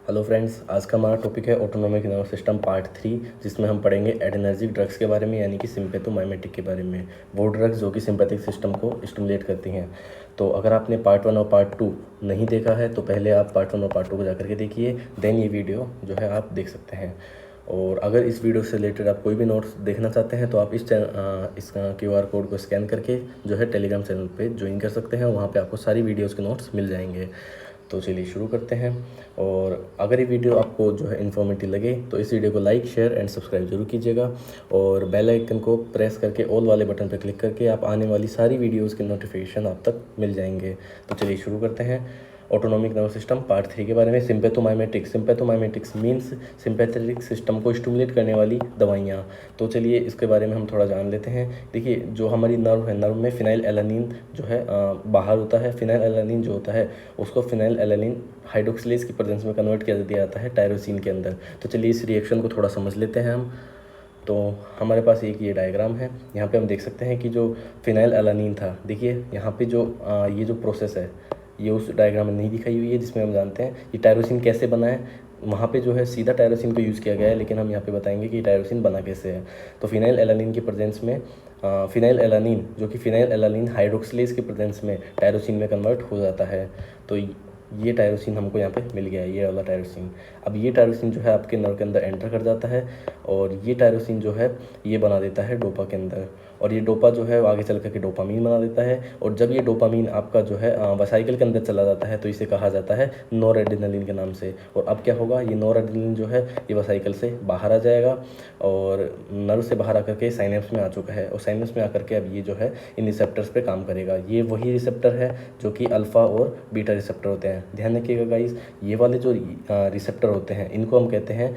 Hello friends, आज का हमारा टॉपिक है ऑटोनॉमिक नर्वस सिस्टम पार्ट 3, जिसमें हम पढ़ेंगे एड्रेनर्जिक ड्रग्स के बारे में, यानी कि सिम्पैथोमाइमेटिक के बारे में। वो ड्रग्स जो कि सिंपैथिक सिस्टम को स्टिमुलेट करती हैं। तो अगर आपने पार्ट 1 और पार्ट 2 नहीं देखा है तो पहले आप पार्ट 1 और पार्ट 2 को जाकर के देखिए, देन ये वीडियो जो है आप देख सकते हैं। और अगर इस वीडियो से रिलेटेड आप कोई भी नोट्स देखना चाहते हैं तो आप इस QR कोड को स्कैन करके जो है टेलीग्राम चैनल पे ज्वाइन कर सकते हैं। वहाँ पे आपको सारी वीडियोस के नोट्स मिल जाएंगे। तो चलिए शुरू करते हैं। और अगर ये वीडियो आपको जो है इन्फॉर्मेटिव लगे तो इस वीडियो को लाइक, शेयर एंड सब्सक्राइब जरूर कीजिएगा। और बेल आइकन को प्रेस करके ऑल वाले बटन पर क्लिक करके आप आने वाली सारी वीडियोस के नोटिफिकेशन आप तक मिल जाएंगे। तो चलिए शुरू करते हैं ऑटोनॉमिक नर्वस सिस्टम पार्ट 3 के बारे में। सिम्पैथोमाइमेटिक्स मीन्स सिंपैथेटिक सिस्टम को स्टिमुलेट करने वाली दवाइयाँ। तो चलिए इसके बारे में हम थोड़ा जान लेते हैं। देखिए, जो हमारी नर्व है, नर्व में फिनाइल एलानिन जो है बाहर होता है। फिनाइल एलानिन जो होता है उसको फिनाइल एलानिन हाइड्रोक्सिलेज की प्रेजेंस में कन्वर्ट किया दिया जाता है टायरोसिन के अंदर। तो चलिए इस रिएक्शन को थोड़ा समझ लेते हैं हम। तो हमारे पास एक ये डायग्राम है, यहाँ पे हम देख सकते हैं कि जो फिनाइल एलानिन था, देखिए यहाँ पे जो ये जो प्रोसेस है ये उस डायग्राम में नहीं दिखाई हुई है, जिसमें हम जानते हैं ये टायरोसिन कैसे बना है। वहाँ पे जो है सीधा टायरोसिन को यूज़ किया गया है, लेकिन हम यहाँ पे बताएंगे कि टायरोसिन बना कैसे है। तो फिनाइल एलानिन की प्रेजेंस में फिनाइल एलानिन जो कि फिनाइल एलानिन हाइड्रोक्सिलेज की प्रेजेंस में टायरोसिन में कन्वर्ट हो जाता है। तो ये टायरोसिन हमको यहाँ पे मिल गया है, ये वाला टायरोसिन। अब ये टायरोसिन जो है आपके नर्व के अंदर एंटर कर जाता है और ये टायरोसिन जो है ये बना देता है डोपा के अंदर। और ये डोपा जो है आगे चल करके डोपामीन बना देता है। और जब ये डोपामीन आपका जो है वेसाइकल के अंदर चला जाता है तो इसे कहा जाता है नॉरएड्रेनालिन के नाम से। और अब क्या होगा, ये नॉरएड्रेनालिन जो है ये वेसाइकल से बाहर आ जाएगा और नर्व से बाहर आकर के साइनेप्स में आ चुका है। और साइनेप्स में आकर के अब ये जो है इन रिसेप्टर्स पे काम करेगा। ये वही रिसेप्टर है जो कि अल्फ़ा और बीटा रिसेप्टर होते हैं। ध्यान रखिएगा गाइस, ये वाले जो रिसेप्टर होते हैं इनको हम कहते हैं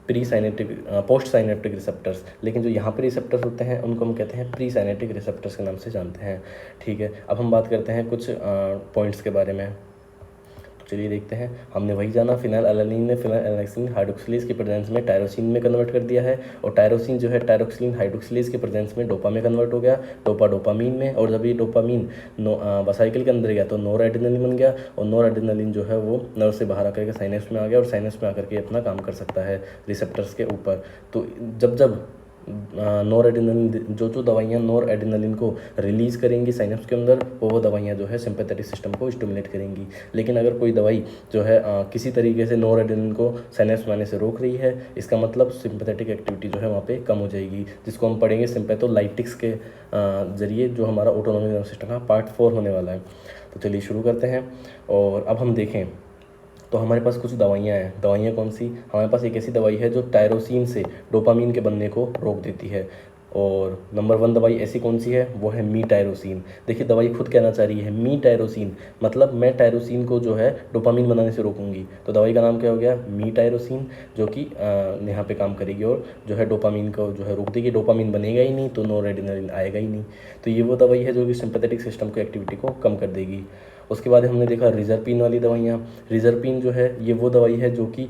pre synaptic post synaptic receptors. लेकिन जो यहाँ पे रिसेप्टर्स होते हैं उनको हम कहते हैं प्री साइनेप्टिक रिसेप्टर्स के नाम से जानते हैं। ठीक है, अब हम बात करते हैं कुछ पॉइंट्स के बारे में। तो चलिए देखते हैं। हमने वही जाना, फिनाइल एलानिन ने फिनाइल एलानिन हाइड्रोक्सिलेज के प्रेजेंस में टायरोसिन में कन्वर्ट कर दिया है। और टायरोसिन जो है टायरोक्सिलिन हाइड्रोक्सिलेज के प्रेजेंस में डोपा में कन्वर्ट हो गया, डोपा डोपामीन में। और जब ये डोपामीन वेसाइकल के अंदर गया तो नॉरएड्रेनालिन बन गया। और नॉरएड्रेनालिन जो है वो नर्व से बाहर आकर के साइनेप्स में आ गया और साइनेप्स में आकर के अपना काम कर सकता है रिसेप्टर्स के ऊपर। तो जब जब नॉरएड्रेनालिन जो दवाइयाँ नॉरएड्रेनालिन को रिलीज़ करेंगी साइनेप्स के अंदर, वो दवाइयाँ जो है सिंपैथेटिक सिस्टम को स्टिमुलेट करेंगी। लेकिन अगर कोई दवाई जो है किसी तरीके से नॉरएड्रेनालिन को साइनेप्स में आने से रोक रही है, इसका मतलब सिंपैथेटिक एक्टिविटी जो है वहाँ पे कम हो जाएगी, जिसको हम पढ़ेंगे सिंपैथोलाइटिक्स के जरिए, जो हमारा ऑटोनॉमिक नर्वस सिस्टम का पार्ट 4 होने वाला है। तो चलिए शुरू करते हैं। और अब हम देखें तो हमारे पास कुछ दवाइयाँ हैं। दवाइयाँ कौन सी? हमारे पास एक ऐसी दवाई है जो टायरोसिन से डोपामीन के बनने को रोक देती है। और नंबर 1 दवाई ऐसी कौन सी है? वो है मी टायरोसिन। देखिए, दवाई खुद कहना चाह रही है मी टायरोसिन, मतलब मैं टायरोसिन को जो है डोपामीन बनाने से रोकूंगी। तो दवाई का नाम क्या हो गया? मी टायरोसिन, जो कि यहाँ पे काम करेगी और जो है डोपामीन को जो है रोक देगी। डोपामीन बनेगा ही नहीं तो नॉरएड्रेनालिन आएगा ही नहीं। तो ये वो दवाई है जो कि सिंपैथेटिक सिस्टम की एक्टिविटी को कम कर देगी। उसके बाद हमने देखा रिजर्पिन वाली दवाइयाँ। रिजर्पिन जो है ये वो दवाई है जो कि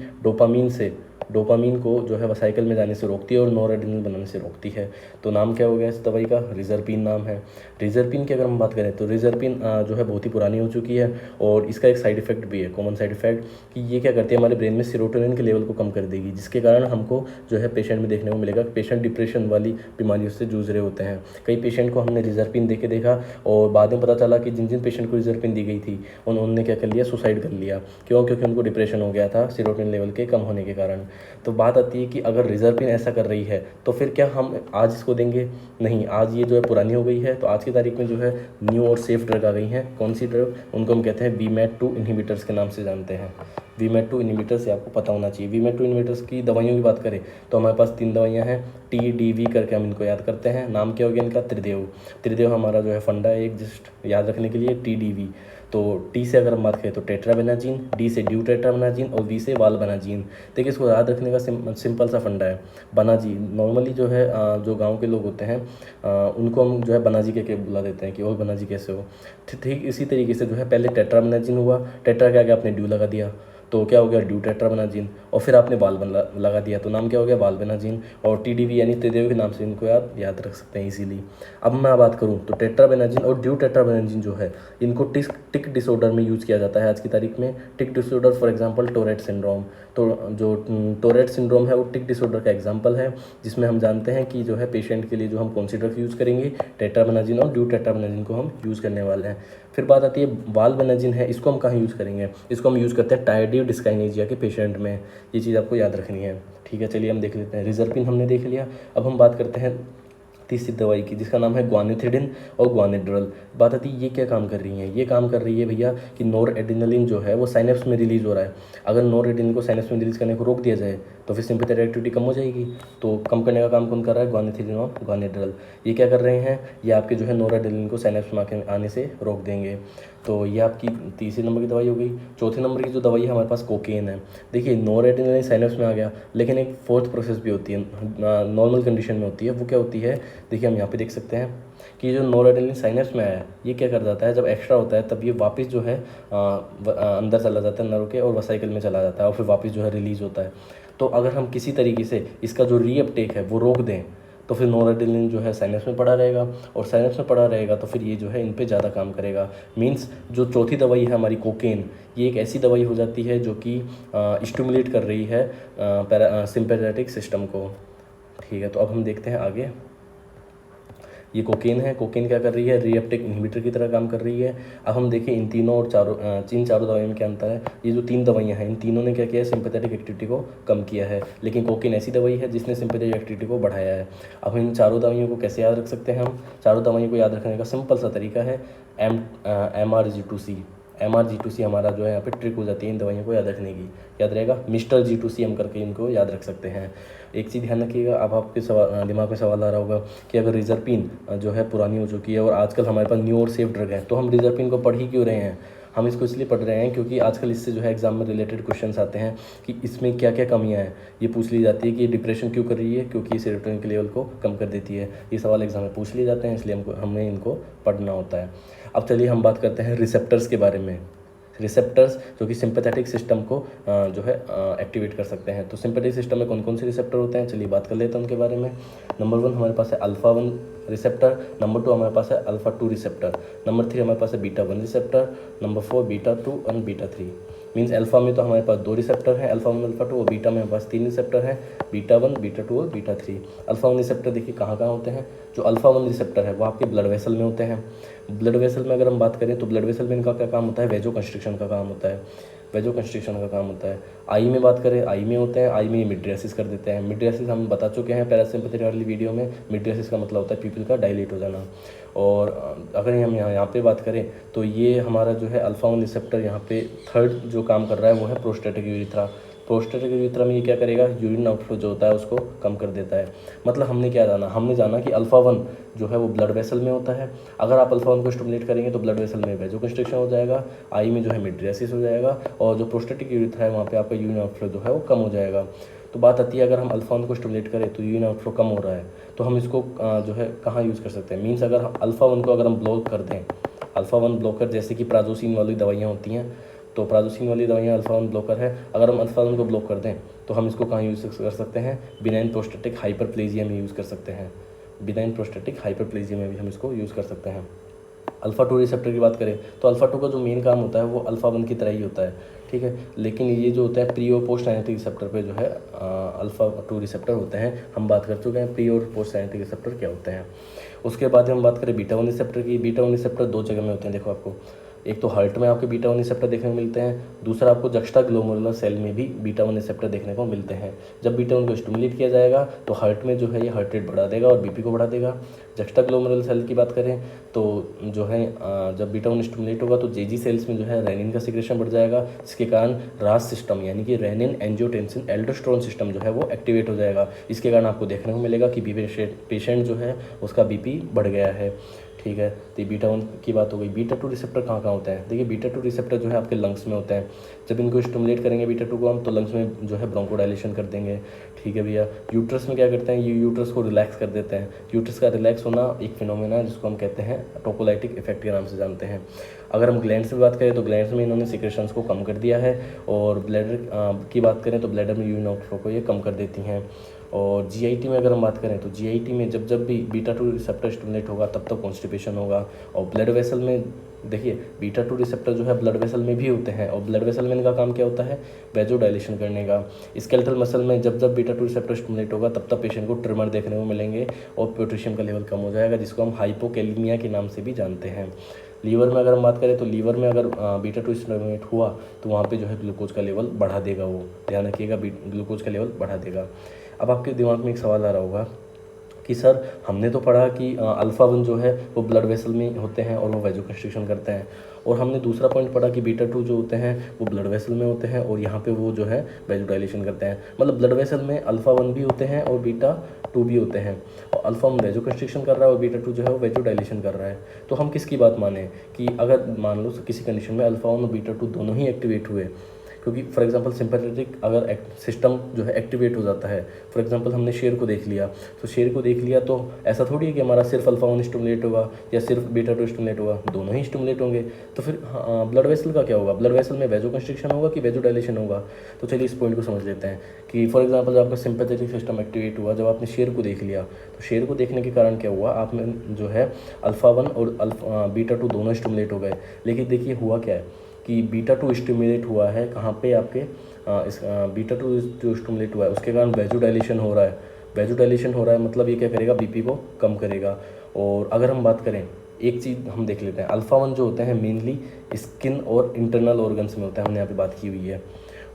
डोपामीन को जो है वेसाइकल में जाने से रोकती है और नॉरएड्रेनालिन बनाने से रोकती है। तो नाम क्या हो गया इस दवाई का? रिजर्पिन नाम है। रिजर्पिन की अगर हम बात करें तो रिजर्पिन जो है बहुत ही पुरानी हो चुकी है और इसका एक साइड इफेक्ट भी है, कॉमन साइड इफेक्ट, कि ये क्या करती है, हमारे ब्रेन में सेरोटोनिन के लेवल को कम कर देगी, जिसके कारण हमको जो है पेशेंट में देखने को मिलेगा पेशेंट डिप्रेशन वाली बीमारियों से जूझ रहे होते हैं। कई पेशेंट को हमने रिजर्पिन दे के देखा और बाद में पता चला कि जिन जिन पेशेंट को रिजर्पिन दी गई थी उन्होंने क्या कर लिया, सुसाइड कर लिया। क्यों? क्योंकि उनको डिप्रेशन हो गया था सेरोटोनिन लेवल के कम होने के कारण। तो बात आती है कि अगर रिजर्पिन ऐसा कर रही है तो फिर क्या हम आज इसको देंगे? नहीं, आज ये जो है पुरानी हो गई है। तो आज की तारीख में जो है न्यू और सेफ ड्रग आ गई हैं। कौन सी ड्रग? उनको हम कहते हैं VMAT2 इनहिबिटर्स के नाम से जानते हैं। VMAT2 इनहिबिटर्स से आपको पता होना चाहिए। VMAT2 इनहिबिटर्स की दवाइयों की बात करें तो हमारे पास 3 दवाइयाँ हैं। TDV करके हम इनको याद करते हैं। नाम क्या हो गया इनका? त्रिदेव हमारा जो है फंडा है एक जस्ट याद रखने के लिए, TDV। तो टी से अगर हम बात करें तो टेट्राबेनाजीन, डी से ड्यूटेट्राबेनाजीन और वी से वालबेनाजीन। देखिए, इसको याद रखने का सिंपल सा फंडा है। बनाजीन नॉर्मली जो है जो गांव के लोग होते हैं उनको हम जो है बनाजी के बुला देते हैं कि और बनाजी कैसे हो। ठीक इसी तरीके से जो है पहले टेट्राबेनाजीन हुआ, टेट्रा के आगे आपने ड्यू लगा दिया तो क्या हो गया, ड्यूटेट्राबेनाजीन। और फिर आपने वाल्वन लगा दिया तो नाम क्या हो गया, वाल्वेनाजीन। और टीडीवी यानी त्रिदेवी के नाम से इनको आप याद रख सकते हैं इजीली। अब मैं बात करूँ तो टेट्राबेनाजीन और ड्यूटेट्राबेनाजीन जो है इनको टिक डिसऑर्डर में यूज़ किया जाता है आज की तारीख में। Tic disorder for example Tourette syndrome. तो जो टोरेट सिंड्रोम है वो टिक डिसऑर्डर का एग्जांपल है, जिसमें हम जानते हैं कि जो है पेशेंट के लिए जो हम कौन सी ड्रग यूज़ करेंगे, टेट्राबेनाजीन और ड्यूटेट्राबेनाजीन को हम यूज़ करने वाले हैं। फिर बात आती है वाल्वेनाजीन है, इसको हम कहाँ यूज़ करेंगे, इसको हम यूज़ करते हैं टायर्डिव डिस्काइनेजिया के पेशेंट में। ये चीज़ आपको याद रखनी है, ठीक है। चलिए हम देख लेते हैं, रिजर्पिन हमने देख लिया। अब हम बात करते हैं तीसरी दवाई की, जिसका नाम है ग्वानिथिडिन और ग्वानिड्रल। बात आती है ये क्या काम कर रही हैं, ये काम कर रही है भैया कि नोर एड्रेनलिन जो है वो साइनेप्स में रिलीज़ हो रहा है। अगर नोर एड्रेनलिन को साइनेप्स में रिलीज़ करने को रोक दिया जाए तो फिर सिंपैथेटिक एक्टिविटी कम हो जाएगी। तो कम करने का काम कौन कर रहा है, ग्वानिथिडिन और ग्वानिड्रल। ये क्या कर रहे हैं, ये आपके जो है नोर एड्रेनलिन को साइनेप्स में आने से रोक देंगे। तो ये आपकी तीसरे नंबर की दवाई हो गई। चौथे नंबर की जो दवाई है हमारे पास कोकेन है। देखिए नोर एड्रेनलिन साइनेप्स में आ गया, लेकिन एक फोर्थ प्रोसेस भी होती है, नॉर्मल कंडीशन में होती है। वो क्या होती है, देखिए हम यहाँ पे देख सकते हैं कि जो नोर एड्रेनलिन साइनेप्स में आया है ये क्या कर जाता है, जब एक्स्ट्रा होता है तब ये वापस जो है अंदर चला जाता है नर्व के और वसाइकल में चला जाता है और फिर वापस जो है रिलीज़ होता है। तो अगर हम किसी तरीके से इसका जो रीअपटेक है वो रोक दें तो फिर नोर एड्रेनलिन जो है साइनेप्स में पड़ा रहेगा, और साइनेप्स में पड़ा रहेगा तो फिर ये जो है इन पे ज़्यादा काम करेगा। मींस जो चौथी दवाई है हमारी कोकेन, ये एक ऐसी दवाई हो जाती है जो कि स्टिमुलेट कर रही है सिंपैथेटिक सिस्टम को, ठीक है। तो अब हम देखते हैं आगे, ये कोकेन है। कोकेन क्या कर रही है, रीअपटेक इनहिबिटर की तरह काम कर रही है। अब हम देखें इन तीनों और चारों दवाइयों में क्या अंतर है। ये जो तीन दवाइयाँ हैं इन तीनों ने क्या किया है, सिंपैथेटिक एक्टिविटी को कम किया है, लेकिन कोकेन ऐसी दवाई है जिसने सिंपैथेटिक एक्टिविटी को बढ़ाया है। अब इन चारों दवाइयों को कैसे याद रख सकते हैं हम, चारों दवाइयों को याद रखने का सिंपल सा तरीका है MRG2C। MRG2C हमारा जो है यहाँ पे ट्रिक हो जाती है इन दवाइयों को याद रखने की, याद रहेगा मिस्टर G2C हम करके इनको याद रख सकते हैं। एक चीज़ ध्यान रखिएगा, अब आपके दिमाग में सवाल आ रहा होगा कि अगर रिजर्पिन जो है पुरानी हो चुकी है और आजकल हमारे पास न्यू और सेफ ड्रग है तो हम रिजर्पिन को पढ़ ही क्यों रहे हैं। हम इसको इसलिए पढ़ रहे हैं क्योंकि आजकल इससे जो है एग्जाम में रिलेटेड क्वेश्चंस आते हैं कि इसमें क्या क्या कमियां हैं। ये पूछ ली जाती है कि ये डिप्रेशन क्यों कर रही है, क्योंकि ये सेरोटोनिन के लेवल को कम कर देती है। ये सवाल एग्जाम में पूछ लिए जाते हैं, इसलिए हमें इनको पढ़ना होता है। अब चलिए हम बात करते हैं रिसेप्टर्स के बारे में। रिसेप्टर्स जो कि सिंपैथेटिक सिस्टम को जो है एक्टिवेट कर सकते हैं। तो सिंपैथेटिक सिस्टम में कौन कौन से रिसेप्टर होते हैं, चलिए बात कर लेते हैं उनके बारे में। नंबर 1 हमारे पास है अल्फा-1 रिसेप्टर, नंबर 2 हमारे पास है अल्फा-2 रिसेप्टर, नंबर 3 हमारे पास है बीटा-1 रिसेप्टर, नंबर 4 बीटा-2 और बीटा-3। मीन्स अल्फा में तो हमारे पास 2 रिसेप्टर हैं, अल्फा-1 अल्फा-2, और बीटा में हमारे पास 3 रिसेप्टर हैं, बीटा-1 बीटा-2 और बीटा-3। अल्फा-1 रिसेप्टर देखिए कहाँ कहाँ होते हैं, जो अल्फा-1 रिसेप्टर है वो आपके ब्लड वेसल में होते हैं। ब्लड वेसल में अगर हम बात करें तो ब्लड वेसल में इनका क्या काम होता है, वेजो कंस्ट्रिक्शन का काम होता है, वेजो कंस्ट्रिक्शन का काम होता है। आई में बात करें, आई में होते हैं, आई में मिड्रियासिस कर देते हैं। मिड्रियासिस हम बता चुके हैं पैरासिम्पैथेटिक वाली वीडियो में, मिड्रियासिस का मतलब होता है पीपल का डायलेट हो जाना। और अगर हम यहाँ पे बात करें तो ये हमारा जो है अल्फा-1 रिसेप्टर यहाँ पे थर्ड जो काम कर रहा है वो है प्रोस्टैटिक यूरिथ्रा। प्रोस्टैटिक यूरिथ्रा में ये क्या करेगा, यूरिन आउटफ्लो जो होता है उसको कम कर देता है। मतलब हमने क्या जाना, हमने जाना कि अल्फा-1 जो है वो ब्लड वेसल में होता है। अगर आप अल्फा-1 को स्टिमुलेट करेंगे तो ब्लड वेसल में वेजो कंस्ट्रिक्शन हो जाएगा, आई में जो है मिड्रियासिस हो जाएगा, और जो प्रोस्टैटिक यूरिथ्रा है वहाँ पे आपका यूरिन आउटफ्लो जो है वो कम हो जाएगा। तो बात आती है अगर हम अल्फा-1 को स्टिमुलेट करें तो यूरिन आउटफ्लो कम हो रहा है तो हम इसको जो है कहाँ यूज़ कर सकते हैं। मीन्स अगर हम अल्फा-1 को अगर हम ब्लॉक कर दें, अल्फा-1 ब्लॉकर जैसे कि प्राजोसिन वाली दवाइयाँ होती हैं, तो प्राजोसिन वाली दवाइयाँ अल्फा-1 ब्लॉकर है, अगर हम अल्फा-1 को ब्लॉक कर दें तो हम इसको कहाँ यूज़ कर सकते हैं, बिनाइन प्रोस्टेटिक हाइपरप्लेजिया में यूज़ कर सकते हैं। बिनाइन प्रोस्टेटिक हाइपरप्लेजिया में भी हम इसको यूज़ कर सकते हैं। अल्फा-2 रिसेप्टर की बात करें तो अल्फा-2 का जो मेन काम होता है वो अल्फा-1 की तरह ही होता है, ठीक है। लेकिन ये जो होता है प्री और पोस्ट साइनेप्टिक रिसेप्टर पे जो है अल्फा-2 रिसेप्टर होते हैं। हम बात कर चुके हैं प्री और पोस्ट साइनेप्टिक रिसेप्टर क्या होते हैं। उसके बाद हम बात करें बीटा-1 रिसेप्टर की। बीटा-1 रिसेप्टर 2 जगह में होते हैं, देखो आपको, एक तो हार्ट में आपके बीटा-1 रिसेप्टर देखने को मिलते हैं, दूसरा आपको जक्स्टा ग्लोमेरुलर सेल में भी बीटा-1 रिसेप्टर देखने को मिलते हैं। जब बीटा-1 को स्टिमुलेट किया जाएगा तो हार्ट में जो है ये हार्ट रेट बढ़ा देगा और बीपी को बढ़ा देगा। जक्स्टा ग्लोमेरुलर सेल की बात करें तो जो है जब बीटा-1 स्टिमुलेट होगा तो जेजी सेल्स में जो है रेनिन का सिक्रेशन बढ़ जाएगा, जिसके कारण रास सिस्टम यानी कि रेनिन एंजियोटेंसिन एल्डोस्टेरोन सिस्टम जो है वो एक्टिवेट हो जाएगा। इसके कारण आपको देखने को मिलेगा कि पेशेंट जो है उसका बीपी बढ़ गया है, ठीक है। तो बीटा-1 की बात हो गई। बीटा-2 रिसेप्टर कहाँ कहाँ होता है, देखिए बीटा-2 रिसेप्टर जो है आपके लंग्स में होते हैं। जब इनको स्टिमुलेट करेंगे बीटा-2 को हम तो लंग्स में जो है ब्रोंकोडाइलेशन कर देंगे, ठीक है भैया। यूट्रस में क्या करते हैं, ये यूट्रस को रिलैक्स कर देते हैं। यूट्रस का रिलैक्स होना एक फिनोमेना है जिसको हम कहते हैं टोकोलाइटिक इफेक्ट के नाम से जानते हैं। अगर हम ग्लैंड्स की बात करें तो ग्लैंड्स में इन्होंने सिक्रेशंस को कम कर दिया है, और ब्लैडर की बात करें तो ब्लैडर में यूरिन आउटफ्लो को ये कम कर देती हैं। और जीआईटी में अगर हम बात करें तो जीआईटी में जब जब भी बीटा 2 रिसेप्टर स्टिमुलेट होगा तब तक कॉन्स्टिपेशन होगा। और ब्लड वेसल में देखिए बीटा 2 रिसेप्टर जो है ब्लड वेसल में भी होते हैं, और ब्लड वेसल में इनका काम क्या होता है, वेजो डायलेशन करने का। स्केलेटल मसल में जब जब बीटा 2 रिसेप्टर स्टिमुलेट होगा तब तब पेशेंट को ट्रिमर देखने को मिलेंगे और पोटेशियम का लेवल कम हो जाएगा, जिसको हम हाइपोकैलिमिया के नाम से भी जानते हैं। लीवर में अगर हम बात करें तो लीवर में अगर बीटा 2 स्टिमुलेट हुआ तो वहाँ पे जो है ग्लूकोज का लेवल बढ़ा देगा, वो ध्यान रखिएगा, ग्लूकोज का लेवल बढ़ा देगा। अब आपके दिमाग में एक सवाल आ रहा होगा कि सर हमने तो पढ़ा कि अल्फ़ा 1 जो है वो ब्लड वेसल में होते हैं और वो वैजोकंस्ट्रिक्शन करते हैं, और हमने दूसरा पॉइंट पढ़ा कि बीटा 2 जो होते हैं वो ब्लड वेसल में होते हैं और यहाँ पे वो जो है वैजोडाइलेशन करते हैं। मतलब ब्लड वेसल में अल्फ़ा 1 भी होते हैं और बीटा 2 भी होते हैं, और अल्फ़ा 1 वैजोकंस्ट्रिक्शन कर रहा है और बीटा 2 जो है वो वैजोडाइलेशन कर रहा है। तो हम किसकी बात माने कि अगर मान लो किसी कंडीशन में अल्फ़ा 1 और बीटा 2 दोनों ही एक्टिवेट हुए, क्योंकि फॉर एग्जांपल सिंपैथेटिक अगर सिस्टम जो है एक्टिवेट हो जाता है, फॉर एग्जांपल हमने शेर को देख लिया, तो शेर को देख लिया तो ऐसा थोड़ी है कि हमारा सिर्फ अल्फ़ा 1 स्टिमुलेट होगा या सिर्फ बीटा 2 स्टिमुलेट होगा, दोनों ही स्टिमुलेट होंगे। तो फिर ब्लड वेसल का क्या होगा, ब्लड वेसल में वैजोकंस्ट्रिक्शन होगा कि वैजोडाइलेशन होगा। तो चलिए इस पॉइंट को समझ लेते हैं कि फॉर एग्जाम्पल जब आपका सिंपैथेटिक सिस्टम एक्टिवेट हुआ, जब आपने शेर को देख लिया, तो शेर को देखने के कारण क्या हुआ, आप में जो है अल्फ़ा 1 और बीटा 2 दोनों स्टिमुलेट हो गए। लेकिन देखिए हुआ क्या है कि बीटा 2 स्टिमुलेट हुआ है कहाँ पे, आपके इस बीटा 2 जो स्टिमुलेट हुआ है उसके कारण वैजोडाइलेशन हो रहा है। वैजोडाइलेशन हो रहा है मतलब ये क्या करेगा, बीपी को कम करेगा। और अगर हम बात करें, एक चीज़ हम देख लेते हैं, अल्फ़ा 1 जो होते हैं मेनली स्किन और इंटरनल ऑर्गन्स में होता है, हमने यहाँ पे बात की हुई है।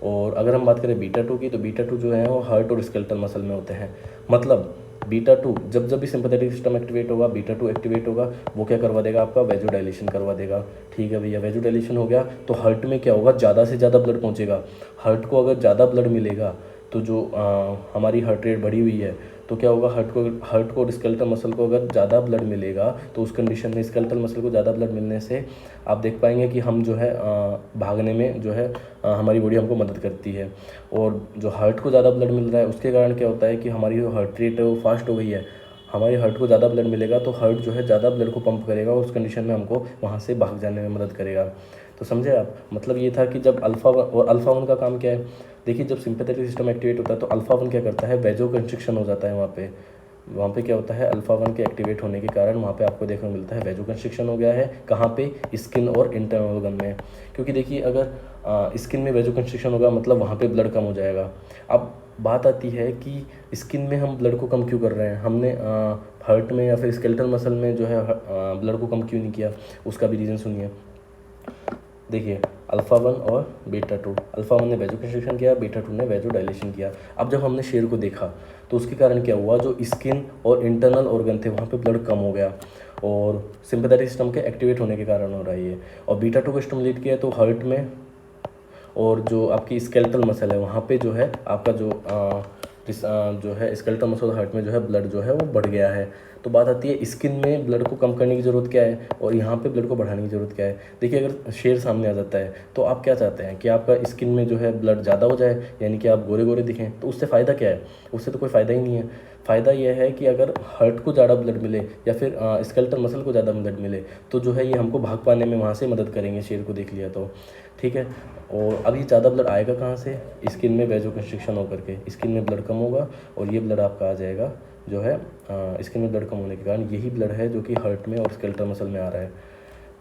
और अगर हम बात करें बीटा 2 की, तो बीटा 2 जो है वो हार्ट और स्केलेटल मसल में होते हैं। मतलब बीटा 2 जब जब भी सिंपैथेटिक सिस्टम एक्टिवेट होगा, बीटा 2 एक्टिवेट होगा, वो क्या करवा देगा, आपका वैजोडाइलेशन करवा देगा। ठीक है भैया, वैजोडाइलेशन हो गया तो हार्ट में क्या होगा, ज़्यादा से ज़्यादा ब्लड पहुंचेगा। हार्ट को अगर ज़्यादा ब्लड मिलेगा तो जो हमारी हार्ट रेट बढ़ी हुई है, तो क्या होगा, हार्ट को और स्केलेटल मसल को अगर ज़्यादा ब्लड मिलेगा तो उस कंडीशन में स्केलेटल मसल को ज़्यादा ब्लड मिलने से आप देख पाएंगे कि हम जो है भागने में जो है हमारी बॉडी हमको मदद करती है। और जो हार्ट को ज़्यादा ब्लड मिल रहा है उसके कारण क्या होता है कि हमारी जो हार्ट रेट है वो फास्ट हो गई है। हमारी हार्ट को ज़्यादा ब्लड मिलेगा तो हार्ट जो है ज़्यादा ब्लड को पंप करेगा और उस कंडीशन में हमको वहाँ से भाग जाने में मदद करेगा। तो समझे आप, मतलब ये था कि जब अल्फ़ा 1 और अल्फ़ा 1 का काम क्या है, देखिए जब सिंपैथेटिक सिस्टम एक्टिवेट होता है तो अल्फ़ा 1 क्या करता है, वैजोकंस्ट्रिक्शन हो जाता है वहाँ पे क्या होता है, अल्फ़ा 1 के एक्टिवेट होने के कारण वहाँ पे आपको देखने को मिलता है वैजोकंस्ट्रिक्शन हो गया है। कहाँ पे, स्किन और इंटरनल ऑर्गन में। क्योंकि देखिए अगर स्किन में वैजोकंस्ट्रिक्शन होगा मतलब वहाँ पे ब्लड कम हो जाएगा। अब बात आती है कि स्किन में हम ब्लड को कम क्यों कर रहे हैं, हमने हार्ट में या फिर स्केलेटल मसल में जो है ब्लड को कम क्यों नहीं किया, उसका भी रीज़न सुनिए। देखिए अल्फ़ा 1 और बीटा 2, अल्फ़ा 1 ने वैजोकंस्ट्रिक्शन किया, बीटा 2 ने वैजोडाइलेशन किया। अब जब हमने शेर को देखा तो उसके कारण क्या हुआ, जो स्किन और इंटरनल ऑर्गन थे वहाँ पे ब्लड कम हो गया, और सिंपैथेटिक सिस्टम के एक्टिवेट होने के कारण हो रहा है ये। और बीटा 2 को स्टिमुलेट किया तो हार्ट में और जो आपकी स्केलेटल मसल है वहाँ पे जो है आपका जो है स्केलेटल मसल हार्ट में जो है ब्लड जो है वो बढ़ गया है। तो बात आती है स्किन में ब्लड को कम करने की ज़रूरत क्या है और यहाँ पे ब्लड को बढ़ाने की ज़रूरत क्या है। देखिए अगर शेर सामने आ जाता है तो आप क्या चाहते हैं कि आपका स्किन में जो है ब्लड ज़्यादा हो जाए, यानी कि आप गोरे गोरे दिखें, तो उससे फ़ायदा क्या है, उससे तो कोई फ़ायदा ही नहीं है। फ़ायदा यह है कि अगर हार्ट को ज़्यादा ब्लड मिले या फिर स्केलेटल मसल को ज़्यादा ब्लड मिले तो जो है ये हमको भाग पाने में वहाँ से मदद करेंगे, शेर को देख लिया तो। ठीक है, और अब ये ज़्यादा ब्लड आएगा कहाँ से, स्किन में वैजोकंस्ट्रिक्शन होकर के स्किन में ब्लड कम होगा और ये ब्लड आपका आ जाएगा जो है स्किन में ब्लड कम होने के कारण, यही ब्लड है जो कि हार्ट में और स्केलेटल मसल में आ रहा है।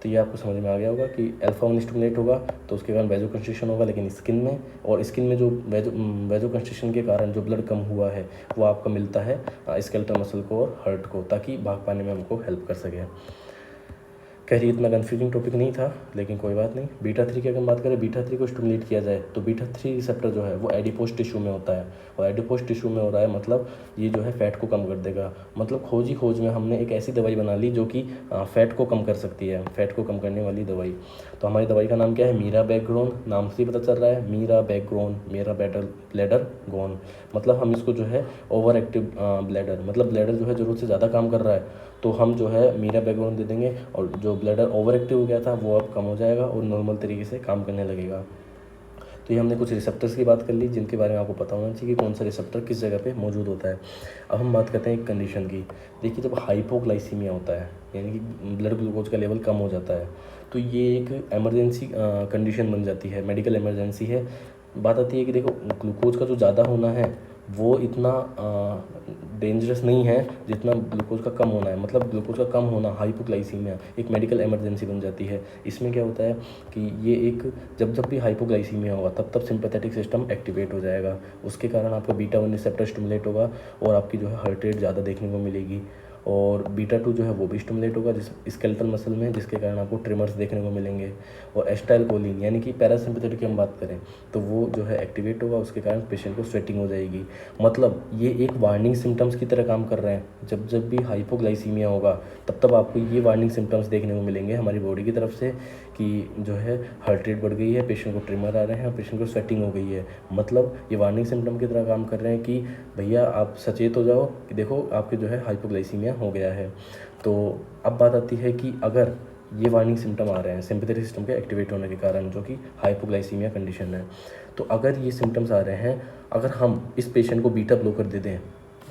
तो ये आपको समझ में आ गया होगा कि अल्फ़ा 1 स्टिमुलेट होगा तो उसके कारण वैजोकंस्ट्रिक्शन होगा, लेकिन स्किन में, और स्किन में जो वैजोकंस्ट्रिक्शन के कारण जो ब्लड कम हुआ है वो आपको मिलता है स्केलेटल मसल को और हार्ट को, ताकि भाग पाने में हमको हेल्प कर सके। खैर ये इतना कन्फ्यूजिंग टॉपिक नहीं था, लेकिन कोई बात नहीं। बीटा 3 की अगर बात करें, बीटा 3 को स्टिमुलेट किया जाए तो बीटा 3 रिसेप्टर जो है वो एडिपोज टिश्यू में होता है, और एडिपोज टिश्यू में हो रहा है मतलब ये जो है फैट को कम कर देगा। मतलब खोज में हमने एक ऐसी दवाई बना ली जो कि फैट को कम कर सकती है, फैट को कम करने वाली दवाई। तो हमारी दवाई का नाम क्या है, मीराबैग्रोन, नाम से ही पता चल रहा है, मीराबैग्रोन, मेरा ब्लैडर गोन। मतलब हम इसको जो है ओवर एक्टिव ब्लैडर, मतलब ब्लैडर जो है ज़रूरत से ज़्यादा काम कर रहा है तो हम जो है मीराबैग्रोन दे देंगे, और जो ब्लैडर ओवर एक्टिव हो गया था वो अब कम हो जाएगा और नॉर्मल तरीके से काम करने लगेगा। तो ये हमने कुछ रिसेप्टर्स की बात कर ली जिनके बारे में आपको पता होना चाहिए कि कौन सा रिसेप्टर किस जगह पे मौजूद होता है। अब हम बात करते हैं एक कंडीशन की। देखिए, जब हाइपोग्लाइसीमिया होता है यानी कि ब्लड ग्लूकोज का लेवल कम हो जाता है, तो ये एक इमरजेंसी कंडीशन बन जाती है, मेडिकल इमरजेंसी है। बात आती है कि देखो, ग्लूकोज का जो ज़्यादा होना है वो इतना डेंजरस नहीं है जितना ग्लूकोज का कम होना है। मतलब ग्लूकोज का कम होना, हाइपोग्लाइसीमिया, एक मेडिकल इमरजेंसी बन जाती है। इसमें क्या होता है कि ये एक जब जब भी हाइपोग्लाइसीमिया होगा तब तब सिंपैथेटिक सिस्टम एक्टिवेट हो जाएगा। उसके कारण आपका बीटा 1 रिसेप्टर स्टिमुलेट होगा और आपकी जो है हार्ट रेट ज़्यादा देखने को मिलेगी। और बीटा 2 जो है वो भी स्टिमुलेट होगा जिस स्केलेटल मसल में, जिसके कारण आपको ट्रिमर्स देखने को मिलेंगे। और एस्टाइलकोलिन यानी कि पैरासिम्पैथेटिक की हम बात करें तो वो जो है एक्टिवेट होगा, उसके कारण पेशेंट को स्वेटिंग हो जाएगी। मतलब ये एक वार्निंग सिम्टम्स की तरह काम कर रहे हैं। जब जब भी हाइपोग्लाइसीमिया होगा तब तब आपको ये वार्निंग सिम्टम्स देखने को मिलेंगे हमारी बॉडी की तरफ से कि जो है हार्ट रेट बढ़ गई है, पेशेंट को ट्रिमर आ रहे हैं, पेशेंट को स्वेटिंग हो गई है। मतलब ये वार्निंग सिम्टम की तरह काम कर रहे हैं कि भैया आप सचेत हो जाओ कि देखो आपके जो है हाइपोग्लाइसीमिया हो गया है। तो अब बात आती है कि अगर ये वार्निंग सिम्टम आ रहे हैं सिंपैथेटिक सिस्टम के एक्टिवेट होने के कारण, जो कि हाइपोग्लाइसीमिया कंडीशन है, तो अगर ये सिम्टम्स आ रहे हैं, अगर हम इस पेशेंट को बीटा ब्लॉकर दे दें,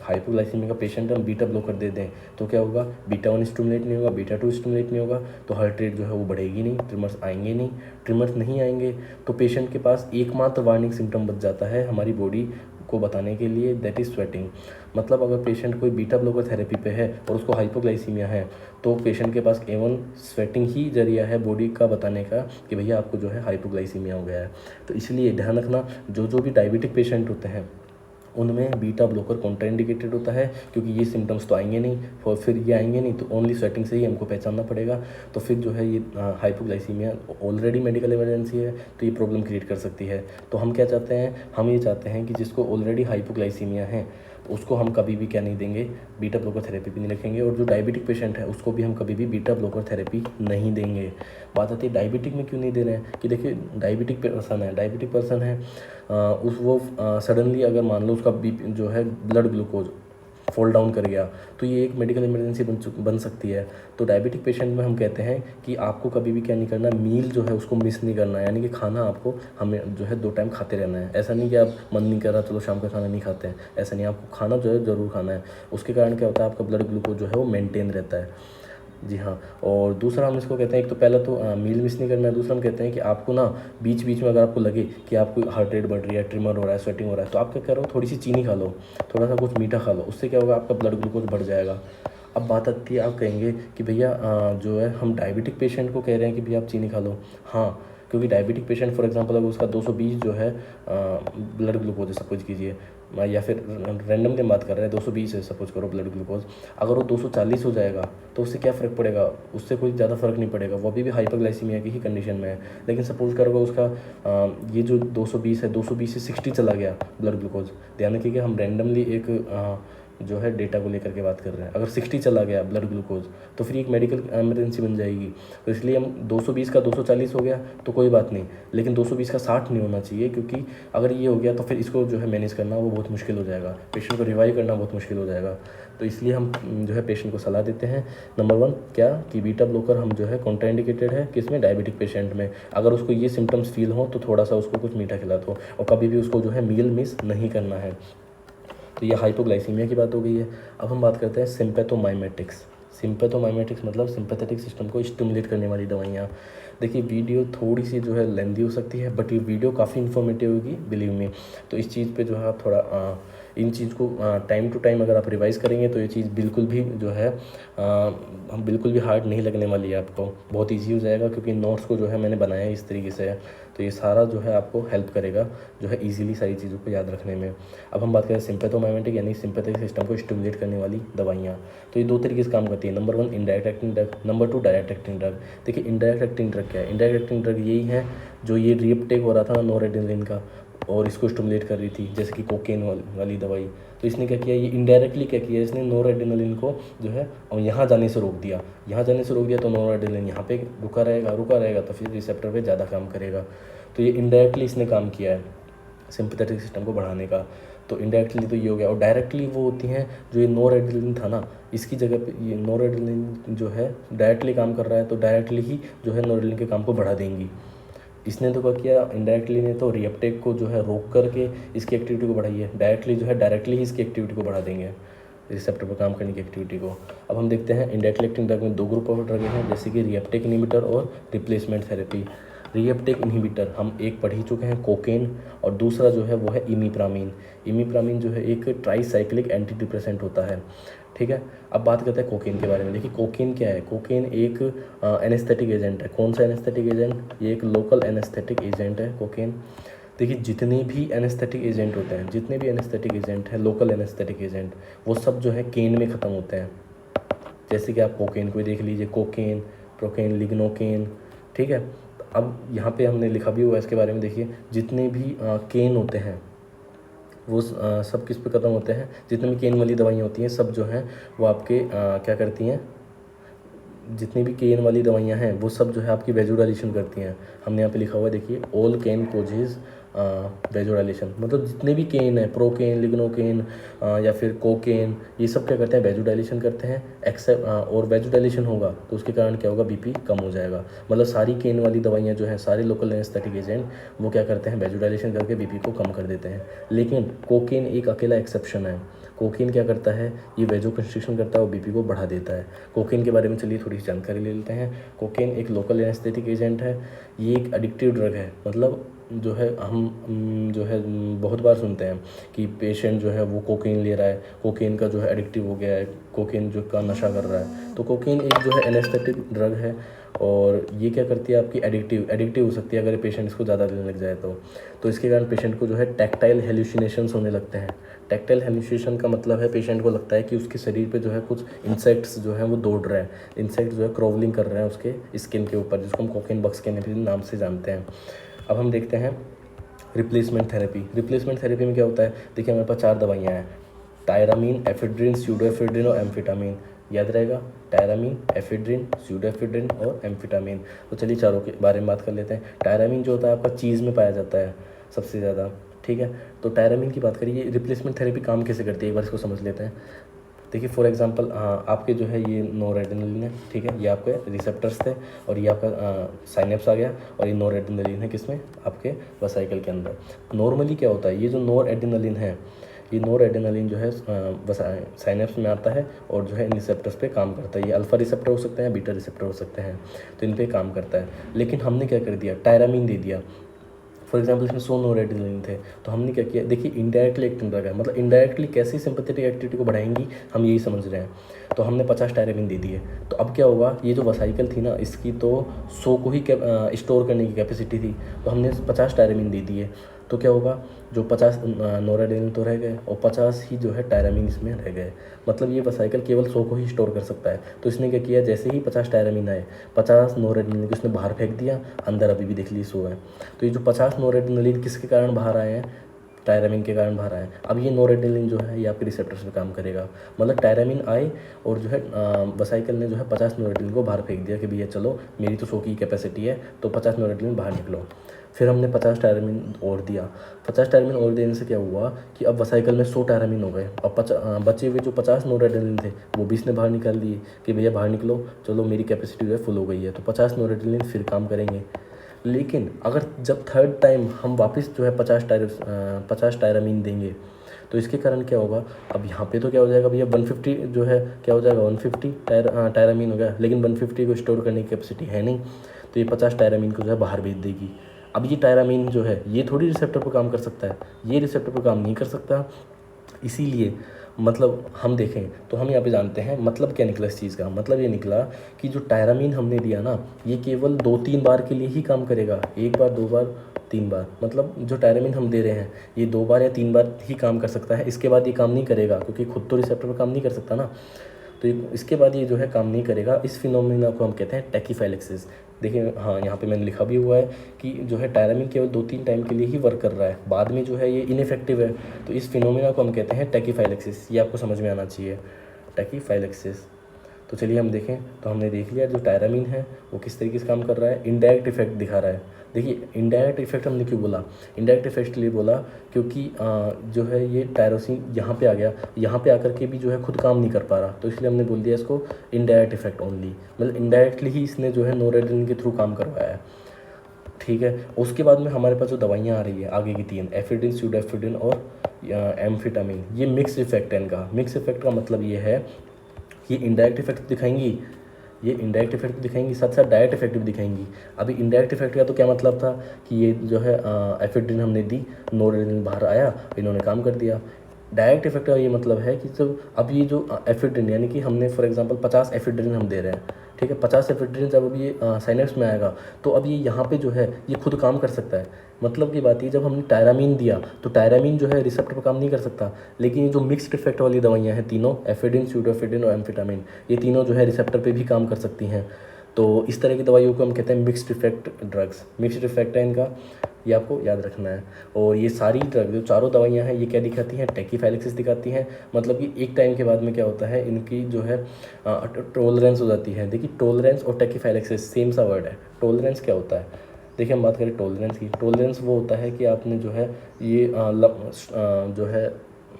हाइपोग्लाइसीमिया का पेशेंट हम बीटा ब्लॉकर दे दें, तो क्या होगा, बीटा 1 स्टिमुलेट नहीं होगा, बीटा 2 स्टिमुलेट नहीं होगा, तो हार्ट रेट जो है वो बढ़ेगी नहीं, ट्रिमर्स आएंगे नहीं। ट्रिमर्स नहीं आएंगे तो पेशेंट के पास एकमात्र वार्निंग सिम्टम बच जाता है हमारी बॉडी को बताने के लिए, दैट इज़ स्वेटिंग। मतलब अगर पेशेंट कोई बीटा ब्लॉकर थेरेपी पे है और उसको हाइपोग्लाइसीमिया है तो पेशेंट के पास केवल स्वेटिंग ही जरिया है बॉडी का बताने का कि भैया आपको जो है हाइपोग्लाइसीमिया हो गया है। तो इसलिए ध्यान रखना, जो जो भी डायबिटिक पेशेंट होते हैं उनमें बीटा ब्लॉकर कॉन्ट्राइंडिकेटेड होता है, क्योंकि ये सिम्टम्स तो आएंगे नहीं और फिर ये आएंगे नहीं तो ओनली स्वेटिंग से ही हमको पहचानना पड़ेगा। तो फिर जो है ये हाइपोग्लाइसीमिया ऑलरेडी मेडिकल इमरजेंसी है तो ये प्रॉब्लम क्रिएट कर सकती है। तो हम क्या चाहते हैं, हम ये चाहते हैं कि जिसको ऑलरेडी हाइपोग्लाइसीमिया है तो उसको हम कभी भी क्या नहीं देंगे, बीटा ब्लॉकर थेरेपी भी नहीं रखेंगे। और जो डायबिटिक पेशेंट है उसको भी हम कभी भी बीटा ब्लॉकर थेरेपी नहीं देंगे। बात आती है डायबिटिक में क्यों नहीं दे रहे हैं कि देखिए, डायबिटिक पर्सन है उस वो सडनली अगर मान लो उसका बीपी जो है ब्लड ग्लूकोज फॉल डाउन कर गया तो ये एक मेडिकल इमरजेंसी बन सकती है। तो डायबिटिक पेशेंट में हम कहते हैं कि आपको कभी भी क्या नहीं करना, मील जो है उसको मिस नहीं करना है, यानी कि खाना आपको हमें जो है 2 टाइम खाते रहना है। ऐसा नहीं कि आप मन नहीं कर रहा चलो शाम का खाना नहीं खाते हैं, ऐसा नहीं, आपको खाना जो है ज़रूर खाना है। उसके कारण क्या होता है, आपका ब्लड ग्लूकोज जो है वो मेनटेन रहता है। जी हाँ। और दूसरा हम इसको कहते हैं, एक तो पहला तो मील मिस नहीं करना है, दूसरा हम कहते हैं कि आपको ना बीच बीच में अगर आपको लगे कि आपको हार्ट रेट बढ़ रही है, ट्रिमर हो रहा है, स्वेटिंग हो रहा है, तो आप क्या करो, थोड़ी सी चीनी खा लो, थोड़ा सा कुछ मीठा खा लो, उससे क्या होगा, आपका ब्लड ग्लूकोज बढ़ जाएगा। अब बात आती है, आप कहेंगे कि भैया जो है हम डायबिटिक पेशेंट को कह रहे हैं कि भैया आप चीनी खा लो। हाँ, क्योंकि डायबिटिक पेशेंट फॉर एग्जांपल अगर उसका 220 जो है ब्लड ग्लूकोज है, सपोज कीजिए, या फिर रैंडमली बात कर रहे हैं 220 है सपोज करो ब्लड ग्लूकोज, अगर वो 240 हो जाएगा तो उससे क्या फ़र्क पड़ेगा, उससे कोई ज़्यादा फ़र्क नहीं पड़ेगा, वो भी हाइपोग्लाइसीमिया की ही कंडीशन में है। लेकिन सपोज करोगे उसका ये जो 220 है, 220 से 60 चला गया ब्लड ग्लूकोज, ध्यान रखिए कि हम रैंडमली एक जो है डेटा को लेकर के बात कर रहे हैं। अगर 60 चला गया ब्लड ग्लूकोज तो फिर एक मेडिकल इमरजेंसी बन जाएगी। तो इसलिए हम 220 का 240 हो गया तो कोई बात नहीं, लेकिन 220 का 60 नहीं होना चाहिए, क्योंकि अगर ये हो गया तो फिर इसको जो है मैनेज करना वो बहुत मुश्किल हो जाएगा, पेशेंट को रिवाइव करना बहुत मुश्किल हो जाएगा। तो इसलिए हम जो है पेशेंट को सलाह देते हैं, नंबर 1 क्या कि बीटा ब्लॉकर हम जो है कॉन्ट्राइंडिकेटेड है किसमें, डायबिटिक पेशेंट में। अगर उसको ये सिम्टम्स फील हो तो थोड़ा सा उसको कुछ मीठा खिला दो, और कभी भी उसको जो है मील मिस नहीं करना है। तो ये हाइपोग्लाइसीमिया की बात हो गई है। अब हम बात करते हैं सिम्पैथोमाइमेटिक्स। सिम्पैथोमाइमेटिक्स मतलब सिंपैथेटिक सिस्टम को स्टिमुलेट करने वाली दवाइयाँ। देखिए, वीडियो थोड़ी सी जो है लेंदी हो सकती है, बट ये वीडियो काफ़ी इन्फॉर्मेटिव होगी, बिलीव मी। तो इस चीज़ पे जो है आप थोड़ा इन चीज़ को टाइम टू टाइम अगर आप रिवाइज करेंगे तो ये चीज़ बिल्कुल भी जो है हम बिल्कुल भी हार्ड नहीं लगने वाली है, आपको बहुत ईजी हो जाएगा, क्योंकि नोट्स को जो है मैंने बनाया है इस तरीके से है। तो ये सारा जो है आपको हेल्प करेगा जो है ईजिली सारी चीज़ों को याद रखने में। अब हम बात करें सिम्पैथोमाइमेटिक यानी सिंपैथेटिक सिस्टम को स्टिमुलेट करने वाली दवाइयाँ। तो ये 2 तरीके से काम करती है, number 1 indirect acting drug, number 2 direct acting drug. देखिए, इनडायरेक्ट एक्टिंग ड्रग क्या है, इनडायरेक्ट एक्टिंग ड्रग यही है जो ये रीअपटेक हो रहा था नॉरएड्रेनालिन का और इसको स्टिमुलेट कर रही थी, जैसे कि कोकेन वाली दवाई। तो इसने क्या किया, ये इनडायरेक्टली क्या किया, इसने नॉरएड्रेनालिन को जो है और यहाँ जाने से रोक दिया, यहाँ जाने से रोक दिया तो नॉरएड्रेनालिन यहाँ पे रुका रहेगा तो फिर रिसेप्टर पे ज़्यादा काम करेगा। तो ये इनडायरेक्टली इसने काम किया है सिंपैथेटिक सिस्टम को बढ़ाने का। तो इनडायरेक्टली तो ये हो गया, और डायरेक्टली वो होती हैं जो ये नॉरएड्रेनालिन था ना, इसकी जगह पे ये नॉरएड्रेनालिन जो है डायरेक्टली काम कर रहा है, तो डायरेक्टली ही जो है नॉरएड्रेनालिन के काम को बढ़ा देंगी। इसने तो क्या किया, इनडायरेक्टली ने तो रीअपटेक को जो है रोक करके इसकी एक्टिविटी को बढ़ाई है, डायरेक्टली जो है डायरेक्टली ही इसकी एक्टिविटी को बढ़ा देंगे, रिसेप्टर पर काम करने की एक्टिविटी को। अब हम देखते हैं इंडायरेक्टली एक्टिंग ड्रग में दो ग्रुप ऑफ ड्रग हैं, जैसे कि रीअपटेक इनहिबिटर और रिप्लेसमेंट थेरेपी। रीअपटेक इनहिबिटर हम एक पढ़ ही चुके हैं, कोकेन, और दूसरा जो है वो है इमीप्रामीन। इमीप्रामीन जो है एक ट्राईसाइक्लिक एंटी डिप्रेसेंट होता है, ठीक है। अब बात करते हैं कोकेन के बारे में। देखिए कोकेन क्या है, कोकेन एक एनेस्थेटिक एजेंट है। कौन सा एनेस्थेटिक एजेंट, ये एक लोकल एनेस्थेटिक एजेंट है कोकेन। देखिए जितने भी एनेस्थेटिक एजेंट होते हैं, जितने भी एनेस्थेटिक एजेंट हैं, लोकल एनेस्थेटिक एजेंट, वो सब जो है केन में ख़त्म होते हैं। जैसे कि आप कोकेन को देख लीजिए, कोकेन, प्रोकेन, लिग्नोकेन, ठीक है। अब यहाँ पे हमने लिखा भी हुआ है इसके बारे में। देखिए जितने भी केन होते हैं वो सब किस पे ख़त्म होते हैं, जितने भी केन वाली दवाइयाँ होती हैं सब जो हैं वो आपके क्या करती हैं, जितनी भी केन वाली दवाइयाँ हैं वो सब जो है आपकी वेजोडाइलेशन करती हैं। हमने यहाँ पे लिखा हुआ है, देखिए ऑल केन कोजेज वेजोडाइलेशन, मतलब जितने भी केन है, प्रोकेन, लिग्नोकेन या फिर कोकेन, ये सब क्या करते हैं, वेजोडाइलेशन करते हैं। एक्सेप्ट और वेजोडाइलेशन होगा तो उसके कारण क्या होगा, बीपी कम हो जाएगा। मतलब सारी केन वाली दवाइयाँ जो हैं, सारे लोकल एनेस्थेटिक एजेंट वो क्या करते हैं, वेजोडाइलेशन करके बीपी को कम कर देते हैं। लेकिन कोकेन एक अकेला एक्सेप्शन है। कोकेन क्या करता है, ये वेजो कंस्ट्रिक्शन करता है और बीपी को बढ़ा देता है। कोकेन के बारे में चलिए थोड़ी सी जानकारी ले लेते हैं। कोकेन एक लोकल एनेस्थेटिक एजेंट है, ये एक एडिक्टिव ड्रग है। मतलब जो है हम जो है बहुत बार सुनते हैं कि पेशेंट जो है वो कोकेन ले रहा है, कोकेन का जो है एडिक्टिव हो गया है, कोकेन जो का नशा कर रहा है। तो कोकेन एक जो है एनेस्थेटिक ड्रग है और ये क्या करती है, आपकी एडिक्टिव हो सकती है अगर पेशेंट इसको ज़्यादा लेने लग जाए तो इसके कारण पेशेंट को जो है टैक्टाइल हेल्यूसिनेशंस होने लगते हैं। टैक्टाइल हेल्यूसिनेशन का मतलब है पेशेंट को लगता है कि उसके शरीर पे जो है कुछ इंसेक्ट्स जो हैं वो दौड़ रहे हैं, इंसेक्ट जो है क्रॉवलिंग कर रहे हैं उसके स्किन के ऊपर, जिसको हम कोकेन बग्स के नाम से जानते हैं। अब हम देखते हैं रिप्लेसमेंट थेरेपी। रिप्लेसमेंट थेरेपी में क्या होता है, देखिए हमारे पास 4 दवाइयाँ हैं, टायरामीन, एफेड्रिन, स्यूडोएफेड्रिन और एम्फेटामिन। याद रहेगा, टायरामीन, एफेड्रिन, स्यूडोएफेड्रिन और एम्फेटामिन। तो चलिए चारों के बारे में बात कर लेते हैं। टायरामीन जो होता है आपका चीज़ में पाया जाता है सबसे ज़्यादा, ठीक है। तो टायरामीन की बात करिए, रिप्लेसमेंट थेरेपी काम कैसे करती है एक बार इसको समझ लेते हैं। देखिए फॉर एग्जांपल आपके जो है ये नोरेड्रेनालिन है, ठीक है, ये आपके रिसेप्टर्स थे और ये आपका साइनेप्स आ गया और ये नोरेड्रेनालिन है किसमें, आपके वेसिकल के अंदर। नॉर्मली क्या होता है, ये जो नोरेड्रेनालिन है, ये नोरेड्रेनालिन जो है साइनेप्स में आता है और जो है इन रिसेप्टर्स पे काम करता है। ये अल्फा रिसेप्टर हो सकते हैं, बीटा रिसेप्टर हो सकते हैं, तो इन पे काम करता है। लेकिन हमने क्या कर दिया, टायरामीन दे दिया। फॉर एग्जाम्पल इसमें 100 नोरेड्रेनालिन थे, तो हमने क्या किया, देखिए इनडायरेक्टली एक्टिंग ड्रग है, मतलब इनडायरेक्टली कैसे सिंपैथेटिक एक्टिविटी को बढ़ाएंगी हम यही समझ रहे हैं। तो हमने 50 टायरामीन दे दिए, तो अब क्या होगा, ये जो वेसिकल थी ना इसकी तो 100 को ही स्टोर करने की कैपेसिटी थी, तो हमने 50 टायरामीन दे दिए। तो क्या होगा, जो 50 नोरेड्रेनालिन तो रह गए और 50 ही जो है टायरामीन इसमें रह गए। मतलब ये वेसिकल केवल 100 को ही स्टोर कर सकता है। तो इसने क्या किया, जैसे ही 50 टायरामीन आए, 50 नोरेड्रेनालिन को इसने बाहर फेंक दिया, अंदर अभी भी देख लीजिए 100 है। तो ये जो 50 नोरेड्रेनालिन किसके कारण बाहर आए हैं, टायरामीन के कारण बाहर आए। अब ये नोरेड्रेनालिन जो है ये आपके रिसेप्टर्स पे काम करेगा। मतलब टायरामीन आए और जो है वेसिकल ने जो है 50 नोरेड्रेनालिन को बाहर फेंक दिया कि भैया चलो मेरी तो 100 की कैपेसिटी है, तो 50 नोरेड्रेनालिन बाहर निकलो। फिर हमने 50 टायरामीन और दिया। 50 टायरामीन और देने से क्या हुआ कि अब वेसिकल में 100 टायरामीन हो गए। अब बचे हुए जो 50 नोरेड्रेनालिन थे वो भी इसने बाहर निकाल दिए कि भैया बाहर निकलो, चलो मेरी कैपेसिटी जो है फुल हो गई है। तो 50 नोरेड्रेनालिन फिर काम करेंगे। लेकिन अगर जब थर्ड टाइम हम वापस जो है 50 टायरामीन देंगे तो इसके कारण क्या होगा, अब यहाँ पे तो क्या हो जाएगा भैया, 150 जो है क्या हो जाएगा, 150 टायरामीन हो गया, लेकिन 150 को स्टोर करने की कैपेसिटी है नहीं, तो ये 50 टायरामीन को जो है बाहर भेज देगी। अब ये टायरामीन जो है ये थोड़ी रिसेप्टर पर काम कर सकता है, ये रिसेप्टर पर काम नहीं कर सकता। इसीलिए मतलब हम देखें तो हम यहाँ पे जानते हैं मतलब क्या निकला इस चीज़ का, मतलब ये निकला कि जो टायरामीन हमने दिया ना ये केवल 2-3 बार के लिए ही काम करेगा, 1 बार 2 बार 3 बार। मतलब जो टायरामीन हम दे रहे हैं ये 2 बार या 3 बार ही काम कर सकता है, इसके बाद ये काम नहीं करेगा, क्योंकि खुद तो रिसेप्टर पर काम नहीं कर सकता ना। तो इसके बाद ये जो है काम नहीं करेगा। इस फिनोमिना को हम कहते हैं टैकीफाइलेक्सिस। देखिए हाँ, यहाँ पे मैंने लिखा भी हुआ है कि जो है टायरामीन केवल 2-3 टाइम के लिए ही वर्क कर रहा है, बाद में जो है ये इनइफेक्टिव है। तो इस फिनोमिना को हम कहते हैं टैकीफाइलेक्सिस। ये आपको समझ में आना चाहिए, टैकीफाइलेक्सिस। तो चलिए हम देखें, तो हमने देख लिया जो टायरामीन है वो किस तरीके से काम कर रहा है, इनडायरेक्ट इफेक्ट दिखा रहा है। देखिए इनडायरेक्ट इफेक्ट हमने क्यों बोला, इनडायरेक्ट इफेक्ट लिए बोला क्योंकि जो है ये टायरोसिन यहाँ पे आ गया, यहाँ पे आकर के भी जो है खुद काम नहीं कर पा रहा, तो इसलिए हमने बोल दिया इसको इनडायरेक्ट इफेक्ट ओनली। मतलब इनडायरेक्टली ही इसने जो है नोरेड्रेनालिन के थ्रू काम करवाया है। ठीक है। उसके बाद में हमारे पास जो दवाइयाँ आ रही है आगे की तीन, एफिड्रिन, स्यूडोएफिड्रिन और एम्फेटामिन, ये मिक्स इफेक्ट है इनका। मिक्स इफेक्ट का मतलब ये है कि इनडायरेक्ट इफेक्ट दिखाएंगी, ये इनडायरेक्ट इफेक्ट दिखाएंगी, साथ साथ डायरेक्ट इफेक्ट भी दिखाएंगी। अभी इनडायरेक्ट इफेक्ट का तो क्या मतलब था कि ये जो है एफिड्रिन हमने दी, नोरेड्रेनालिन बाहर आया, इन्होंने काम कर दिया। डायरेक्ट इफेक्ट का ये मतलब है कि जब अब ये जो एफिड्रिन, यानी कि हमने फॉर एग्जांपल 50 एफिड्रिन हम दे रहे हैं, ठीक है, 50 एफिड्रिन जब अब ये साइनेप्स में आएगा तो अब ये यहाँ पे जो है ये खुद काम कर सकता है। मतलब की बात ये, जब हमने टायरामीन दिया तो टायरामीन जो है रिसेप्टर पर काम नहीं कर सकता, लेकिन ये जो मिक्स्ड इफेक्ट वाली दवाइयाँ हैं तीनों, एफिड्रिन, स्यूडोएफिड्रिन और एम्फेटामिन, ये तीनों जो है रिसेप्टर पे भी काम कर सकती हैं। तो इस तरह की दवाइयों को हम कहते हैं mixed effect drugs. Mixed effect है इनका, ये आपको याद रखना है। और ये सारी ड्रग जो चारों दवाइयाँ हैं ये क्या दिखाती हैं, टैकीफाइलेक्सिस दिखाती हैं। मतलब कि एक टाइम के बाद में क्या होता है, इनकी जो है टॉलरेंस हो जाती है। देखिए टॉलरेंस और टैकीफाइलेक्सिस सेम सा वर्ड है। टॉलरेंस क्या होता है, देखिए हम बात करें टॉलरेंस की। टॉलरेंस वो होता है कि आपने जो है ये जो है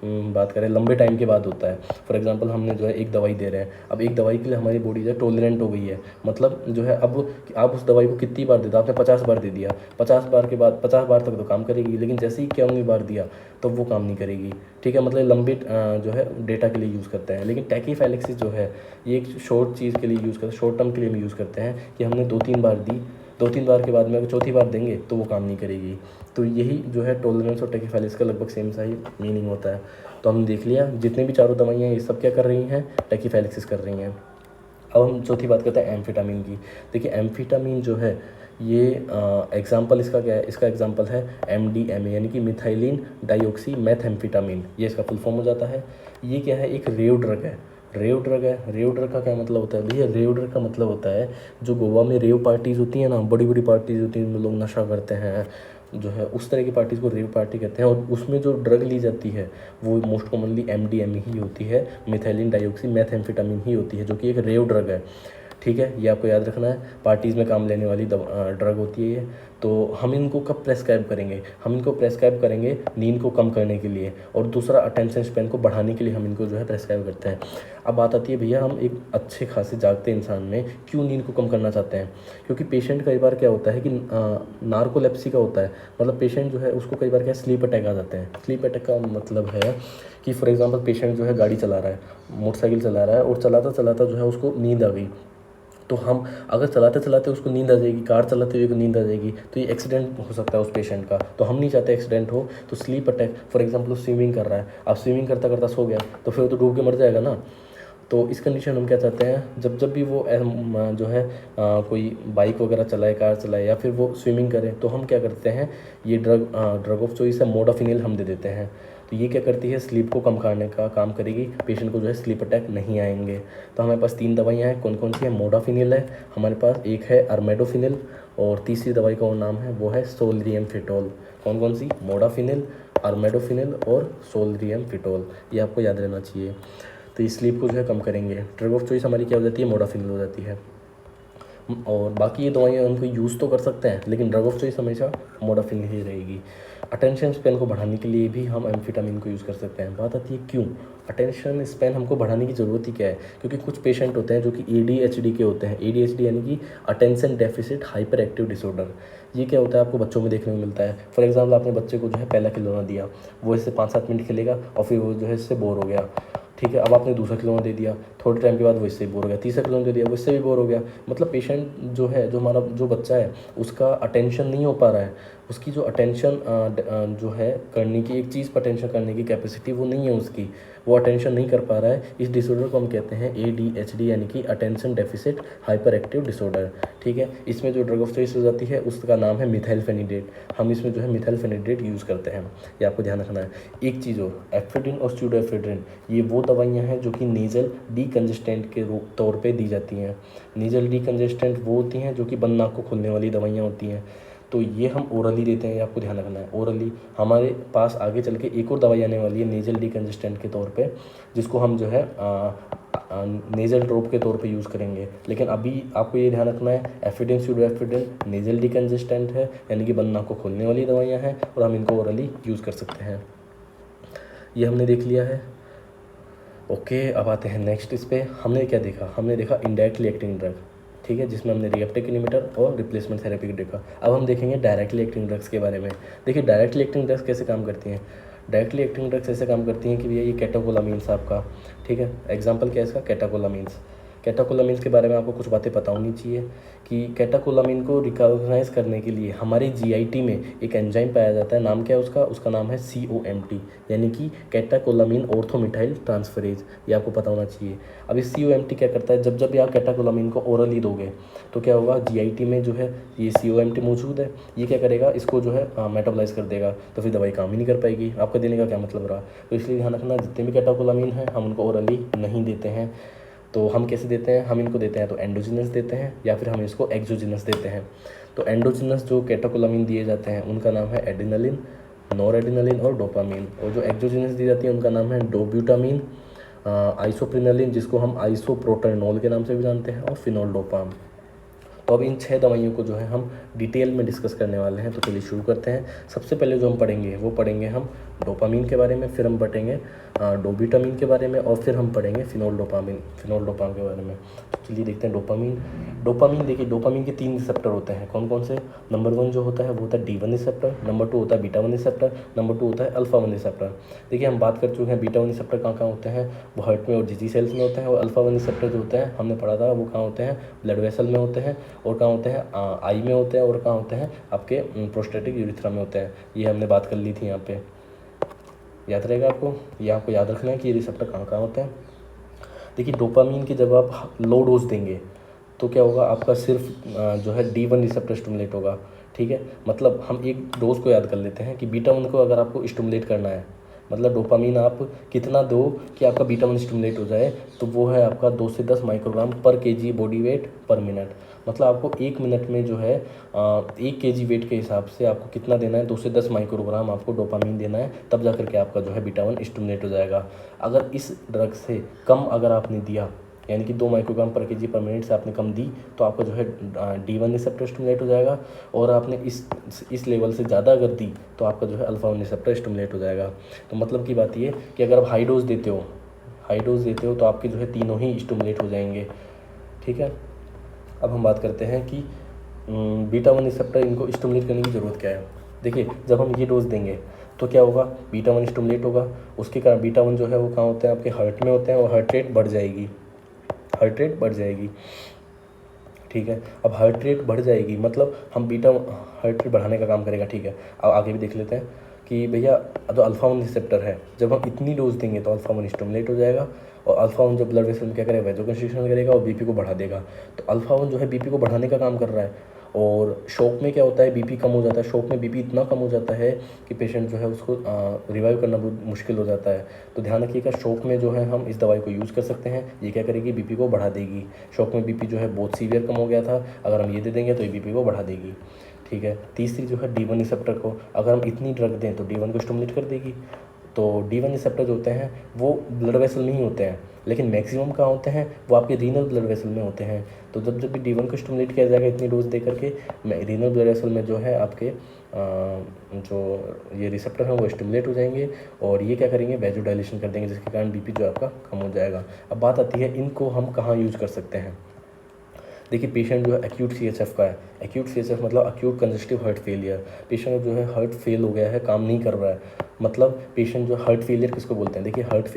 बात करें लंबे टाइम के बाद होता है। फॉर एग्जांपल हमने जो है एक दवाई दे रहे हैं, अब एक दवाई के लिए हमारी बॉडी जो है टॉलरेंट हो गई है, मतलब जो है अब आप उस दवाई को कितनी बार देते हो, आपने 50 बार दे दिया, 50 बार के बाद 50 बार तक तो काम करेगी, लेकिन जैसे ही 51वीं बार दिया तो वो काम नहीं करेगी, ठीक है। मतलब लंबे जो है डेटा के लिए यूज़ करते हैं। लेकिन टैकीफाइलेक्सिस जो है ये एक शॉर्ट चीज़ के लिए यूज़ करते हैं, शॉर्ट टर्म के लिए हम यूज़ करते हैं कि हमने 2-3 बार दी, 2-3 बार के बाद में अगर चौथी बार देंगे तो वो काम नहीं करेगी। तो यही जो है टॉलरेंस और टैकीफाइलेक्सिस का लगभग सेम सा ही मीनिंग होता है। तो हमने देख लिया जितने भी चारों दवाइयाँ हैं ये सब क्या कर रही हैं, टैकीफाइलेक्सिस कर रही हैं। अब हम चौथी बात करते हैं एम्फेटामिन की। देखिए एम्फेटामिन जो है ये एग्जाम्पल इसका क्या है, इसका एग्जाम्पल है MDMA यानी कि मिथाइलिन डाइऑक्सी मेथएम्फेटामिन, ये इसका फुल फॉर्म हो जाता है। ये क्या है, एक रेव ड्रग है। रेव ड्रग है। रेव ड्रग का क्या मतलब होता है भैया, रेव ड्रग का मतलब होता है जो गोवा में रेव पार्टीज़ होती हैं ना, बड़ी बड़ी पार्टीज़ होती हैं जिनमें लोग नशा करते हैं, जो है उस तरह की पार्टीज़ को रेव पार्टी कहते हैं। और उसमें जो ड्रग ली जाती है वो मोस्ट कॉमनली MDMA ही होती है, मिथाइलिन डाइऑक्सी मेथएम्फेटामिन ही होती है, जो कि एक रेव ड्रग है, ठीक है। ये आपको याद रखना है, पार्टीज़ में काम लेने वाली ड्रग होती है ये। तो हम इनको कब प्रेस्क्राइब करेंगे, हम इनको प्रेस्क्राइब करेंगे नींद को कम करने के लिए, और दूसरा अटेंशन स्पैन को बढ़ाने के लिए हम इनको जो है प्रेस्क्राइब करते हैं। अब बात आती है भैया हम एक अच्छे खासे जागते इंसान में क्यों नींद को कम करना चाहते हैं, क्योंकि पेशेंट कई बार क्या होता है कि नार्कोलेप्सी का होता है, मतलब पेशेंट जो है उसको कई बार क्या स्लीप अटैक आ जाते हैं। स्लीप अटैक का मतलब है कि फॉर एग्जांपल पेशेंट जो है गाड़ी चला रहा है, मोटरसाइकिल चला रहा है, और चलाता चलाता जो है उसको नींद आ गई, तो हम अगर चलाते चलाते उसको नींद आ जाएगी, कार चलाते हुए को नींद आ जाएगी, तो ये एक्सीडेंट हो सकता है उस पेशेंट का। तो हम नहीं चाहते एक्सीडेंट हो। तो sleep attack, for example swimming कर रहा है, अब स्विमिंग करता करता सो गया तो फिर वो तो डूब के मर जाएगा ना। तो इस कंडीशन हम क्या चाहते हैं, जब जब भी वो जो है कोई बाइक वगैरह चलाए, कार चलाए, या फिर वो स्विमिंग करे, तो हम क्या करते हैं, ये ड्रग ऑफ चॉइस है मोडाफिनिल हम दे देते हैं। तो ये क्या करती है, स्लीप को कम करने का काम करेगी, पेशेंट को जो है स्लीप अटैक नहीं आएंगे। तो हमारे पास 3 दवाइयाँ हैं, कौन कौन सी है, मोडाफिनिल है हमारे पास, एक है अर्मेडोफिनिल, और तीसरी दवाई का वो नाम है वो है सोल्रियमफिटोल। कौन कौन सी, मोडाफिनिल, अर्मेडोफिनिल और सोल्रियमफिटोल, ये आपको याद रहना चाहिए। तो ये स्लीप को जो है कम करेंगे। ड्रग ऑफ चॉइस हमारी क्या हो जाती है, मोडाफिनिल हो जाती है। और बाकी ये दवाइयाँ उनको यूज़ तो कर सकते हैं, लेकिन ड्रग ऑफ चॉइस हमेशा मोडाफिनिल ही रहेगी। अटेंशन स्पैन को बढ़ाने के लिए भी हम एम्फेटामिन को यूज़ कर सकते हैं। बात आती है क्यों अटेंशन स्पैन हमको बढ़ाने की ज़रूरत ही क्या है, क्योंकि कुछ पेशेंट होते हैं जो कि ADHD के होते हैं। ADHD यानी कि attention deficit hyper active disorder. ये क्या होता है, आपको बच्चों में देखने को मिलता है। फॉर एग्जाम्पल आपने बच्चे को जो है पहला खिलौना दिया, वो इससे 5-7 मिनट खेलेगा और फिर वो जो है इससे बोर हो गया, ठीक है। अब आपने दूसरा खिलौना दे दिया, थोड़े टाइम के बाद वो इससे भी बोर हो गया, तीसरा खिलौना दे दिया, वो इससे भी बोर हो गया। मतलब पेशेंट जो है, जो हमारा जो बच्चा है, उसका अटेंशन नहीं हो पा रहा है, उसकी जो अटेंशन जो है करने की, एक चीज़ पर अटेंशन करने की कैपेसिटी वो नहीं है उसकी, वो अटेंशन नहीं कर पा रहा है। इस डिसऑर्डर को हम कहते हैं ADHD यानी कि attention deficit hyper active disorder, ठीक है। इसमें जो ड्रग ऑफ चॉइस हो जाती है उसका नाम है मिथाइलफेनिडेट। हम इसमें जो है मिथाइलफेनिडेट यूज़ करते हैं, ये आपको ध्यान रखना है। एक चीज़ हो, एफेड्रिन और स्यूडोएफेड्रिन ये वो दवाइयाँ हैं जो कि नेज़ल डीकंजेस्टेंट के तौर पे दी जाती हैं। नेज़ल डीकंजेस्टेंट वो होती हैं जो कि बंद नाक को खोलने वाली दवाइयाँ होती हैं। तो ये हम ओरली देते हैं, ये आपको ध्यान रखना है। ओरली हमारे पास आगे चल के एक और दवाई आने वाली है नेज़ल डीकंजेस्टेंट के तौर पे, जिसको हम जो है नेज़ल ड्रॉप के तौर पे यूज़ करेंगे। लेकिन अभी आपको ये ध्यान रखना है, एफेड्रिन स्यूडोएफेड्रिन नेज़ल डीकंजेस्टेंट है, यानी कि बंद नाक को खोलने वाली दवाइयाँ हैं, और हम इनको ओरली यूज़ कर सकते हैं। ये हमने देख लिया है। ओके, अब आते हैं नेक्स्ट। इस पर हमने क्या देखा, हमने देखा इनडायरेक्टली एक्टिंग ड्रग, ठीक है, जिसमें हमने रिएप्टेक इनहिबिटर और रिप्लेसमेंट थेरेपी देखा। अब हम देखेंगे डायरेक्टली एक्टिंग ड्रग्स के बारे में। देखिए डायरेक्टली एक्टिंग ड्रग्स कैसे काम करती हैं। डायरेक्टली एक्टिंग ड्रग्स ऐसे काम करती हैं कि भैया ये कैटेकोलामीन्स आपका, ठीक है, एग्जाम्पल क्या है इसका, कैटेकोलामीन्स। कैटेकोलामीन्स के बारे में आपको कुछ बातें पता होनी चाहिए कि कैटेकोलामीन को रिकॉग्नाइज करने के लिए हमारे जीआईटी में एक एंजाइम पाया जाता है। नाम क्या है उसका, उसका नाम है COMT, यानी कि कैटेकोलामीन ऑर्थोमिथाइल ट्रांसफरेज। ये आपको पता होना चाहिए। अब इस COMT क्या करता है, जब जब आप कैटेकोलामीन को ओरली दोगे तो क्या होगा, जीआईटी में जो है ये COMT मौजूद है, ये क्या करेगा, इसको जो है मेटाबोलाइज कर देगा, तो फिर दवाई काम ही नहीं कर पाएगी। आपका देने का क्या मतलब रहा। तो इसलिए ध्यान रखना, जितने भी कैटेकोलामीन हैं हम उनको ओरली नहीं देते हैं। तो हम कैसे देते हैं, हम इनको देते हैं तो एंडोजिनस देते हैं या फिर हम इसको एक्सोजिनस देते हैं। तो एंडोजिनस जो कैटेकोलामीन दिए जाते हैं उनका नाम है एड्रेनालिन, नॉरएड्रेनालिन और डोपामीन। और जो एक्सोजिनस दी जाती है उनका नाम है डोब्यूटामीन, आइसोप्रिनालिन जिसको हम आइसोप्रोटेनॉल के नाम से भी जानते हैं, और फिनोल्डोपाम। तो अब इन 6 दवाइयों को जो है हम डिटेल में डिस्कस करने वाले हैं। तो चलिए शुरू करते हैं। सबसे पहले जो हम पढ़ेंगे वो पढ़ेंगे हम डोपामीन के बारे में, फिर हम पढ़ेंगे डोब्यूटामीन के बारे में, और फिर हम पढ़ेंगे फिनोल्डोपाम के बारे में। तो चलिए देखते हैं डोपामीन देखिए डोपामीन के 3 रिसेप्टर होते हैं। कौन कौन से, नंबर 1 जो होता है वो होता है D1 रिसेप्टर, नंबर 2 होता है बीटा 1 रिसेप्टर, नंबर 2 होता है अल्फा 1 रिसेप्टर। देखिए हम बात कर चुके हैं बीटा 1 रिसेप्टर कहाँ कहाँ होते हैं, वो हार्ट में और जीजी सेल्स में होते हैं। और अल्फा 1 रिसेप्टर जो होते हैं हमने पढ़ा था वो कहाँ होते हैं, ब्लड वेसल में होते हैं, और कहाँ होते हैं, आई में होते हैं, और कहाँ होते हैं आपके प्रोस्टेटिक यूरिथ्रा में होते हैं। ये हमने बात कर ली थी यहाँ पे, याद रहेगा आपको, ये आपको याद रखना है कि ये रिसेप्टर कहाँ कहाँ होते हैं। देखिए डोपामीन की जब आप लो डोज देंगे तो क्या होगा, आपका सिर्फ जो है D1 रिसेप्टर स्टिमुलेट होगा, ठीक है। मतलब हम एक डोज को याद कर लेते हैं कि बीटा 1 को अगर आपको स्टिमुलेट करना है, मतलब डोपामीन आप कितना दो कि आपका बीटा 1 स्टिमुलेट हो जाए, तो वो है आपका 2 से 10 माइक्रोग्राम पर kg बॉडी वेट पर मिनट। मतलब आपको 1 मिनट में जो है 1 kg वेट के हिसाब से आपको कितना देना है, 2 से 10 माइक्रोग्राम आपको डोपामीन देना है, तब जा करके आपका जो है बीटा 1 स्टिमुलेट हो जाएगा। अगर इस ड्रग से कम अगर आपने दिया, यानी कि 2 माइक्रोग्राम पर kg पर मिनट से आपने कम दी, तो आपका जो है D1 रिसेप्टर स्टिमुलेट हो जाएगा। और आपने इस लेवल से ज़्यादा अगर दी तो आपका जो है अल्फा 1 रिसेप्टर स्टिमुलेट हो जाएगा। तो मतलब की बात ये कि अगर आप हाई डोज देते हो तो आपके जो है तीनों ही स्टिमुलेट हो जाएंगे, ठीक है। अब हम बात करते हैं कि बीटा 1 रिसेप्टर इनको स्टिमुलेट करने की ज़रूरत क्या है। देखिए जब हम ये डोज देंगे तो क्या होगा, बीटा 1 स्टिमुलेट होगा, उसके कारण बीटा 1 जो है वो कहाँ होते हैं, आपके हार्ट में होते हैं, और हार्ट रेट बढ़ जाएगी, ठीक है। अब हार्ट रेट बढ़ जाएगी मतलब हम हार्ट रेट बढ़ाने का काम करेगा, ठीक है। अब आगे भी देख लेते हैं कि भैया जो अल्फा 1 रिसेप्टर है, जब हम इतनी डोज देंगे तो अल्फा 1 स्टिमुलेट हो जाएगा, और अल्फा 1 जो ब्लड वेसल में क्या करेगा, वैसोकंस्ट्रिक्शन करेगा और बीपी को बढ़ा देगा। तो अल्फा 1 जो है बीपी को बढ़ाने का काम कर रहा है। और शॉक में क्या होता है, बीपी कम हो जाता है। शॉक में बीपी इतना कम हो जाता है कि पेशेंट जो है उसको रिवाइव करना बहुत मुश्किल हो जाता है। तो ध्यान रखिएगा, शॉक में जो है हम इस दवाई को यूज़ कर सकते हैं। ये क्या करेगी, बीपी को बढ़ा देगी। शॉक में बीपी जो है बहुत सीवियर कम हो गया था, अगर हम ये दे देंगे तो ये बीपी को बढ़ा देगी, ठीक है। तीसरी जो है D1 रिसेप्टर को अगर हम इतनी ड्रग दें तो D1 को स्टिमुलेट कर देगी। तो D1 रिसेप्टर जो होते हैं वो ब्लड वेसल में ही होते हैं, लेकिन मैक्सिमम कहाँ होते हैं, वो आपके रीनल ब्लड वेसल में होते हैं। तो जब जब भी D1 को स्टिमुलेट किया जाएगा इतनी डोज दे करके, रीनल ब्लड वेसल में जो है आपके जो ये रिसेप्टर हैं वो स्टिमुलेट हो जाएंगे, और ये क्या करेंगे, वैसोडाइलेशन कर देंगे, जिसके कारण बीपी जो आपका कम हो जाएगा। अब बात आती है इनको हम कहाँ यूज कर सकते हैं। देखिए पेशेंट जो है एक्यूट CHF का है, एक्यूट CHF मतलब acute congestive heart failure. Patient जो है हार्ट फेल हो गया है, काम नहीं कर रहा है, मतलब पेशेंट जो हार्ट फेलियर किसको बोलते हैं। देखिए हार्ट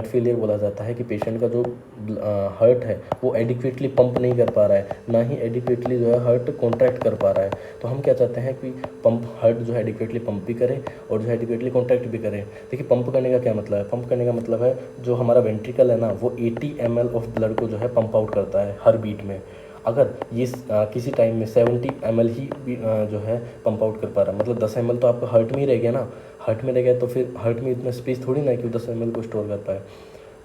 फेलियर बोला जाता है कि पेशेंट का जो हार्ट है वो एडिक्वेटली पंप नहीं कर पा रहा है, ना ही एडिक्वेटली जो है हार्ट कॉन्ट्रैक्ट कर पा रहा है। तो हम क्या चाहते हैं कि हार्ट जो है एडिक्वेटली पंप भी करे और जो है एडिक्वेटली कॉन्ट्रैक्ट भी करे। देखिए पंप करने का क्या मतलब है, पंप करने का मतलब है जो हमारा वेंट्रिकल है ना, वो 80 ml ऑफ ब्लड को जो है पंप आउट करता है हर बीट में। अगर ये किसी टाइम में 70 ml ही जो है पंप आउट कर पा रहा है, मतलब 10 ml तो आपका हार्ट में ही रह गया ना, हार्ट में रह गया तो फिर हार्ट में इतना स्पेस थोड़ी ना है कि 10 ml को स्टोर कर पाए।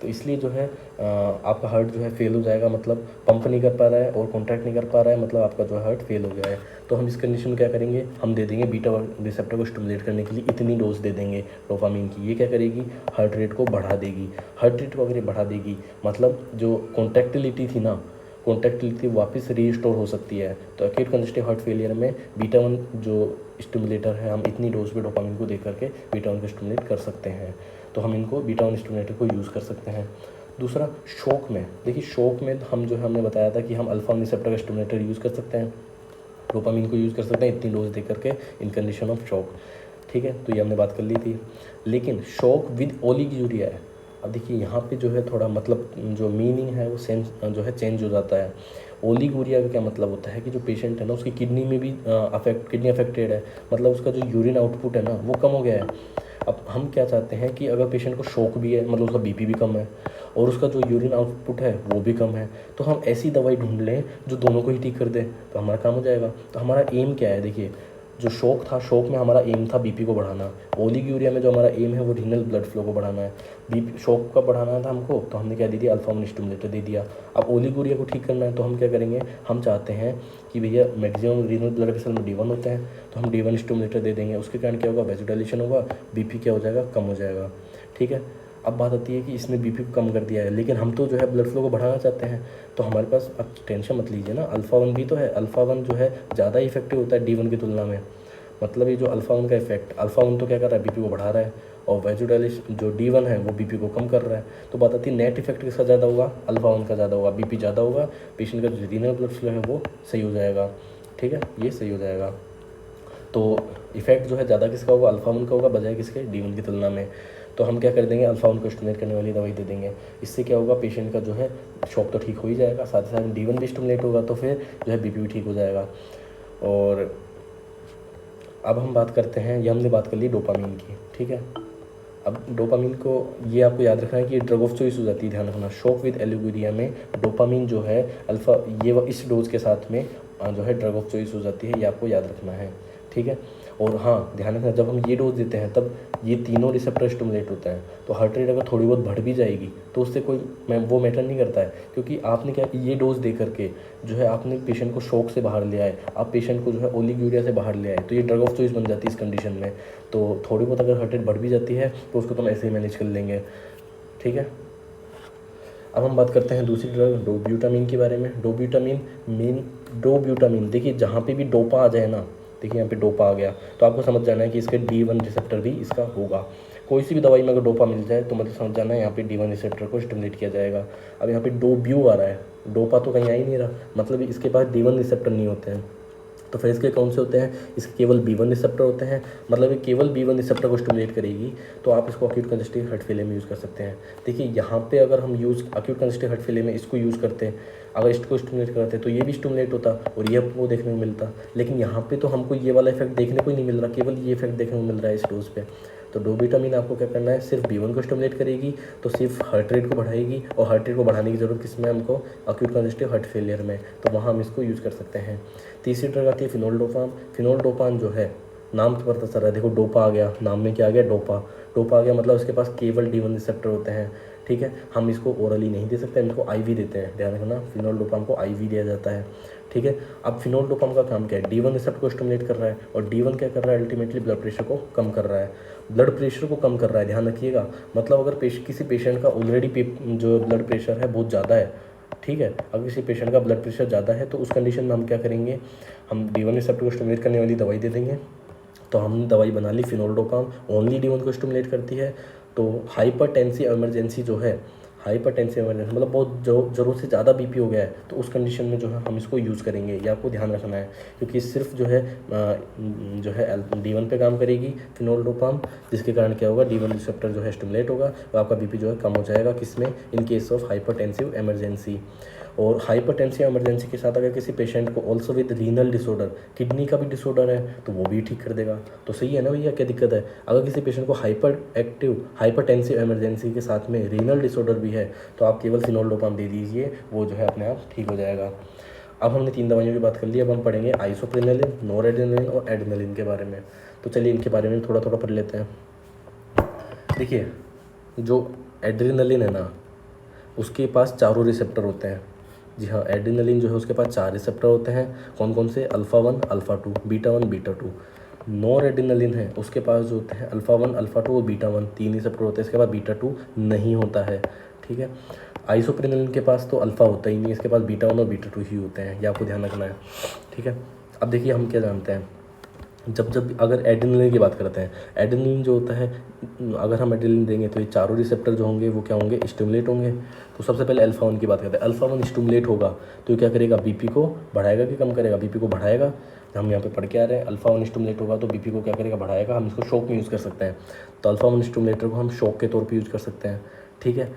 तो इसलिए जो है आपका हार्ट जो है फेल हो जाएगा, मतलब पंप नहीं कर पा रहा है और कॉन्ट्रैक्ट नहीं कर पा रहा है, मतलब आपका जो है हार्ट फेल हो गया है। तो हम इस कंडीशन में क्या करेंगे, हम दे देंगे बीटा रिसेप्टर को स्टिमुलेट करने के लिए इतनी डोज दे देंगे डोपामीन की। ये क्या करेगी, हार्ट रेट को बढ़ा देगी। हार्ट रेट को अगर ये बढ़ा देगी मतलब जो कॉन्ट्रैक्टिलिटी थी ना, कॉन्ट्रैक्टिलिटी वापस रीस्टोर हो सकती है। तो एक्यूट कंजस्टिव हार्ट फेलियर में बीटा 1 जो स्टिमुलेटर है, हम इतनी डोज पे डोपामिन को दे करके बीटा 1 को स्टिमुलेट कर सकते हैं। तो हम इनको बीटा 1 स्टिमुलेटर को यूज़ कर सकते हैं। दूसरा शॉक में, देखिए शॉक में हम जो है हमने बताया था कि हम अल्फा रिसेप्टर का स्टिमुलेटर यूज़ कर सकते हैं, डोपामिन को यूज़ कर सकते हैं इतनी डोज दे करके इन कंडीशन ऑफ शॉक, ठीक है। तो ये हमने बात कर ली थी। लेकिन शॉक विद ओलिगोयूरिया है, अब देखिए यहाँ पे जो है थोड़ा मतलब जो मीनिंग है वो सेंस जो है चेंज हो जाता है। ओलिगोयूरिया का क्या मतलब होता है कि जो पेशेंट है ना उसकी किडनी में भी किडनी अफेक्टेड है, मतलब उसका जो यूरिन आउटपुट है ना वो कम हो गया है। अब हम क्या चाहते हैं कि अगर पेशेंट को शॉक भी है, मतलब उसका बीपी भी कम है और उसका जो यूरिन आउटपुट है वो भी कम है, तो हम ऐसी दवाई ढूंढ लें जो दोनों को ही ठीक कर दे, तो हमारा काम हो जाएगा। तो हमारा एम क्या है, देखिए जो शॉक था, शॉक में हमारा एम था बीपी को बढ़ाना, ओलिगोयूरिया में जो हमारा एम है वो रीनल ब्लड फ्लो को बढ़ाना है। बीपी शॉक का बढ़ाना था हमको, तो हमने क्या दे दिया, अल्फा वन स्टिमुलेटर दे दिया। अब ओलिगोयूरिया को ठीक करना है तो हम क्या करेंगे, हम चाहते हैं कि भैया मैक्सिमम रीनल ब्लड वेसल में D1 होते हैं, तो हम D1 स्टिमुलेटर दे देंगे। उसके कारण क्या होगा, वेसोडाइलेशन होगा, बीपी क्या हो जाएगा, कम हो जाएगा, ठीक है। अब बात आती है कि इसने बीपी को कम कर दिया है, लेकिन हम तो जो है ब्लड फ्लो को बढ़ाना चाहते हैं, तो हमारे पास, अब टेंशन मत लीजिए ना, अल्फा वन भी तो है। अल्फा वन जो है ज़्यादा इफेक्टिव होता है D1 की तुलना में, मतलब ये जो अल्फा वन का इफेक्ट, अल्फा वन तो क्या कर रहा है, बीपी को बढ़ा रहा है, और वेसोडाइलेशन जो D1 है वो बीपी को कम कर रहा है। तो बात आती है नेट इफेक्ट किसका ज़्यादा होगा, अल्फा वन का ज़्यादा होगा, बीपी ज़्यादा होगा, पेशेंट का जो रीनल ब्लड फ्लो है वो सही हो जाएगा, ठीक है, ये सही हो जाएगा। तो इफेक्ट जो है ज़्यादा किसका होगा, अल्फा वन का होगा, बजाय किसके, D1 की तुलना में। तो हम क्या कर देंगे, अल्फा वन को स्टिमुलेट करने वाली दवाई दे देंगे। इससे क्या होगा, पेशेंट का जो है शॉक तो ठीक हो ही जाएगा, साथ ही साथ D1 भी स्टिमुलेट होगा, तो फिर जो है बीपी भी ठीक हो जाएगा। और अब हम बात करते हैं, ये हमने बात कर ली डोपामीन की, ठीक है। अब डोपामीन को ये आपको याद रखना है कि ड्रग ऑफ चॉइस हो जाती है, ध्यान रखना। शॉक विद ओलिगोयूरिया में डोपामीन जो है अल्फा, ये इस डोज के साथ में जो है ड्रग ऑफ चॉइस हो जाती है, ये आपको याद रखना है, ठीक है। और हाँ, ध्यान रखना, जब हम ये डोज देते हैं तब ये तीनों रिसेप्टर स्टिमुलेट होते हैं, तो हार्ट रेट अगर थोड़ी बहुत बढ़ भी जाएगी तो उससे कोई वो मैटर नहीं करता है, क्योंकि आपने क्या, ये डोज दे करके जो है आपने पेशेंट को शॉक से बाहर ले आए, आप पेशेंट को जो है ओलिगोयूरिया से बाहर ले आए, तो ये ड्रग ऑफ चॉइस बन जाती है इस कंडीशन में। तो थोड़ी बहुत अगर हार्ट रेट बढ़ भी जाती है तो उसको तो हम ऐसे ही मैनेज कर लेंगे, ठीक है। अब हम बात करते हैं दूसरी ड्रग डोब्यूटामीन के बारे में। डोब्यूटामीन, देखिए जहाँ पे भी डोपा आ जाए ना, देखिए यहाँ पे डोपा आ गया तो आपको समझ जाना है कि इसके D1 रिसेप्टर भी इसका होगा। कोई सी भी दवाई में अगर डोपा मिल जाए तो मतलब समझ जाना है यहाँ पे D1 रिसेप्टर को स्टिमुलेट किया जाएगा। अब यहाँ पे डोब्यू आ रहा है, डोपा तो कहीं आ ही नहीं रहा, मतलब इसके पास D1 रिसेप्टर नहीं होते हैं, तो फिर इसके कौन से होते हैं, इसके केवल B1 रिसेप्टर होते हैं, मतलब ये केवल B1 रिसेप्टर को स्टिमुलेट करेगी, तो आप इसको अक्यूट कंजस्टिव हार्ट फेलियर में यूज़ कर सकते हैं। देखिए यहाँ पे अगर हम अक्यूट कंजस्टिव हार्ट फेलियर में इसको यूज़ करते हैं, अगर इसको स्टिमुलेट करते तो ये भी स्टिमुलेट होता और ये हमको देखने को मिलता, लेकिन यहाँ पे तो हमको ये वाला इफेक्ट देखने को ही नहीं मिल रहा, केवल ये इफेक्ट देखने को मिल रहा है इस डोज पे। तो डोब्यूटामीन आपको क्या करना है, सिर्फ B1 को स्टिमुलेट करेगी, तो सिर्फ हार्ट रेट को बढ़ाएगी, और हार्ट रेट को बढ़ाने की ज़रूरत किस में, हमको अक्यूट कंजस्टिव हार्ट फेलियर में, तो वहाँ हम इसको यूज़ कर सकते हैं। तीसरी ड्रग आती है फिनोल्डोपान। फिनोल्डोपान जो है, नाम तो पता चल रहा है, देखो डोपा आ गया, नाम में क्या आ गया, डोपा। डोपा आ गया मतलब इसके पास केवल D1 रिसेप्टर होते हैं, ठीक है। हम इसको ओरली नहीं दे सकते, हम इसको IV देते हैं, ध्यान रखना, फिनोल्डोपान को IV दिया जाता है, ठीक है। अब फिनोल्डोपान का काम क्या है, D1 रिसेप्टर को स्टिमुलेट कर रहा है, और D1 क्या कर रहा है, अल्टीमेटली ब्लड प्रेशर को कम कर रहा है, ब्लड प्रेशर को कम कर रहा है, ध्यान रखिएगा। मतलब अगर किसी पेशेंट का ऑलरेडी जो ब्लड प्रेशर है बहुत ज़्यादा है, ठीक है, अगर किसी पेशेंट का ब्लड प्रेशर ज़्यादा है तो उस कंडीशन में हम क्या करेंगे, हम D1 रिसेप्टर को स्टिमुलेट करने वाली दवाई दे देंगे। तो हमने दवाई बना ली फिनोल्डोपाम, ओनली D1 को स्टिमुलेट करती है। तो हाइपरटेंसिव इमरजेंसी जो है, हाइपरटेंसिव इमरजेंसी मतलब बहुत ज़रूरत से ज़्यादा बीपी हो गया है, तो उस कंडीशन में जो है हम इसको यूज़ करेंगे, ये आपको ध्यान रखना है, क्योंकि सिर्फ जो है D1 पे काम करेगी फिनोल्डोपाम, जिसके कारण क्या होगा, D1 रिसेप्टर जो है स्टिमुलेट होगा और आपका बीपी जो है कम हो जाएगा, किसमें, in case of hypertensive emergency. और हाइपरटेंसिव इमरजेंसी के साथ अगर किसी पेशेंट को also with renal disorder, kidney का भी डिसऑर्डर है, तो वो भी ठीक कर देगा। तो सही है ना भैया, क्या दिक्कत है, अगर किसी पेशेंट को हाइपरटेंसिव इमरजेंसी के साथ में रीनल डिसऑर्डर भी है, तो आप केवल फिनोल्डोपाम दे दीजिए, वो जो है अपने आप ठीक हो जाएगा। अब हमने 3 दवाइयों की बात कर ली, अब हम पढ़ेंगे आइसोप्रेनालिन, नोरेड्रेनालिन और एड्रेनालिन के बारे में। तो चलिए इनके बारे में थोड़ा थोड़ा पढ़ लेते हैं। देखिए जो एड्रेनालिन है ना, उसके पास चारों रिसेप्टर होते हैं। जी हाँ, एड्रेनालिन जो है उसके पास 4 रिसेप्टर होते हैं, कौन कौन से, अल्फ़ा 1, अल्फ़ा 2, बीटा 1, बीटा 2। नोरेड्रेनालिन है, उसके पास जो होते हैं अल्फ़ा 1, अल्फ़ा 2 और बीटा 1, 3 रिसेप्टर होते हैं, इसके बाद बीटा 2 नहीं होता है, ठीक है। आइसोप्रेनालिन के पास तो अल्फ़ा होता ही नहीं, इसके पास बीटा 1 और बीटा 2 ही होते हैं, ये आपको ध्यान रखना है, ठीक है। अब देखिए हम क्या जानते हैं, जब जब अगर एड्रेनलिन की बात करते हैं, एड्रेनलिन जो होता है, अगर हम एड्रेनलिन देंगे तो ये चारों रिसेप्टर जो होंगे वो क्या होंगे, स्टिमुलेट होंगे। तो सबसे पहले अल्फा 1 की बात करते हैं। अल्फा 1 स्टिमुलेट होगा तो ये क्या करेगा, बीपी को बढ़ाएगा कि कम करेगा, बीपी को बढ़ाएगा। हम यहाँ पे पढ़ के आ रहे हैं, अल्फा 1 स्टिमुलेट होगा तो बीपी को क्या करेगा, बढ़ाएगा। हम इसको शॉक में यूज़ कर सकते हैं, तो अल्फा 1 स्टिमुलेटर को हम शॉक के तौर पर यूज़ कर सकते हैं, ठीक है।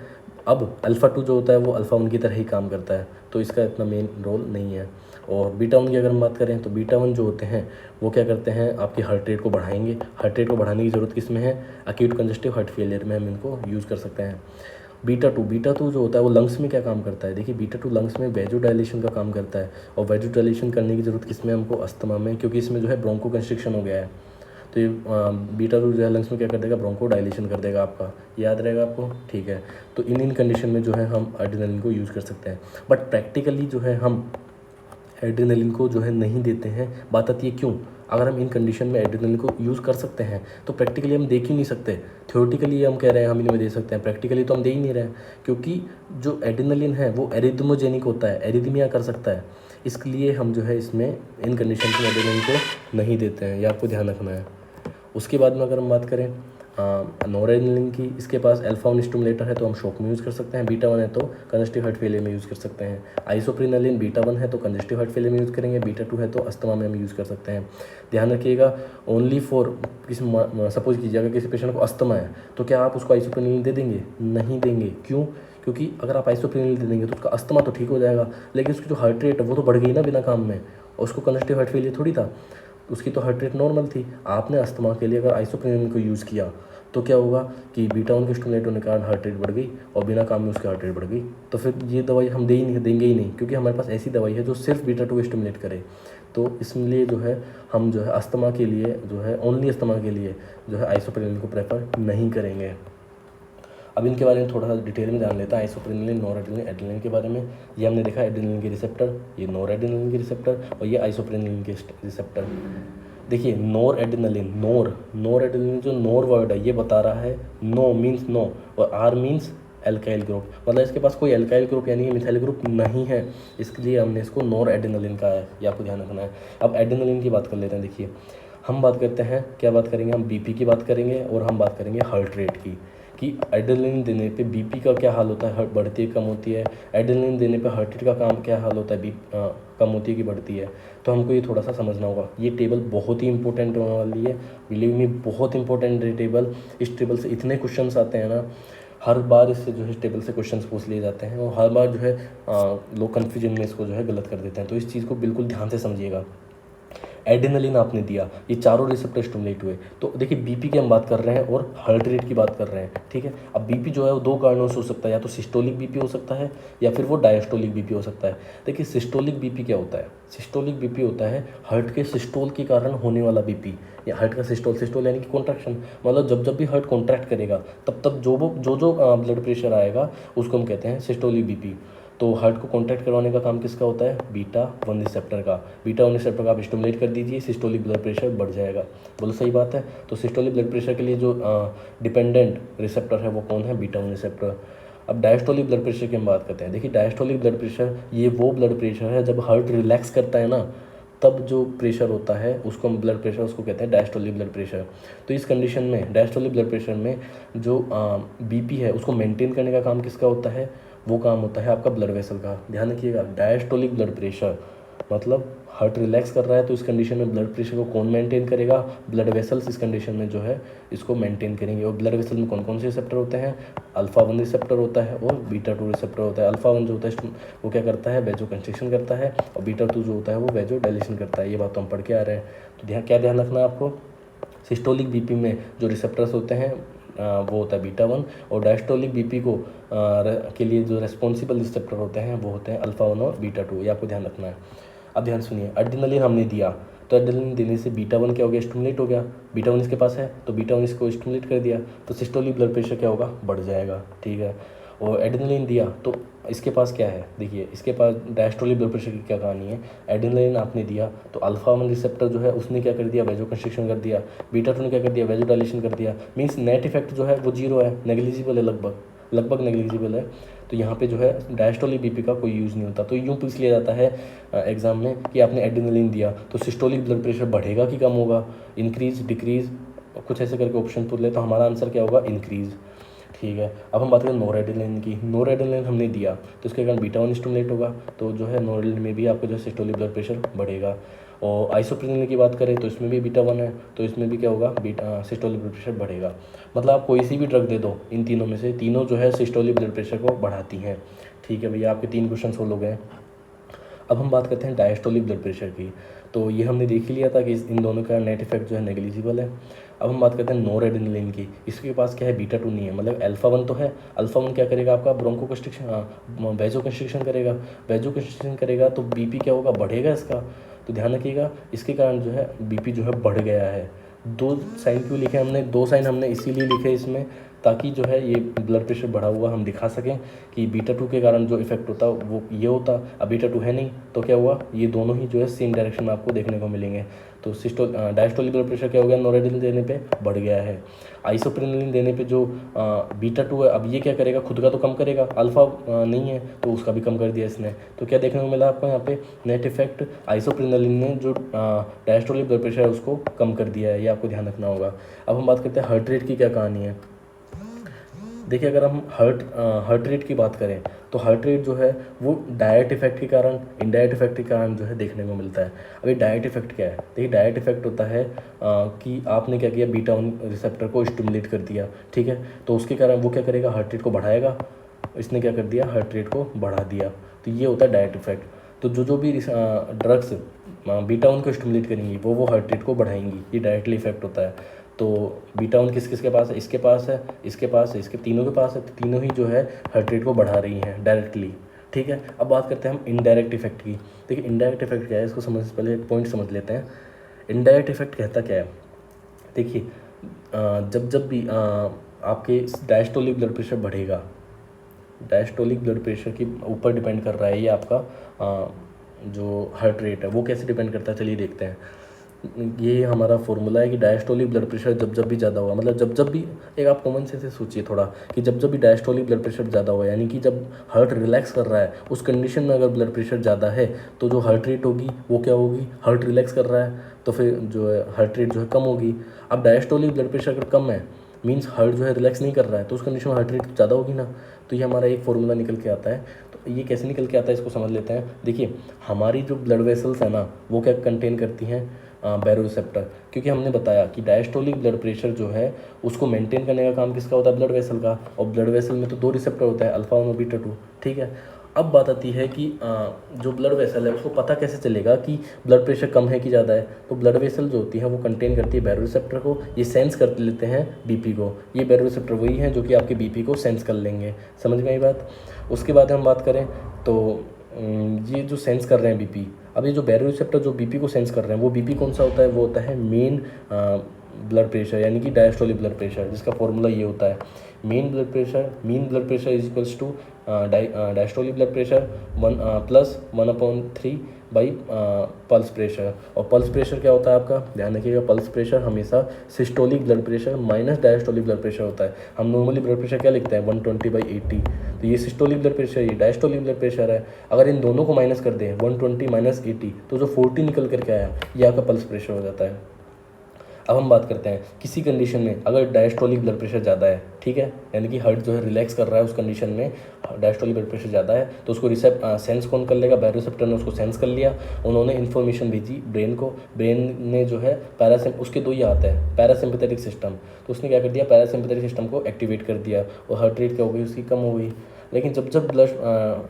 अब अल्फा 2 जो होता है वो अल्फा 1 की तरह ही काम करता है, तो इसका इतना मेन रोल नहीं है। और बीटा 1 की अगर हम बात करें तो बीटा 1 जो होते हैं वो क्या करते हैं, आपकी हार्ट रेट को बढ़ाएंगे। हार्ट रेट को बढ़ाने की ज़रूरत किस में है, अक्यूट कंजस्टिव हार्ट फेलियर में हम इनको यूज़ कर सकते हैं। बीटा 2 जो होता है वो लंग्स में क्या काम करता है, देखिए बीटा 2 लंग्स में वेजो डायलेशन का काम करता है। और वेजो डायलेशन करने की ज़रूरत किस में, हमको अस्थमा में, क्योंकि इसमें जो है ब्रोंको कंस्ट्रिक्शन हो गया है। तो ये बीटा 2 जो है लंग्स में क्या कर देगा, ब्रोंको डायलेशन कर देगा। आपका याद रहेगा आपको, ठीक है। तो इन कंडीशन में जो है हम एड्रेनलिन को यूज़ कर सकते हैं, बट प्रैक्टिकली जो है हम एड्रेनलिन को जो है नहीं देते हैं। बात आती है क्यों, अगर हम इन कंडीशन में एड्रेनलिन को यूज़ कर सकते हैं तो प्रैक्टिकली हम देख ही नहीं सकते। थ्योरेटिकली हम कह रहे हैं हम इनमें दे सकते हैं, प्रैक्टिकली तो हम दे ही नहीं रहे हैं, क्योंकि जो एड्रेनलिन है वो एरिथमोजेनिक होता है, एरिथमिया कर सकता है। इसके लिए हम जो है इसमें इन कंडीशन में एड्रेनलिन को नहीं देते हैं, ये आपको ध्यान रखना है। उसके बाद में अगर हम बात करें नोरेडलिन की, इसके पास अल्फा 1 स्टिमुलेटर है तो हम शॉक में यूज़ कर सकते हैं। बीटा 1 है तो कंजस्टिव हार्ट फेलियर में यूज़ कर सकते हैं। आइसोप्रिनलिन बीटा 1 है तो कंजस्टिव हार्ट फेलियर में यूज़ करेंगे, बीटा 2 है तो अस्थमा में हम यूज़ कर सकते हैं। ध्यान रखिएगा, ओनली फॉर किसी सपोज कीजिए अगर किसी पेशेंट को अस्थमा है तो क्या आप उसको आइसोप्रिनलिन दे देंगे, नहीं देंगे। क्यों, क्योंकि अगर आप आइसोप्रिनलिन दे देंगे तो उसका अस्थमा तो ठीक हो जाएगा, लेकिन उसकी जो हार्ट रेट है वो तो बढ़ गई ना बिना काम में, और उसको कंजस्टिव हार्ट फेलियर थोड़ी था, उसकी तो हार्ट रेट नॉर्मल थी। आपने अस्थमा के लिए अगर आइसोप्रिनलिन को यूज़ किया तो क्या होगा कि बीटा 1 के स्टिमुलेट होने के कारण हार्ट रेट बढ़ गई और बिना काम में उसकी हार्ट रेट बढ़ गई। तो फिर ये दवाई हम देंगे ही नहीं, क्योंकि हमारे पास ऐसी दवाई है जो सिर्फ बीटा 2 स्टिमुलेट करे। तो इसलिए जो है हम जो है अस्थमा के लिए जो है ओनली अस्थमा के लिए जो है आइसोप्रिनलिन को प्रेफर नहीं करेंगे। अब इनके बारे में थोड़ा सा डिटेल में जान लेता है, आइसोप्रिनलिन, नॉरएड्रेनलिन, एड्रेनलिन के बारे में। ये हमने देखा एड्रेनलिन के रिसेप्टर, ये नॉरएड्रेनलिन के रिसेप्टर, और ये आइसोप्रिनलिन के रिसेप्टर। देखिए नॉरएड्रेनलिन जो नॉर वर्ड है ये बता रहा है नो मीन्स नो, और आर मीन्स एल्काइल ग्रुप, मतलब इसके पास कोई एल्काइल ग्रुप यानी कि मिथाइल ग्रुप नहीं है, इसलिए हमने इसको नॉरएड्रेनलिन कहा है, ये आपको ध्यान रखना है। अब एड्रेनलिन की बात कर लेते हैं। देखिए हम बात करते हैं, क्या बात करेंगे, हम बीपी की बात करेंगे और हम बात करेंगे हार्ट रेट की, कि एड्रेनलिन देने पे बीपी का क्या हाल होता है, हार्ट बढ़ती है कम होती है। एड्रेनलिन देने पे हार्ट रेट का काम क्या हाल होता है, कम होती है कि बढ़ती है। तो हमको ये थोड़ा सा समझना होगा। ये टेबल बहुत ही इंपॉर्टेंट होने वाली है, बिलीव मी बहुत इंपॉर्टेंट है टेबल। इस टेबल से इतने क्वेश्चंस आते हैं ना, हर बार इससे जो है टेबल से क्वेश्चंस पूछ लिए जाते हैं, और हर बार जो है लोग कन्फ्यूजन में इसको जो है गलत कर देते हैं। तो इस चीज़ को बिल्कुल ध्यान से समझिएगा। एड्रेनलिन आपने दिया, ये चारों रिसेप्टर स्टिमुलेट हुए, तो देखिए बीपी की हम बात कर रहे हैं और हार्ट रेट की बात कर रहे हैं, ठीक है। अब बीपी जो है वो दो कारणों से हो सकता है, या तो सिस्टोलिक बीपी हो सकता है या फिर वो डायस्टोलिक बीपी हो सकता है। देखिए सिस्टोलिक बीपी क्या होता है, सिस्टोलिक बीपी होता है हार्ट के सिस्टोल के कारण होने वाला बीपी, या हार्ट का सिस्टोल यानी कि कॉन्ट्रैक्शन, मतलब जब भी हार्ट कॉन्ट्रैक्ट करेगा तब जो ब्लड प्रेशर आएगा उसको हम कहते हैं सिस्टोलिक बीपी। तो हार्ट को कॉन्ट्रैक्ट करवाने का काम किसका होता है, बीटा 1 रिसेप्टर का। बीटा 1 रिसेप्टर का आप स्टिमुलेट कर दीजिए, सिस्टोलिक ब्लड प्रेशर बढ़ जाएगा। बोलो सही बात है। तो सिस्टोलिक ब्लड प्रेशर के लिए जो डिपेंडेंट रिसेप्टर है वो कौन है, बीटा 1 रिसेप्टर। अब डायस्टोलिक ब्लड प्रेशर की हम बात करते हैं। देखिए डायस्टोलिक ब्लड प्रेशर ये वो ब्लड प्रेशर है जब हार्ट रिलैक्स करता है ना, तब जो प्रेशर होता है उसको हम ब्लड प्रेशर उसको कहते हैं डायस्टोलिक ब्लड प्रेशर। तो इस कंडीशन में डायस्टोलिक ब्लड प्रेशर में जो बीपी है उसको मेंटेन करने का काम किसका होता है, वो काम होता है आपका ब्लड वेसल का। ध्यान रखिएगा, डायस्टोलिक ब्लड प्रेशर मतलब हार्ट रिलैक्स कर रहा है तो इस कंडीशन में ब्लड प्रेशर को कौन मेंटेन करेगा, ब्लड वेसल्स इस कंडीशन में जो है इसको मेंटेन करेंगे। और ब्लड वेसल में कौन कौन से रिसेप्टर होते हैं, अल्फा 1 रिसेप्टर होता है और बीटा 2 रिसेप्टर होता है। अल्फा 1 जो होता है वो क्या करता है, वेजो कंस्ट्रिक्शन करता है, और बीटा 2 जो होता है वो वेजो डायलेशन करता है। ये बात तो हम पढ़ के आ रहे हैं। तो क्या ध्यान रखना है आपको, सिस्टोलिक बीपी में जो रिसेप्टर्स होते हैं वो होता है बीटा 1, और डायस्टोलिक बीपी को के लिए जो रेस्पॉन्सिबल रिसेप्टर होते हैं वो होते हैं अल्फा 1 और बीटा 2। ये आपको ध्यान रखना है। अब ध्यान सुनिए, एड्रेनलिन हमने दिया तो एड्रेनलिन देने से बीटा 1 क्या हो गया, स्टिमुलेट हो गया। बीटा 1 इसके पास है तो बीटा 1 इसको स्टिमुलेट कर दिया तो सिस्टोलिक ब्लड प्रेशर क्या होगा, बढ़ जाएगा, ठीक है। और एड्रेनलिन दिया तो इसके पास क्या है, देखिए इसके पास डायस्टोलिक ब्लड प्रेशर की क्या कहानी है। एड्रेनलिन आपने दिया तो अल्फा 1 रिसेप्टर जो है उसने क्या कर दिया, वेजो कंस्ट्रिक्शन कर दिया। बीटा 2 ने क्या कर दिया, वेजो डायलेशन कर दिया। मीन्स नेट इफेक्ट जो है वो जीरो है, नेग्लिजिबल है, लगभग लगभग नेग्लिजिबल है। तो यहाँ पे जो है डायस्टोलिक बीपी का कोई यूज़ नहीं होता। तो यूँ पूछ लिया जाता है एग्ज़ाम में कि आपने एड्रेनालिन दिया तो सिस्टोलिक ब्लड प्रेशर बढ़ेगा कि कम होगा, इंक्रीज़, डिक्रीज़, कुछ ऐसे करके ऑप्शन पूछ ले, तो हमारा आंसर क्या होगा, इंक्रीज़। ठीक है, अब हम बात करें नोरेड्रेनालिन की। नोरेड्रेनालिन हमने दिया तो इसके कारण बीटा 1 स्टिमुलेट होगा, तो जो है नोरेड्रेनालिन में भी आपको जो सिस्टोलिक ब्लड प्रेशर बढ़ेगा। और आइसोप्रेनालिन की बात करें तो इसमें भी बीटा 1 है, तो इसमें भी क्या होगा, बीटा सिस्टोलिक ब्लड प्रेशर बढ़ेगा। मतलब आप कोई सी भी ड्रग दे दो, इन तीनों में से तीनों जो है सिस्टोलिक ब्लड प्रेशर को बढ़ाती हैं। ठीक है भैया, आपके 3 क्वेश्चन सोल्व हो गए। अब हम बात करते हैं डायस्टोलिक ब्लड प्रेशर की। तो ये हमने देख ही लिया था कि इन दोनों का नेट इफेक्ट जो है नेग्लिजिबल है। अब हम बात करते हैं नोरेड्रेनालिन की। इसके पास क्या है, बीटा 2 नहीं है, मतलब अल्फा 1 तो है। अल्फा 1 क्या करेगा, आपका ब्रोंको कंस्ट्रिक्शन, वेजो कंस्ट्रिक्शन करेगा। वेजो कंस्ट्रिक्शन करेगा तो बीपी क्या होगा, बढ़ेगा इसका। तो ध्यान रखिएगा, इसके कारण जो है बीपी जो है बढ़ गया है। 2 साइन क्यों लिखे हमने, 2 साइन हमने इसीलिए लिखे इसमें ताकि जो है ये ब्लड प्रेशर बढ़ा हुआ हम दिखा सकें कि बीटा 2 के कारण जो इफेक्ट होता वो ये होता। अब बीटा 2 है नहीं तो क्या हुआ, ये दोनों ही जो है सेम डायरेक्शन में आपको देखने को मिलेंगे। तो डायस्टोलिक ब्लड प्रेशर क्या हो गया, नोरेड्रेनालिन देने पे बढ़ गया है। आइसोप्रेनालिन देने पे जो बीटा 2 है, अब ये क्या करेगा, खुद का तो कम करेगा, अल्फा नहीं है तो उसका भी कम कर दिया इसने। तो क्या देखने को मिला आपको यहाँ पे, नेट इफेक्ट आइसोप्रेनालिन ने जो डायस्टोलिक ब्लड प्रेशर है उसको कम कर दिया है, ये आपको ध्यान रखना होगा। अब हम बात करते हैं हार्ट रेट की क्या कहानी है। देखिए, अगर हम हार्ट रेट की बात करें तो हार्ट रेट जो है वो डाइट इफेक्ट के कारण, इनडायरेक्ट इफेक्ट के कारण जो है देखने को मिलता है। अभी डाइट इफेक्ट क्या है, देखिए डाइट इफेक्ट होता है कि आपने क्या किया, बीटा 1 रिसेप्टर को स्टिमुलेट कर दिया। ठीक है, तो उसके कारण वो क्या करेगा, हार्ट रेट को बढ़ाएगा। इसने क्या कर दिया, हार्ट रेट को बढ़ा दिया, तो ये होता है डाइट इफेक्ट। तो जो भी ड्रग्स बीटा 1 को स्टिमुलेट करेंगी वो हार्ट रेट को बढ़ाएंगी, ये डायरेक्टली इफेक्ट होता है। तो बीटा 1 किस किस के पास है, इसके पास है, इसके पास है, इसके तीनों के पास है, तो तीनों ही जो है हार्ट रेट को बढ़ा रही हैं डायरेक्टली। ठीक है, अब बात करते हैं हम इनडायरेक्ट इफेक्ट की। देखिए इनडायरेक्ट इफेक्ट क्या है, इसको समझने से पहले एक पॉइंट समझ लेते हैं। इनडायरेक्ट इफेक्ट कहता क्या है, देखिए जब भी आपके डायस्टोलिक ब्लड प्रेशर बढ़ेगा, डायस्टोलिक ब्लड प्रेशर के ऊपर डिपेंड कर रहा है ये आपका जो हार्ट रेट है, वो कैसे डिपेंड करता है, चलिए देखते हैं। ये हमारा फॉर्मूला है कि डायस्टोलिक ब्लड प्रेशर जब भी ज़्यादा होगा, मतलब जब भी, एक आप कॉमन सेंस से सोचिए थोड़ा कि जब भी डायस्टोलिक ब्लड प्रेशर ज़्यादा होगा, यानी कि जब हार्ट रिलैक्स कर रहा है, उस कंडीशन में अगर ब्लड प्रेशर ज़्यादा है तो जो हार्ट रेट होगी वो क्या होगी, हार्ट रिलैक्स कर रहा है तो फिर जो है हार्ट रेट जो है कम होगी। अब डायस्टोलिक ब्लड प्रेशर अगर कम है, मीन्स हार्ट जो है रिलैक्स नहीं कर रहा है, तो उस कंडीशन में हार्ट रेट ज़्यादा होगी ना। तो ये हमारा एक फॉर्मूला निकल के आता है। तो ये कैसे निकल के आता है, इसको समझ लेते हैं। देखिए हमारी जो ब्लड वेसल्स है ना, वो क्या कंटेन करती हैं, बैरोरिसेप्टर। क्योंकि हमने बताया कि डायस्टोलिक ब्लड प्रेशर जो है उसको मेंटेन करने का काम किसका होता है, ब्लड वेसल का। और ब्लड वेसल में तो 2 रिसेप्टर होता है, अल्फा 1 और बीटा 2। ठीक है, अब बात आती है कि जो ब्लड वेसल है उसको पता कैसे चलेगा कि ब्लड प्रेशर कम है कि ज़्यादा है। तो ब्लड वेसल जो होती है वो कंटेन करती है बैरोरिसेप्टर को, ये सेंस कर लेते हैं बीपी को। ये बैरोरिसेप्टर वही हैं जो कि आपके बीपी को सेंस कर लेंगे। समझ में आई बात। उसके बाद हम बात करें तो ये जो सेंस कर रहे हैं बीपी, अब ये जो बैरोरिसेप्टर जो बीपी को सेंस कर रहे हैं, वो बीपी कौन सा होता है, वो होता है मेन ब्लड प्रेशर, यानी कि डायस्टोलिक ब्लड प्रेशर, जिसका फॉर्मूला ये होता है mean blood pressure is equals to diastolic blood pressure plus 1/3 by pulse pressure. और पल्स प्रेशर क्या होता है आपका, ध्यान रखिएगा, पल्स प्रेशर हमेशा systolic blood pressure minus diastolic blood pressure होता है। हम नॉर्मली ब्लड प्रेशर क्या लिखते हैं, 120/80। तो ये सिस्टोलिक ब्लड प्रेशर, ये डायस्टोलिक ब्लड प्रेशर है। अगर इन दोनों को माइनस कर दें 120 माइनस 80, तो जो 40 निकल करके आया ये आपका पल्स प्रेशर हो जाता है। अब हम बात करते हैं किसी कंडीशन में अगर डायस्टोलिक ब्लड प्रेशर ज़्यादा है, ठीक है, यानी कि हार्ट जो है रिलैक्स कर रहा है, उस कंडीशन में डायस्टोलिक ब्लड प्रेशर ज़्यादा है, तो उसको सेंस कौन कर लेगा, बैरोरिसेप्टर ने उसको सेंस कर लिया, उन्होंने इन्फॉर्मेशन भेजी ब्रेन को, ब्रेन ने जो है उसके 2 ही हाथ है, पैरासिम्पैथेटिक सिस्टम, तो उसने क्या कर दिया, पैरासिम्पैथेटिक सिस्टम को एक्टिवेट कर दिया और हार्ट रेट क्या हो गई उसकी, कम हो गई। लेकिन जब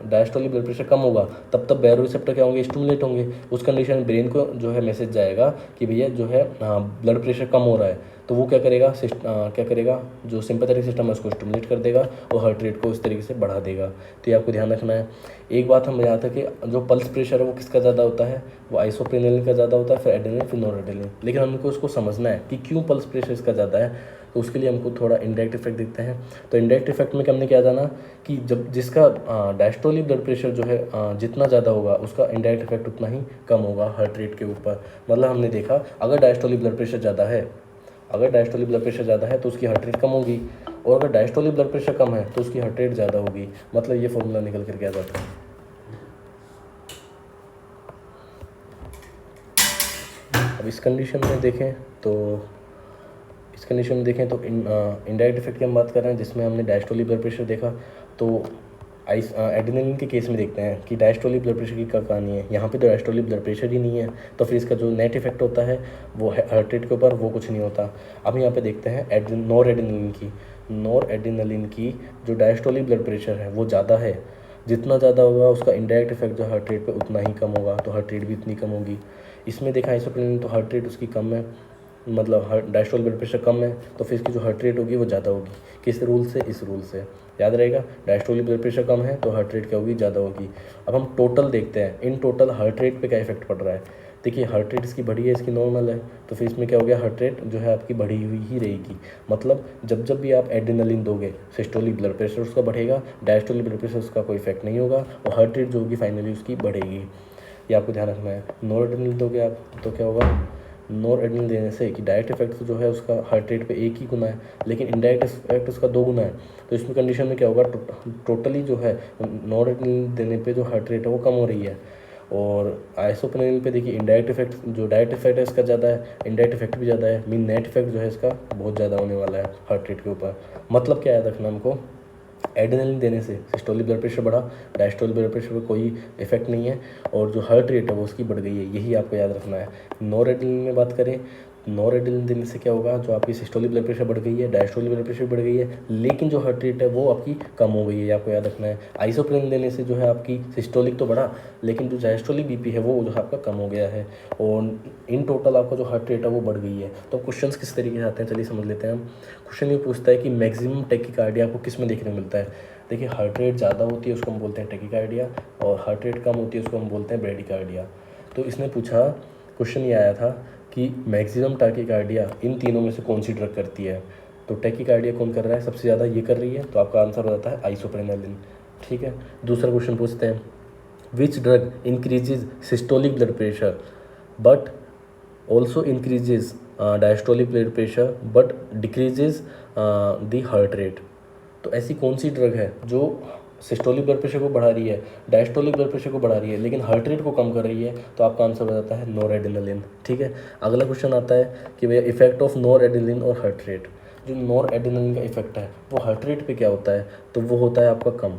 डायस्टोलिक ब्लड प्रेशर कम होगा तब बैरोरिसेप्टर क्या होंगे, स्टिमुलेट होंगे। उस कंडीशन में ब्रेन को जो है मैसेज जाएगा कि भैया जो है ब्लड प्रेशर कम हो रहा है, तो वो क्या करेगा जो सिंपैथेटिक सिस्टम है उसको स्टिमुलेट कर देगा और हार्ट रेट को इस तरीके से बढ़ा देगा। तो ये आपको ध्यान रखना है। एक बात हम यहाँ था कि जो पल्स प्रेशर है वो किसका ज़्यादा होता है, वो आइसोप्रेनालिन का ज़्यादा होता है, फिर एड्रेनालिन, फिर नोरेड्रेनालिन। लेकिन हमको उसको समझना है कि क्यों पल्स प्रेशर इसका ज़्यादा है, तो उसके लिए हमको थोड़ा इनडायरेक्ट इफेक्ट देखते हैं। तो इनडायरेक्ट इफेक्ट में हमने क्या जाना कि जब जिसका डायस्टोलिक ब्लड प्रेशर जो है जितना ज़्यादा होगा उसका इनडायरेक्ट इफेक्ट उतना ही कम होगा हार्ट रेट के ऊपर। मतलब हमने देखा अगर डायस्टोलिक ब्लड प्रेशर ज़्यादा है तो उसकी हार्ट रेट कम होगी, और अगर डायस्टोलिक ब्लड प्रेशर कम है तो उसकी हार्ट रेट ज़्यादा होगी। मतलब ये फॉर्मूला निकल कर के आ जाता है। अब इस कंडीशन में देखें तो इनडायरेक्ट इफेक्ट की हम बात कर रहे हैं, जिसमें हमने डायस्टोलिक ब्लड प्रेशर देखा। तो एड्रेनलिन के केस में देखते हैं कि डायस्टोलिक ब्लड प्रेशर की क्या कहानी है। यहाँ पे तो डायस्टोलिक ब्लड प्रेशर ही नहीं है, तो फिर इसका जो नेट इफेक्ट होता है वो हार्ट रेट के ऊपर, वो कुछ नहीं होता। अब यहाँ पे देखते हैं नॉर एड्रेनलिन की जो डायस्टोलिक ब्लड प्रेशर है वो ज़्यादा है। जितना ज़्यादा होगा उसका इनडायरेक्ट इफेक्ट जो हार्ट रेट पे उतना ही कम होगा, तो हार्ट रेट भी उतनी कम होगी। इसमें देखा आइसोप्रेनिल तो हार्ट रेट उसकी कम है, मतलब डायस्टोलिक ब्लड प्रेशर कम है, तो फिर इसकी जो हार्ट रेट होगी वो ज़्यादा होगी। किस रूल से? इस रूल से याद रहेगा, डायस्टोलिक ब्लड प्रेशर कम है तो हार्ट रेट क्या होगी? ज़्यादा होगी। अब हम टोटल देखते हैं, इन टोटल हार्ट रेट पे क्या इफेक्ट पड़ रहा है। देखिए हार्ट रेट इसकी बढ़ी है, इसकी नॉर्मल है, तो फिर इसमें क्या हो गया, हार्ट रेट जो है आपकी बढ़ी हुई ही रहेगी। मतलब जब भी आप एड्रेनलिन दोगे सिस्टोलिक ब्लड प्रेशर उसका बढ़ेगा, डायस्टोलिक ब्लड प्रेशर उसका कोई इफेक्ट नहीं होगा, और हार्ट रेट जो होगी फाइनली उसकी बढ़ेगी। ये आपको ध्यान रखना है। नॉर एड्रेनलिन दोगे आप तो क्या होगा, नॉर एड्रेनलिन देने से कि डायरेक्ट इफेक्ट जो है उसका हार्ट रेट पे 1 ही गुना है, लेकिन इनडायरेक्ट इफेक्ट उसका 2 गुना है। तो इसमें कंडीशन में क्या होगा, टोटली जो है नॉर एड्रेनलिन देने पे जो हार्ट रेट है वो कम हो रही है। और आइसोप्रेनिल पे देखिए इनडायरेक्ट इफेक्ट, जो डायरेक्ट इफेक्ट है इसका ज़्यादा है, इनडायरेक्ट इफेक्ट भी ज़्यादा है, मीन नेट इफेक्ट जो है इसका बहुत ज़्यादा होने वाला है हार्ट रेट के ऊपर। मतलब क्या याद रखना हमको, एड्रेनलिन देने से सिस्टोलिक ब्लड प्रेशर बढ़ा, डायस्टोलिक ब्लड प्रेशर पर कोई इफेक्ट नहीं है, और जो हार्ट रेट है वो उसकी बढ़ गई है, यही आपको याद रखना है। नॉर एड्रेनलिन में बात करें, नॉर एड्रेनलिन देने से क्या होगा, जो आपकी सिस्टोलिक ब्लड प्रेशर बढ़ गई है, डायस्टोलिक ब्लड प्रेशर बढ़ गई है, लेकिन जो हार्ट रेट है वो आपकी कम हो गई है, आपको याद रखना है। आइसोप्रेनिल देने से जो है आपकी सिस्टोलिक तो बढ़ा, लेकिन जो डायस्टोलिक बीपी है वो जो है आपका कम हो गया है, और इन टोटल आपका जो हार्ट रेट है वो बढ़ गई है। तो क्वेश्चन किस तरीके से आते हैं, चलिए समझ लेते हैं हम। क्वेश्चन ये पूछता है कि मैक्सिमम टैकीकार्डिया आपको किस में देखने को मिलता है। देखिए हार्ट रेट ज़्यादा होती है उसको हम बोलते हैं टैकीकार्डिया, और हार्ट रेट कम होती है उसको हम बोलते हैं ब्रेडिकार्डिया। तो इसने पूछा, क्वेश्चन ये आया था कि मैक्सिमम टैकीकार्डिया इन तीनों में से कौन सी ड्रग करती है। तो टैकीकार्डिया कौन कर रहा है, सबसे ज़्यादा ये कर रही है, तो आपका आंसर हो जाता है आइसोप्रेनालिन। ठीक है, दूसरा क्वेश्चन पूछते हैं, which drug increases systolic blood pressure but also increases diastolic blood pressure but decreases the heart rate. तो ऐसी कौन सी ड्रग है जो सिस्टोलिक ब्लड प्रेशर को बढ़ा रही है, डायस्टोलिक ब्लड प्रेशर को बढ़ा रही है, लेकिन हार्ट रेट को कम कर रही है। तो आपका आंसर हो जाता है नॉर एड्रेनलिन। ठीक है, अगला क्वेश्चन आता है कि भैया इफेक्ट ऑफ नॉर एड्रेनलिन और हार्ट रेट। जो नॉर एड्रेनलिन का इफेक्ट है वो हार्ट रेट पे क्या होता है, तो वो होता है आपका कम।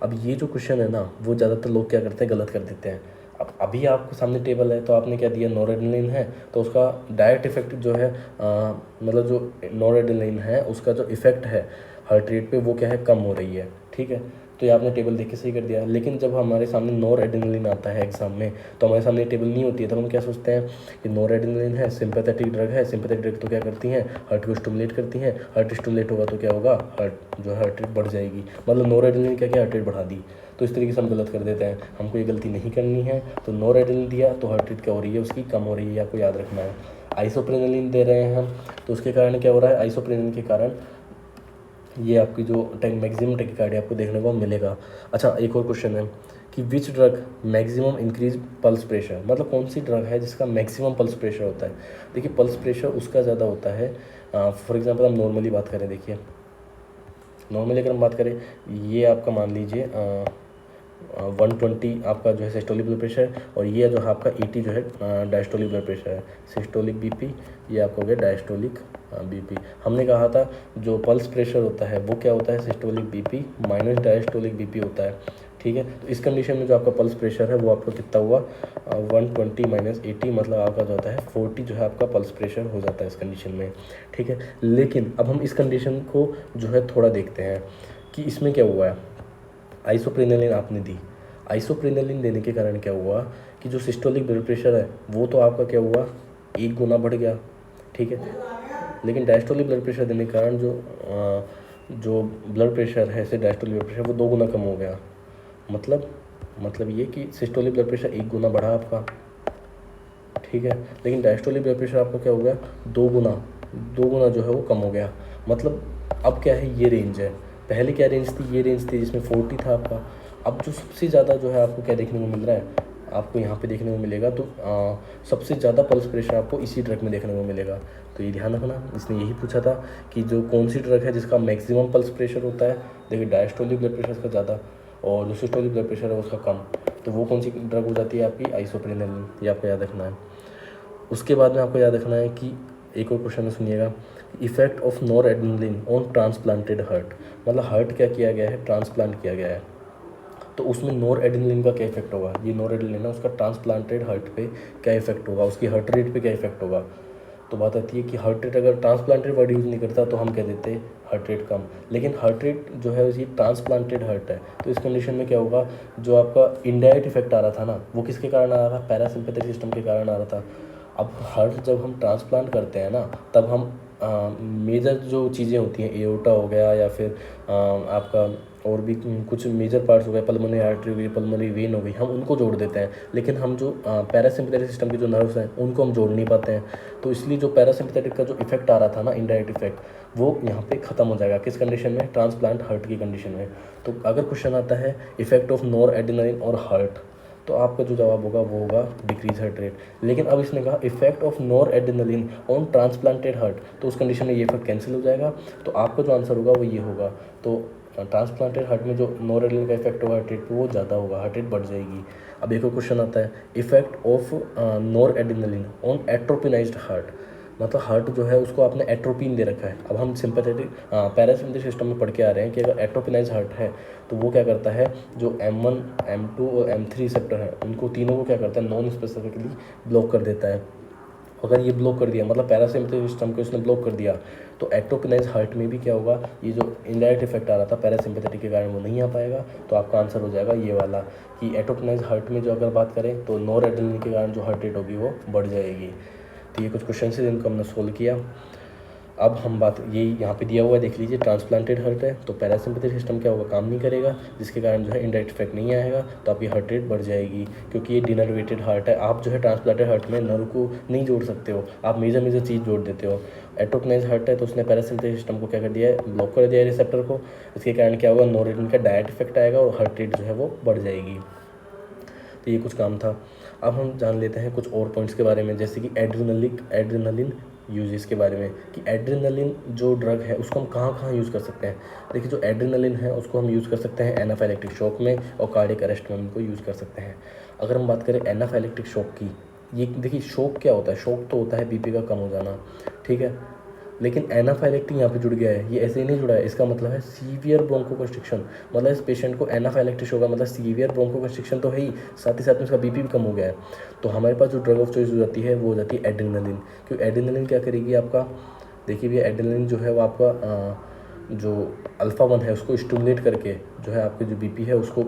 अब ये जो क्वेश्चन है ना, वो ज़्यादातर लोग क्या करते हैं, गलत कर देते हैं। अब अभी आपके सामने टेबल है, तो आपने क्या दिया, नॉर एड्रेनलिन है, तो उसका डायरेक्ट इफेक्ट जो है मतलब जो नॉर एड्रेनलिन है उसका जो इफेक्ट है हार्ट रेट पे वो क्या है, कम हो रही है। ठीक है, तो ये आपने टेबल देख के सही कर दिया। लेकिन जब हमारे सामने नॉर एड्रेनलिन आता है एग्जाम में, तो हमारे सामने टेबल नहीं होती है, तब हम क्या सोचते हैं कि नॉर एड्रेनलिन है, सिंपैथेटिक ड्रग है। सिंपैथेटिक ड्रग तो क्या करती हैं, हार्ट को स्टिमुलेट करती हैं। हार्ट स्टिमुलेट होगा तो क्या होगा, हार्ट रेट बढ़ जाएगी। मतलब नॉर एड्रेनलिन क्या हार्ट रेट बढ़ा दी। तो इस तरीके से हम गलत कर देते हैं, हमको ये गलती नहीं करनी है। तो नॉर एड्रेनलिन दिया तो हार्ट रेट क्या हो रही है, उसकी कम हो रही है, आपको याद रखना है। आइसोप्रेनालिन दे रहे हैं हम, तो उसके कारण क्या हो रहा है, आइसोप्रेनालिन के कारण ये आपकी जो मैक्सिमम टैकीकार्डिया आपको देखने को मिलेगा। अच्छा, एक और क्वेश्चन है कि which drug maximum increase pulse pressure. मतलब कौन सी ड्रग है जिसका मैक्सिमम पल्स प्रेशर होता है। देखिए पल्स प्रेशर उसका ज़्यादा होता है, फॉर एग्जांपल हम नॉर्मली बात करें, देखिए नॉर्मली अगर हम बात करें, ये आपका मान लीजिए 120 आपका जो है सिस्टोलिक ब्लड प्रेशर, और ये जो है आपका 80 जो है डायस्टोलिक ब्लड प्रेशर है। सिस्टोलिक बीपी, ये आपका हो गया डायस्टोलिक बीपी। हमने कहा था जो पल्स प्रेशर होता है वो क्या होता है, systolic BP minus diastolic BP होता है। ठीक है, तो इस कंडीशन में जो आपका पल्स प्रेशर है वो आपका कितना हुआ, 120 माइनस 80, मतलब आपका जो होता है 40 जो है आपका पल्स प्रेशर हो जाता है इस कंडीशन में। ठीक है, लेकिन अब हम इस कंडीशन को जो है थोड़ा देखते हैं कि इसमें क्या हुआ है। आइसोप्रेनालिन आपने दी, आइसोप्रेनालिन देने के कारण क्या हुआ कि जो सिस्टोलिक ब्लड प्रेशर है वो तो आपका क्या हुआ, 1 गुना बढ़ गया। ठीक है, लेकिन डायस्टोलिक ब्लड प्रेशर देने के कारण जो ब्लड प्रेशर है से डायस्टोलिक ब्लड प्रेशर वो 2 गुना कम हो गया। मतलब ये कि सिस्टोलिक ब्लड प्रेशर 1 गुना बढ़ा आपका, ठीक है, लेकिन डायस्टोलिक ब्लड प्रेशर आपका क्या हो गया, 2 गुना जो है वो कम हो गया। मतलब अब क्या है, ये रेंज है। पहले क्या रेंज थी, ये रेंज थी जिसमें 40 था आपका। अब जो सबसे ज़्यादा जो है आपको क्या देखने को मिल रहा है, आपको यहाँ पे देखने को मिलेगा। तो सबसे ज़्यादा पल्स प्रेशर आपको इसी ड्रग में देखने को मिलेगा। तो ये ध्यान रखना, इसने यही पूछा था कि जो कौन सी ड्रग है जिसका मैक्सिमम पल्स प्रेशर होता है। देखिए डायस्टोलिक ब्लड प्रेशर का ज़्यादा और जो सिस्टोलिक ब्लड प्रेशर है उसका कम, तो वो कौन सी ड्रग हो जाती है आपकी, आइसोप्रेनिलिन। ये आपको याद रखना है। उसके बाद में आपको याद रखना है कि एक और क्वेश्चन में सुनिएगा, effect of noradrenaline on transplanted heart. मतलब हार्ट क्या किया गया है, ट्रांसप्लांट किया गया है, तो उसमें नॉर एड्रेनलिन का क्या इफेक्ट होगा। ये नॉर एड्रेनलिन है, उसका ट्रांसप्लांटेड हार्ट पे क्या इफेक्ट होगा, उसकी हार्ट रेट पे क्या इफेक्ट होगा। तो बात आती है कि हार्ट रेट, अगर ट्रांसप्लांटेड वर्ड यूज़ नहीं करता तो हम कह देते हार्ट रेट कम, लेकिन हार्ट रेट जो है ये ट्रांसप्लांटेड हार्ट है। तो इस कंडीशन में क्या होगा, जो आपका इनडायरेक्ट इफेक्ट आ रहा था ना, वो किसके कारण आ रहा था, पैरासिम्पैथिक सिस्टम के कारण आ रहा था। अब हार्ट जब हम ट्रांसप्लांट करते हैं ना, तब हम मेजर जो चीज़ें होती हैं, एओर्टा हो गया या फिर आपका और भी कुछ मेजर पार्ट्स हो गए, पल्मोनरी आर्टरी हो गई, पल्मोनरी वेन हो गई, हम उनको जोड़ देते हैं। लेकिन हम जो पैरासिम्पैथिक सिस्टम के जो नर्व्स हैं उनको हम जोड़ नहीं पाते हैं। तो इसलिए जो पैरासिम्पैथिक का जो इफेक्ट आ रहा था ना, इनडायरेक्ट इफेक्ट, वो यहाँ पे ख़त्म हो जाएगा। किस कंडीशन में, ट्रांसप्लांट हार्ट की कंडीशन में। तो अगर क्वेश्चन आता है इफेक्ट ऑफ नॉर एड्रेनलिन और हार्ट, तो आपका जो जवाब होगा वो होगा डिक्रीज हार्ट रेट। लेकिन अब इसने कहा effect of noradrenaline on transplanted heart, तो उस कंडीशन में ये इफेक्ट कैंसिल हो जाएगा। तो आपका जो आंसर होगा वो ये होगा। तो ट्रांसप्लांटेड हार्ट में जो नॉर एड्रेनलिन का इफेक्ट होगा हार्ट रेट पे, वो ज़्यादा होगा, हार्ट रेट बढ़ जाएगी। अब एक और क्वेश्चन आता है, effect of noradrenaline on atropinized heart. मतलब हार्ट जो है उसको आपने एट्रोपिन दे रखा है। अब हम सिंपैथेटिक पैरासिम्पैथिक सिस्टम में पढ़ के आ रहे हैं कि अगर एट्रोपिनाइज हार्ट है तो वो क्या करता है, जो M1 M2 और M3 रिसेप्टर है उनको तीनों को क्या करता है, नॉन स्पेसिफिकली ब्लॉक कर देता है। अगर ये ब्लॉक कर दिया, मतलब पैरासिम्पैथिक सिस्टम को इसने ब्लॉक कर दिया, तो एट्रोपिनाइज हार्ट में भी क्या होगा, ये जो इनडायरेक्ट इफेक्ट आ रहा था पैरासिम्पैथिक के कारण वो नहीं आ पाएगा। तो आपका आंसर हो जाएगा ये वाला कि एट्रोपिनाइज हार्ट में जो अगर बात करें तो नॉर एड्रेनलिन के कारण जो हार्ट रेट होगी वो बढ़ जाएगी। तो ये कुछ क्वेश्चन है जिनको हमने सोल्व किया। अब हम बात, ये यहाँ पे दिया हुआ है देख लीजिए, ट्रांसप्लांटेड हार्ट है तो पैरासिम्पैथिक सिस्टम क्या होगा, काम नहीं करेगा, जिसके कारण जो है इनडायरेक्ट इफेक्ट नहीं आएगा, तो आपकी हार्ट रेट बढ़ जाएगी। क्योंकि ये डिनर्वेटेड हार्ट है, आप जो है ट्रांसप्लांटेड हार्ट में नर्व को नहीं जोड़ सकते हो, आप मेजर चीज़ जोड़ देते हो। एट्रोपिनाइज हार्ट है तो उसने पैरासिम्पैथिक सिस्टम को क्या कर दिया है, ब्लॉक कर दिया है रिसेप्टर को। इसके कारण क्या होगा, नॉर एड्रेनलिन का डायरेक्ट इफेक्ट आएगा और हार्ट रेट जो है वो बढ़ जाएगी। तो ये कुछ काम था। अब हम जान लेते हैं कुछ और पॉइंट्स के बारे में, जैसे कि एड्रेनलिन यूजेस के बारे में, कि एड्रेनलिन जो ड्रग है उसको हम कहाँ कहाँ यूज़ कर सकते हैं। देखिए जो एड्रेनलिन है उसको हम यूज़ कर सकते हैं एनाफाइलेक्टिक शॉक में और कार्डियक अरेस्ट में उनको यूज़ कर सकते हैं। अगर हम बात करें एनाफाइलेक्टिक शॉक की, ये देखिए शॉक क्या होता है, शॉक तो होता है बीपी का कम हो जाना, ठीक है। लेकिन एनाफाइलेक्टिक यहाँ पे जुड़ गया है, ये ऐसे ही नहीं जुड़ा है, इसका मतलब है सीवियर ब्रोंकोकंस्ट्रिक्शन। मतलब इस पेशेंट को एनाफाइलेक्टिक होगा, मतलब सीवियर ब्रोंकोकंस्ट्रिक्शन तो है ही, साथ ही साथ में उसका बीपी भी कम हो गया है। तो हमारे पास जो ड्रग ऑफ चॉइस हो जाती है वो हो जाती है एड्रेनलिन। क्योंकि एड्रेनलिन क्या करेगी आपका, देखिए भैया एड्रेनलिन जो है वो आपका जो अल्फ़ा 1 है उसको स्टिमुलेट करके जो है आपके जो बीपी है उसको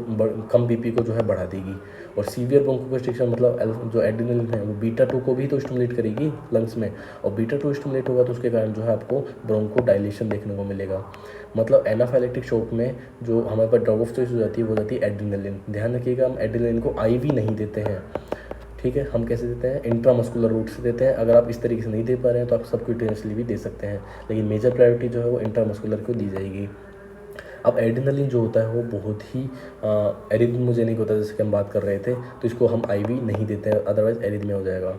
कम बीपी को जो है बढ़ा देगी। और सीवियर ब्रोंकोकंस्ट्रिक्शन मतलब जो एड्रेनलिन है वो बीटा 2 को भी तो स्टिमुलेट करेगी लंग्स में, और बीटा 2 स्टिमुलेट होगा तो उसके कारण जो है आपको ब्रोंको डायलेशन देखने को मिलेगा। मतलब एनाफाइलेक्टिक शॉक में जो हमारे पास ड्रग ऑफ चॉइस हो जाती है वो हो जाती है एड्रेनलिन। ध्यान रखिएगा, हम एड्रेनलिन को IV नहीं देते हैं, ठीक है। हम कैसे देते हैं, इंट्रामस्कुलर रूट से देते हैं। अगर आप इस तरीके से नहीं दे पा रहे हैं तो आप सबक्यूटेनियसली भी दे सकते हैं, लेकिन मेजर प्रायोरिटी जो है वो इंट्रामस्कुलर को दी जाएगी। अब एड्रेनलिन जो होता है वो बहुत ही एरिथ्मोजेनिक होता है, जैसे कि हम बात कर रहे थे, तो इसको हम IV नहीं देते हैं, अदरवाइज एरिथमिया हो जाएगा।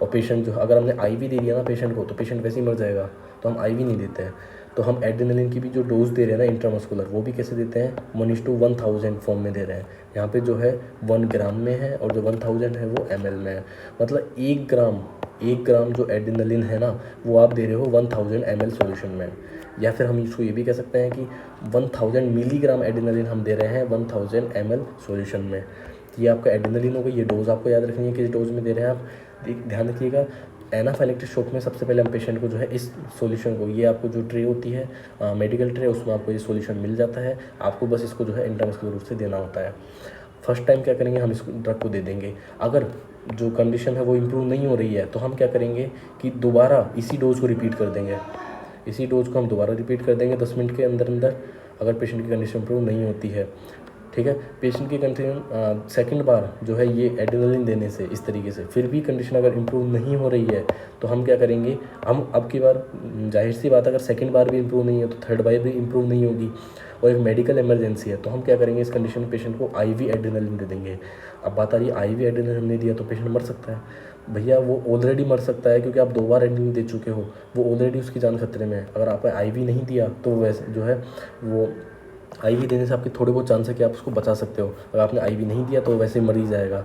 और पेशेंट जो, अगर हमने IV दे दिया ना पेशेंट को तो पेशेंट वैसे ही मर जाएगा, तो हम IV नहीं देते हैं। तो हम एड्रेनलिन की भी जो डोज दे रहे हैं ना इंट्रामस्कुलर, वो भी कैसे देते हैं, 1:1000 फॉर्म में दे रहे हैं। यहाँ पे जो है 1 ग्राम में है और जो 1000 है वो ml में है। मतलब 1 ग्राम जो एड्रेनलिन है ना वो आप दे रहे हो 1000 ml सॉल्यूशन में। या फिर हम इसको ये भी कह सकते हैं कि 1000 मिलीग्राम एड्रेनलिन हम दे रहे हैं 1000 ml सॉल्यूशन में। ये आपका एड्रेनलिन हो गई, ये डोज आपको याद रखनी है किस डोज में दे रहे हैं आप। ध्यान रखिएगा, एनाफाइलेक्टिक शॉक में सबसे पहले हम पेशेंट को जो है इस सॉल्यूशन को, ये आपको जो ट्रे होती है मेडिकल ट्रे, उसमें आपको ये सॉल्यूशन मिल जाता है। आपको बस इसको जो है इंट्रामस्कुलर रूट से देना होता है। फर्स्ट टाइम क्या करेंगे, हम इस ड्रग को दे देंगे। अगर जो कंडीशन है वो इम्प्रूव नहीं हो रही है तो हम क्या करेंगे कि दोबारा इसी डोज को रिपीट कर देंगे। इसी डोज को हम दोबारा रिपीट कर देंगे 10 मिनट के अंदर अंदर, अगर पेशेंट की कंडीशन इम्प्रूव नहीं होती है, ठीक है। पेशेंट की कंडीशन सेकंड बार जो है ये एड्रेनलिन देने से इस तरीके से फिर भी कंडीशन अगर इम्प्रूव नहीं हो रही है तो हम क्या करेंगे, हम अब की बार जाहिर सी बात अगर सेकंड बार भी इम्प्रूव नहीं है तो थर्ड बार भी इम्प्रूव नहीं होगी। और एक मेडिकल इमरजेंसी है, तो हम क्या करेंगे, इस कंडीशन में पेशेंट को आईवी एड्रेनालिन दे देंगे। अब बात आ रही है आईवी एड्रेनालिन नहीं दिया तो पेशेंट मर सकता है। भैया वो ऑलरेडी मर सकता है, क्योंकि आप 2 बार एड्रेनालिन दे चुके हो, वो ऑलरेडी उसकी जान खतरे में है। अगर आपने आईवी नहीं दिया तो वैसे जो है वो आईवी देने से आपके थोड़े बहुत चांस है कि आप उसको बचा सकते हो। अगर आपने आईवी नहीं दिया तो वैसे ही मर ही जाएगा।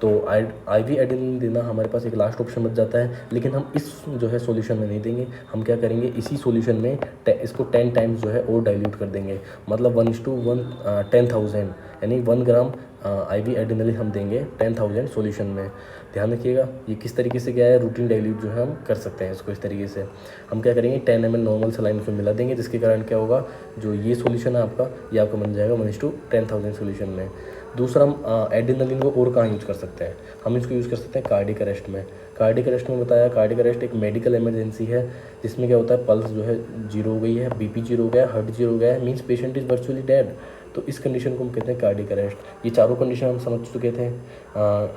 तो आईवी एड्रेनालिन देना हमारे पास एक लास्ट ऑप्शन बच जाता है, लेकिन हम इस जो है सॉल्यूशन में नहीं देंगे। हम क्या करेंगे, इसी सॉल्यूशन में इसको 10 टाइम्स जो है और डाइल्यूट कर देंगे, मतलब 1:1 10,000, यानी 1 ग्राम आईवी एड्रेनालिन हम देंगे 10,000 सॉल्यूशन में। ध्यान रखिएगा ये किस तरीके से क्या है, रूटीन डाइल्यूट जो है हम कर सकते हैं इसको इस तरीके से। हम क्या करेंगे, 10 ml नॉर्मल सलाइन को मिला देंगे, जिसके कारण क्या होगा, जो ये सॉल्यूशन है आपका, ये आपका बन जाएगा 1:10,000 सॉल्यूशन में। दूसरा, हम एड्रेनालिन को और कहाँ यूज़ कर सकते हैं, हम इसको यूज़ कर सकते हैं कार्डियक अरेस्ट में। कार्डियक अरेस्ट में बताया, कार्डियक अरेस्ट एक मेडिकल इमरजेंसी है जिसमें क्या होता है, पल्स जो है 0 हो गई है, बीपी 0 हो गया है, हार्ट 0 हो गया है, means patient is virtually dead. तो इस कंडीशन को हम कहते हैं कार्डियक अरेस्ट। ये चारों कंडीशन हम समझ चुके थे।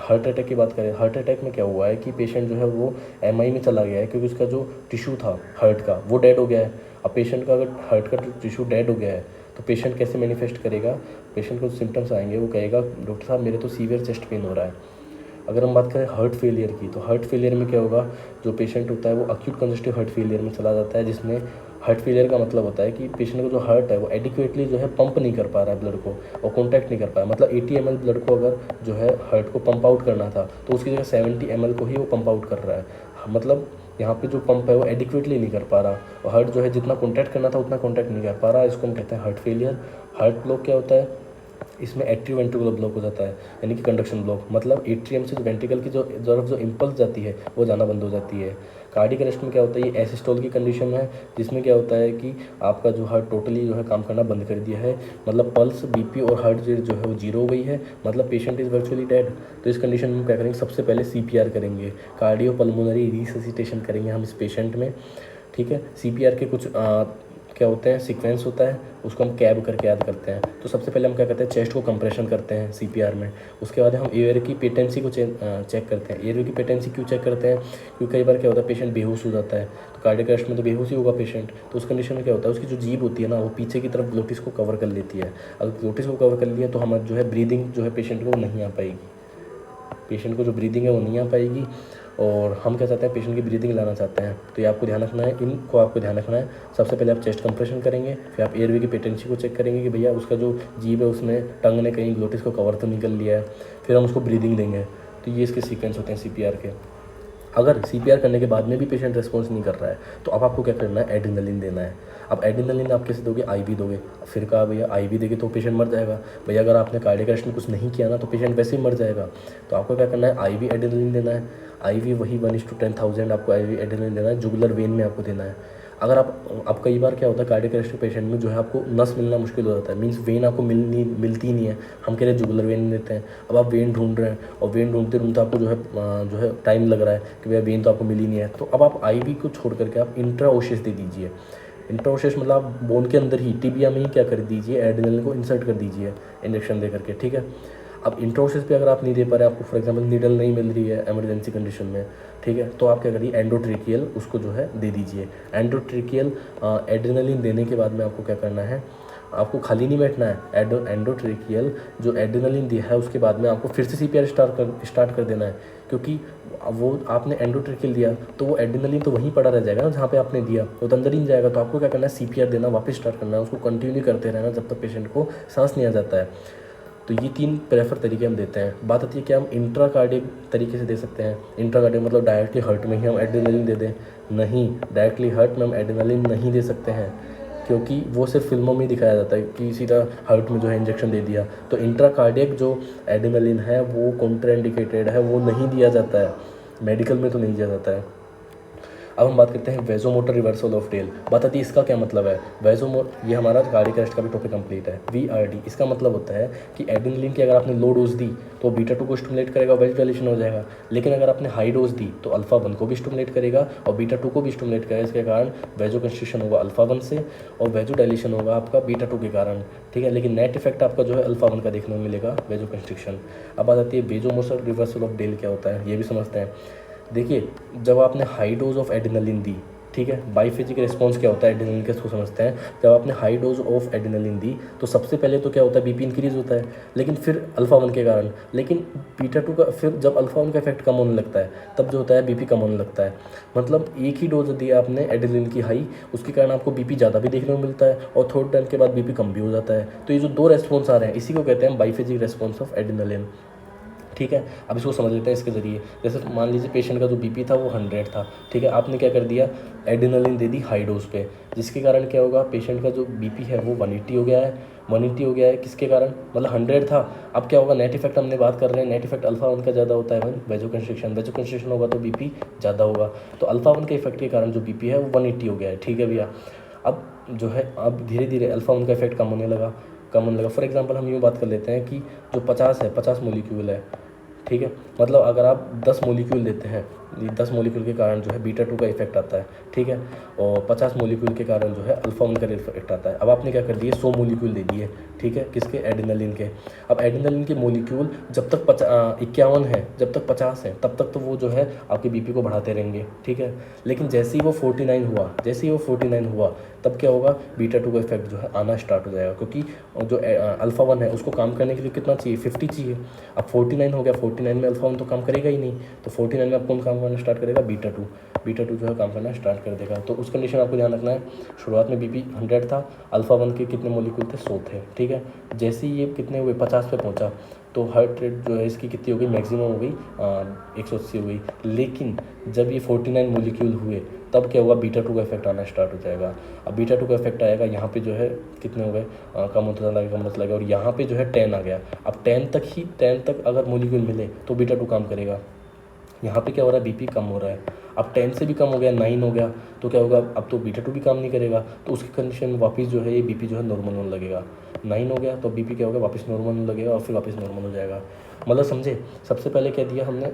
हार्ट अटैक की बात करें, हार्ट अटैक में क्या हुआ है कि पेशेंट जो है वो एमआई में चला गया है, क्योंकि उसका जो टिश्यू था हार्ट का वो डेड हो गया है। अब पेशेंट का अगर हार्ट का टिश्यू डेड हो गया है तो पेशेंट कैसे मैनिफेस्ट करेगा, पेशेंट को सिम्टम्स आएंगे, वो कहेगा डॉक्टर साहब मेरे तो सीवियर चेस्ट पेन हो रहा है। अगर हम बात करें हार्ट फेलियर की, तो हार्ट फेलियर में क्या होगा, जो पेशेंट होता है वो अक्यूट कंजस्टिव हार्ट फेलियर में चला जाता है, जिसमें हार्ट फेलियर का मतलब होता है कि पेशेंट का जो हार्ट है वो एडिक्वेटली जो है पंप नहीं कर पा रहा है ब्लड को, और कॉन्टैक्ट नहीं कर पाया। मतलब 80 ml ब्लड को अगर जो है हार्ट को पंप आउट करना था तो उसकी जगह 70 ml को ही वो पंप आउट कर रहा है। मतलब यहाँ पे जो पंप है वो एडिक्वेटली नहीं कर पा रहा, और हार्ट जो है जितना कॉन्टैक्ट करना था उतना कॉन्टैक्ट नहीं कर पा रहा। इसको हम कहते हैं हार्ट फेलियर। हार्ट ब्लॉक क्या होता है, इसमें एट्रियो वेंट्रिकुलर ब्लॉक हो जाता है, यानी कि कंडक्शन ब्लॉक, मतलब एट्रियम से जो वेंट्रिकल की जो तरफ जो इम्पल्स जाती है वो जाना बंद हो जाती है। कार्डियक अरेस्ट में क्या होता है, ये एसिस्टोल की कंडीशन है, जिसमें क्या होता है कि आपका जो हार्ट टोटली जो है काम करना बंद कर दिया है, मतलब पल्स, बीपी और हार्ट रेट जो है वो 0 हो गई है, मतलब पेशेंट इज़ वर्चुअली डेड। तो इस कंडीशन में हम क्या करेंगे, सबसे पहले सीपीआर करेंगे, कार्डियो पल्मोनरी रिससिटेशन करेंगे हम इस पेशेंट में। ठीक है, सीपीआर के कुछ क्या होते हैं, सीक्वेंस होता है, उसको हम कैब करके याद करते हैं। तो सबसे पहले हम क्या करते हैं, चेस्ट को कंप्रेशन करते हैं सीपीआर में। उसके बाद हम एयर की पेटेंसी को चेक करते हैं। एयर की पेटेंसी क्यों चेक करते हैं, क्योंकि कई बार क्या होता है पेशेंट बेहोश हो जाता है, तो कार्डियक अरेस्ट में तो बेहोश ही होगा पेशेंट। तो उस कंडीशन में क्या होता है, उसकी जो जीभ होती है ना वो पीछे की तरफ ग्लोटिस को कवर कर लेती है। अगर ग्लोटिस को कवर कर लिया तो हम जो है ब्रीदिंग जो है पेशेंट को नहीं आ पाएगी, पेशेंट को जो ब्रीदिंग है वो नहीं आ पाएगी। और हम क्या चाहते हैं, पेशेंट की ब्रीदिंग लाना चाहते हैं। तो ये आपको ध्यान रखना है, इनको आपको ध्यान रखना है। सबसे पहले आप चेस्ट कंप्रेशन करेंगे, फिर आप एयरवे की पेटेंसी को चेक करेंगे कि भैया उसका जो जीभ है उसने टंग ने कहीं ग्लोटिस को कवर तो निकल लिया है, फिर हम उसको ब्रीदिंग देंगे। तो ये इसके सीक्वेंस होते हैं सीपीआर के। अगर सीपीआर करने के बाद में भी पेशेंट रिस्पॉन्स नहीं कर रहा है तो अब आपको क्या करना है, एड्रेनालिन देना है। अब एड्रेनालिन आप कैसे दोगे, आईवी दोगे। फिर कहा भैया आईवी देंगे तो पेशेंट मर जाएगा। भैया अगर आपने कार्डियक अरेस्ट में कुछ नहीं किया ना तो पेशेंट वैसे ही मर जाएगा। तो आपको क्या करना है, आईवी एड्रेनालिन देना है। आईवी वही 1:10,000 आपको आईवी एड्रेनालिन देना है, जुगुलर वेन में आपको देना है। अगर आप कई बार क्या होता है कार्डियक अरेस्ट पेशेंट में जो है आपको नस मिलना मुश्किल हो जाता है, मीन्स वेन आपको मिलती नहीं है। हम कह रहे हैं जुगुलर वेन देते हैं। अब आप वेन ढूंढ रहे हैं और वेन ढूंढते ढूंढते आपको जो है टाइम लग रहा है कि भैया वेन तो आपको मिली नहीं है। तो अब आप आईवी को छोड़ करके आप इंट्राओशियस दे दीजिए। इंट्राओशियस मतलब आप बोन के अंदर ही टिबिया में ही क्या कर दीजिए, एड्रेनालिन को इंसर्ट कर दीजिए इंजेक्शन दे करके। ठीक है, अब इंट्रोसिस पे अगर आप नहीं दे पा रहे, आपको फॉर एग्जांपल नीडल नहीं मिल रही है इमरजेंसी कंडीशन में, ठीक है, तो आप क्या करिए, एंडोट्रेकियल उसको जो है दे दीजिए। एंडोट्रेकियल एड्रेनालिन देने के बाद में आपको क्या करना है, आपको खाली नहीं बैठना है। एंडोट्रेकियल जो एड्रेनालिन दिया है उसके बाद में आपको फिर से सीपीआर स्टार्ट कर देना है, क्योंकि वो आपने एंडोट्रेकियल दिया तो वो एड्रेनालिन तो वहीं पड़ा रह जाएगा ना जहाँ पे आपने दिया, वो तो अंदर ही नहीं जाएगा। तो आपको क्या करना है, सीपीआर देना वापस स्टार्ट करना है, उसको कंटिन्यू करते रहना जब तक पेशेंट को सांस नहीं आ जाता है। तो ये 3 प्रेफर तरीके हम देते हैं। बात आती है कि हम इंट्राकार्डिक तरीके से दे सकते हैं। इंट्राकार्डिक मतलब डायरेक्टली हार्ट में ही हम एड्रेनालिन दे दें, नहीं, डायरेक्टली हार्ट में हम एड्रेनालिन नहीं दे सकते हैं, क्योंकि वो सिर्फ फिल्मों में दिखाया जाता है कि सीधा हार्ट में जो है इंजेक्शन दे दिया। तो इंट्राकार्डिक जो एड्रेनालिन है वो कॉन्ट्राइंडिकेटेड है, वो नहीं दिया जाता है, मेडिकल में तो नहीं दिया जाता है। अब हम बात करते हैं वेजोमोटर रिवर्सल ऑफ टेल। बात आती है इसका क्या मतलब है। ये हमारा कार्डियक अरेस्ट का भी टॉपिक कंप्लीट है। VRD इसका मतलब होता है कि एड्रेनालिन की अगर आपने लो डोज दी तो बीटा-2 को स्टिमुलेट करेगा, वेज डायलेशन हो जाएगा। लेकिन अगर आपने हाई डोज दी तो अल्फा-1 को भी स्टिमुलेट करेगा और बीटा-2 को भी स्टिमुलेट करेगा। इसके कारण वेजो कंस्ट्रिक्शन होगा अल्फा-1 से और वेजो डायलेशन होगा आपका बीटा-2 के कारण, ठीक है। लेकिन नेट इफेक्ट आपका जो है अल्फा-1 का देखने को मिलेगा, वेजो कंस्ट्रिक्शन। अब बात आती है वेजोमोटर रिवर्सल ऑफ टेल क्या होता है, ये भी समझते हैं। देखिए, जब आपने हाई डोज ऑफ एड्रेनालिन दी, ठीक है। बाइफेजिक रिस्पॉन्स क्या होता है एड्रेनलिन के, इसको समझते हैं। जब आपने हाई डोज ऑफ एड्रेनलिन दी तो सबसे पहले तो क्या होता है, बीपी इंक्रीज होता है, लेकिन फिर अल्फा 1 के कारण, लेकिन बीटा 2 का फिर जब अल्फा 1 का इफेक्ट कम होने लगता है तब जो होता है बीपी कम होने लगता है। मतलब एक ही डोज दी आपने एड्रेनलिन की हाई, उसके कारण आपको बीपी ज़्यादा भी देखने को मिलता है और थोड़े टाइम के बाद बीपी कम भी हो जाता है। तो ये जो दो रेस्पॉन्स आ रहे हैं इसी को कहते हैं बाइफेजिक रेस्पॉन्स ऑफ एड्रेनलिन। ठीक है, अब इसको समझ लेते हैं इसके ज़रिए। जैसे मान लीजिए पेशेंट का जो बीपी था वो 100 था, ठीक है, आपने क्या कर दिया, एड्रेनलिन दे दी हाई डोज पे, जिसके कारण क्या होगा, पेशेंट का जो बीपी है वो 180 हो गया है। 180 हो गया है किसके कारण, मतलब 100 था, अब क्या होगा, नेट इफेक्ट हमने बात कर रहे हैं, नेट इफेक्ट अल्फा 1 का ज़्यादा होता है, वेजोकंस्ट्रिक्शन होगा तो बीपी ज़्यादा होगा। तो अल्फा 1 के इफेक्ट के कारण जो बीपी है वो 180 हो गया है, ठीक है भैया। अब जो है अब धीरे धीरे अल्फा 1 का इफेक्ट कम होने लगा। फॉर एग्जांपल हम यूँ बात कर लेते हैं कि जो 50 मॉलिक्यूल है, ठीक है, मतलब अगर आप 10 मॉलिक्यूल देते हैं, ये 10 मॉलिक्यूल के कारण जो है बीटा 2 का इफेक्ट आता है, ठीक है, और 50 मॉलिक्यूल के कारण जो है अल्फा 1 का इफेक्ट आता है। अब आपने क्या कर दिए, 100 मॉलिक्यूल दे दिए, ठीक है, किसके, एड्रेनलिन के। अब एड्रेनलिन के मॉलिक्यूल जब तक 51 है, जब तक 50 है, तब तक तो वो जो है आपके बीपी को बढ़ाते रहेंगे, ठीक है, लेकिन जैसे ही वो 49 हुआ तब क्या होगा, बीटा 2 का इफेक्ट जो है आना स्टार्ट हो जाएगा, क्योंकि जो अल्फा 1 है उसको काम करने के लिए कितना चाहिए, 50 चाहिए। अब 49 हो गया, 49 में अल्फा 1 तो काम करेगा ही नहीं, तो 49 में आप कौन काम करना स्टार्ट करेगा, बीटा 2 जो है काम करना स्टार्ट कर देगा। तो उस कंडीशन आपको ध्यान रखना है, शुरुआत में बीपी 100 था, अल्फा 1 के कितने मॉलिक्यूल थे, 100 थे, ठीक है, जैसे ही ये कितने हुए, 50 पे पहुंचा, तो हार्ट रेट जो है इसकी कितनी हो गई, मैक्सिमम हो गई 180 हो गई। लेकिन जब ये 49 मॉलिक्यूल हुए तब क्या हुआ, बीटा 2 का इफेक्ट आना स्टार्ट हो जाएगा। अब बीटा 2 का इफेक्ट आएगा, यहाँ पे जो है कितने हो गए, कम होता लगेगा, और यहाँ पे जो है 10 आ गया। अब 10 तक अगर मॉलिक्यूल मिले तो बीटा 2 काम करेगा। यहाँ पे क्या हो रहा है, बीपी कम हो रहा है, अब 10 से भी कम हो गया, 9 हो गया, तो क्या होगा, अब तो बीटा 2 भी काम नहीं करेगा, तो उसकी कंडीशन में वापस जो है ये बीपी जो है नॉर्मल होने लगेगा। 9 हो गया तो बीपी क्या होगा, वापस नॉर्मल होने लगेगा और फिर वापस नॉर्मल हो जाएगा। मतलब समझे, सबसे पहले क्या दिया हमने,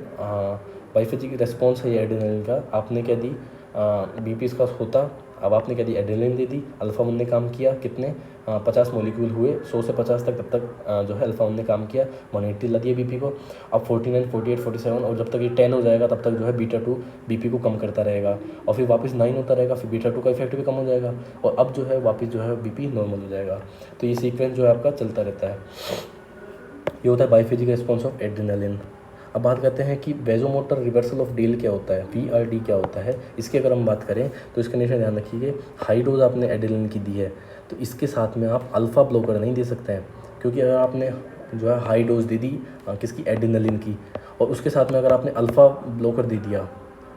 बाइफेजिक रेस्पॉन्स है ये एड्रेनलिन का, आपने क्या दी, बीपी इसका होता, अब आपने क्या दी, एड्रेनलिन दे दी, अल्फा 1 ने काम किया, कितने 50 मॉलिक्यूल हुए, 100 से 50 तक, तब तक जो है अल्फा 1 ने काम किया, 180 ला दिया बीपी को। अब 49, 48, 47 और जब तक ये 10 हो जाएगा तब तक जो है बीटा 2 बीपी को कम करता रहेगा, और फिर वापस 9 होता रहेगा, फिर बीटा 2 का इफेक्ट भी कम हो जाएगा, और अब जो है वापस जो है बीपी नॉर्मल हो जाएगा। तो ये सीक्वेंस जो है आपका चलता रहता है। ये होता है बाइफेजिक रिस्पॉन्स ऑफ एड्रेनलिन। अब बात करते हैं कि वेजोमोटर रिवर्सल ऑफ डेल क्या होता है, VRD क्या होता है। इसकी अगर हम बात करें तो इसका कंडीशन ध्यान रखिए, हाई डोज आपने एड्रेनलिन की दी है तो इसके साथ में आप अल्फ़ा ब्लॉकर नहीं दे सकते हैं, क्योंकि अगर आपने जो है हाई डोज दे दी किसकी, एड्रेनलिन की, और उसके साथ में अगर आपने अल्फ़ा ब्लॉकर दे दिया,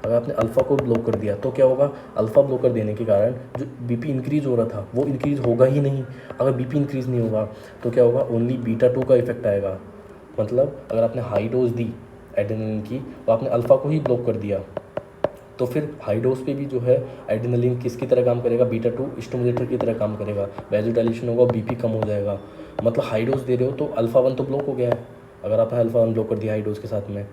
अगर आपने अल्फ़ा को ब्लॉक कर दिया तो क्या होगा, अल्फ़ा ब्लॉकर देने के कारण जो बीपी इंक्रीज़ हो रहा था वो इंक्रीज़ होगा ही नहीं। अगर बीपी इंक्रीज़ नहीं होगा तो क्या होगा, ओनली बीटा 2 का इफेक्ट आएगा। मतलब अगर आपने हाई डोज दी एड्रेनलिन की तो आपने अल्फ़ा को ही ब्लॉक कर दिया, तो फिर हाई डोज पे भी जो है एड्रेनलिन किसकी तरह काम करेगा, बीटा 2 स्टिमुलेटर की तरह काम करेगा, वैसोडाइलेशन होगा, बीपी कम हो जाएगा। मतलब हाई डोज दे रहे हो तो अल्फ़ा 1 तो ब्लॉक हो गया है, अगर आपने अल्फ़ा 1 ब्लॉक कर दिया हाई डोज के साथ में,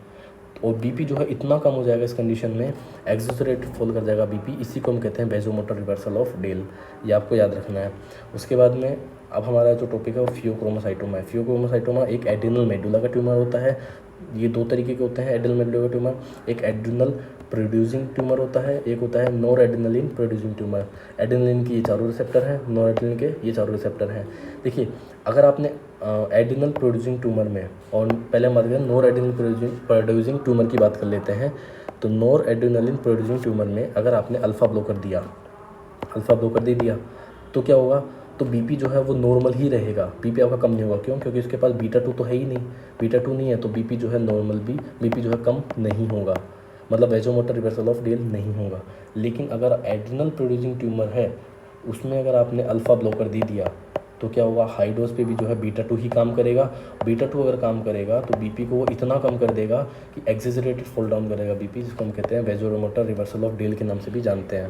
और बीपी जो है इतना कम हो जाएगा इस कंडीशन में, एक्सेलरेट फॉल कर जाएगा बीपी, इसी को हम कहते हैं वेजोमोटर रिवर्सल ऑफ डेल। ये आपको याद रखना है। उसके बाद में अब हमारा जो टॉपिक है वो फियोक्रोमोसाइटोमा है। फियोक्रोमोसाइटोमा एक एड्रेनल मेडुला का ट्यूमर होता है। ये दो तरीके के होते हैं एड्रेनल मेडुला का ट्यूमर, एक एड्रेनल प्रोड्यूसिंग ट्यूमर होता है, एक होता है nor adrenaline producing tumour. Adrenaline की ये चारों रिसेप्टर हैं, नॉर एड्रेनलिन के ये चारों रिसेप्टर हैं। देखिए अगर आपने एड्रेनल प्रोड्यूसिंग ट्यूमर में, और पहले हम बात करें नॉर एड्रेनल प्रोड्यूसिंग ट्यूमर की बात कर लेते हैं, तो नॉर एड्रेनलिन प्रोड्यूसिंग ट्यूमर में अगर आपने अल्फ़ा ब्लॉकर दे दिया तो क्या होगा, तो बीपी जो है वो नॉर्मल ही रहेगा, बीपी आपका कम नहीं होगा। क्यों, क्योंकि उसके पास बीटा 2 तो है ही नहीं, बीटा 2 नहीं है तो बीपी जो है नॉर्मल बीपी जो है कम नहीं होगा, मतलब वेजोमोटर रिवर्सल ऑफ डेल नहीं होगा। लेकिन अगर एड्रेनल प्रोड्यूसिंग ट्यूमर है उसमें अगर आपने अल्फ़ा ब्लॉकर दे दिया तो क्या होगा, हाई डोज पे भी जो है बीटा 2 ही काम करेगा। बीटा 2 अगर काम करेगा तो बीपी को वो इतना कम कर देगा कि एक्सेजरेटेड फॉल डाउन करेगा बीपी, जिसको हम कहते हैं वेजोमोटर रिवर्सल ऑफ डेल के नाम से भी जानते हैं।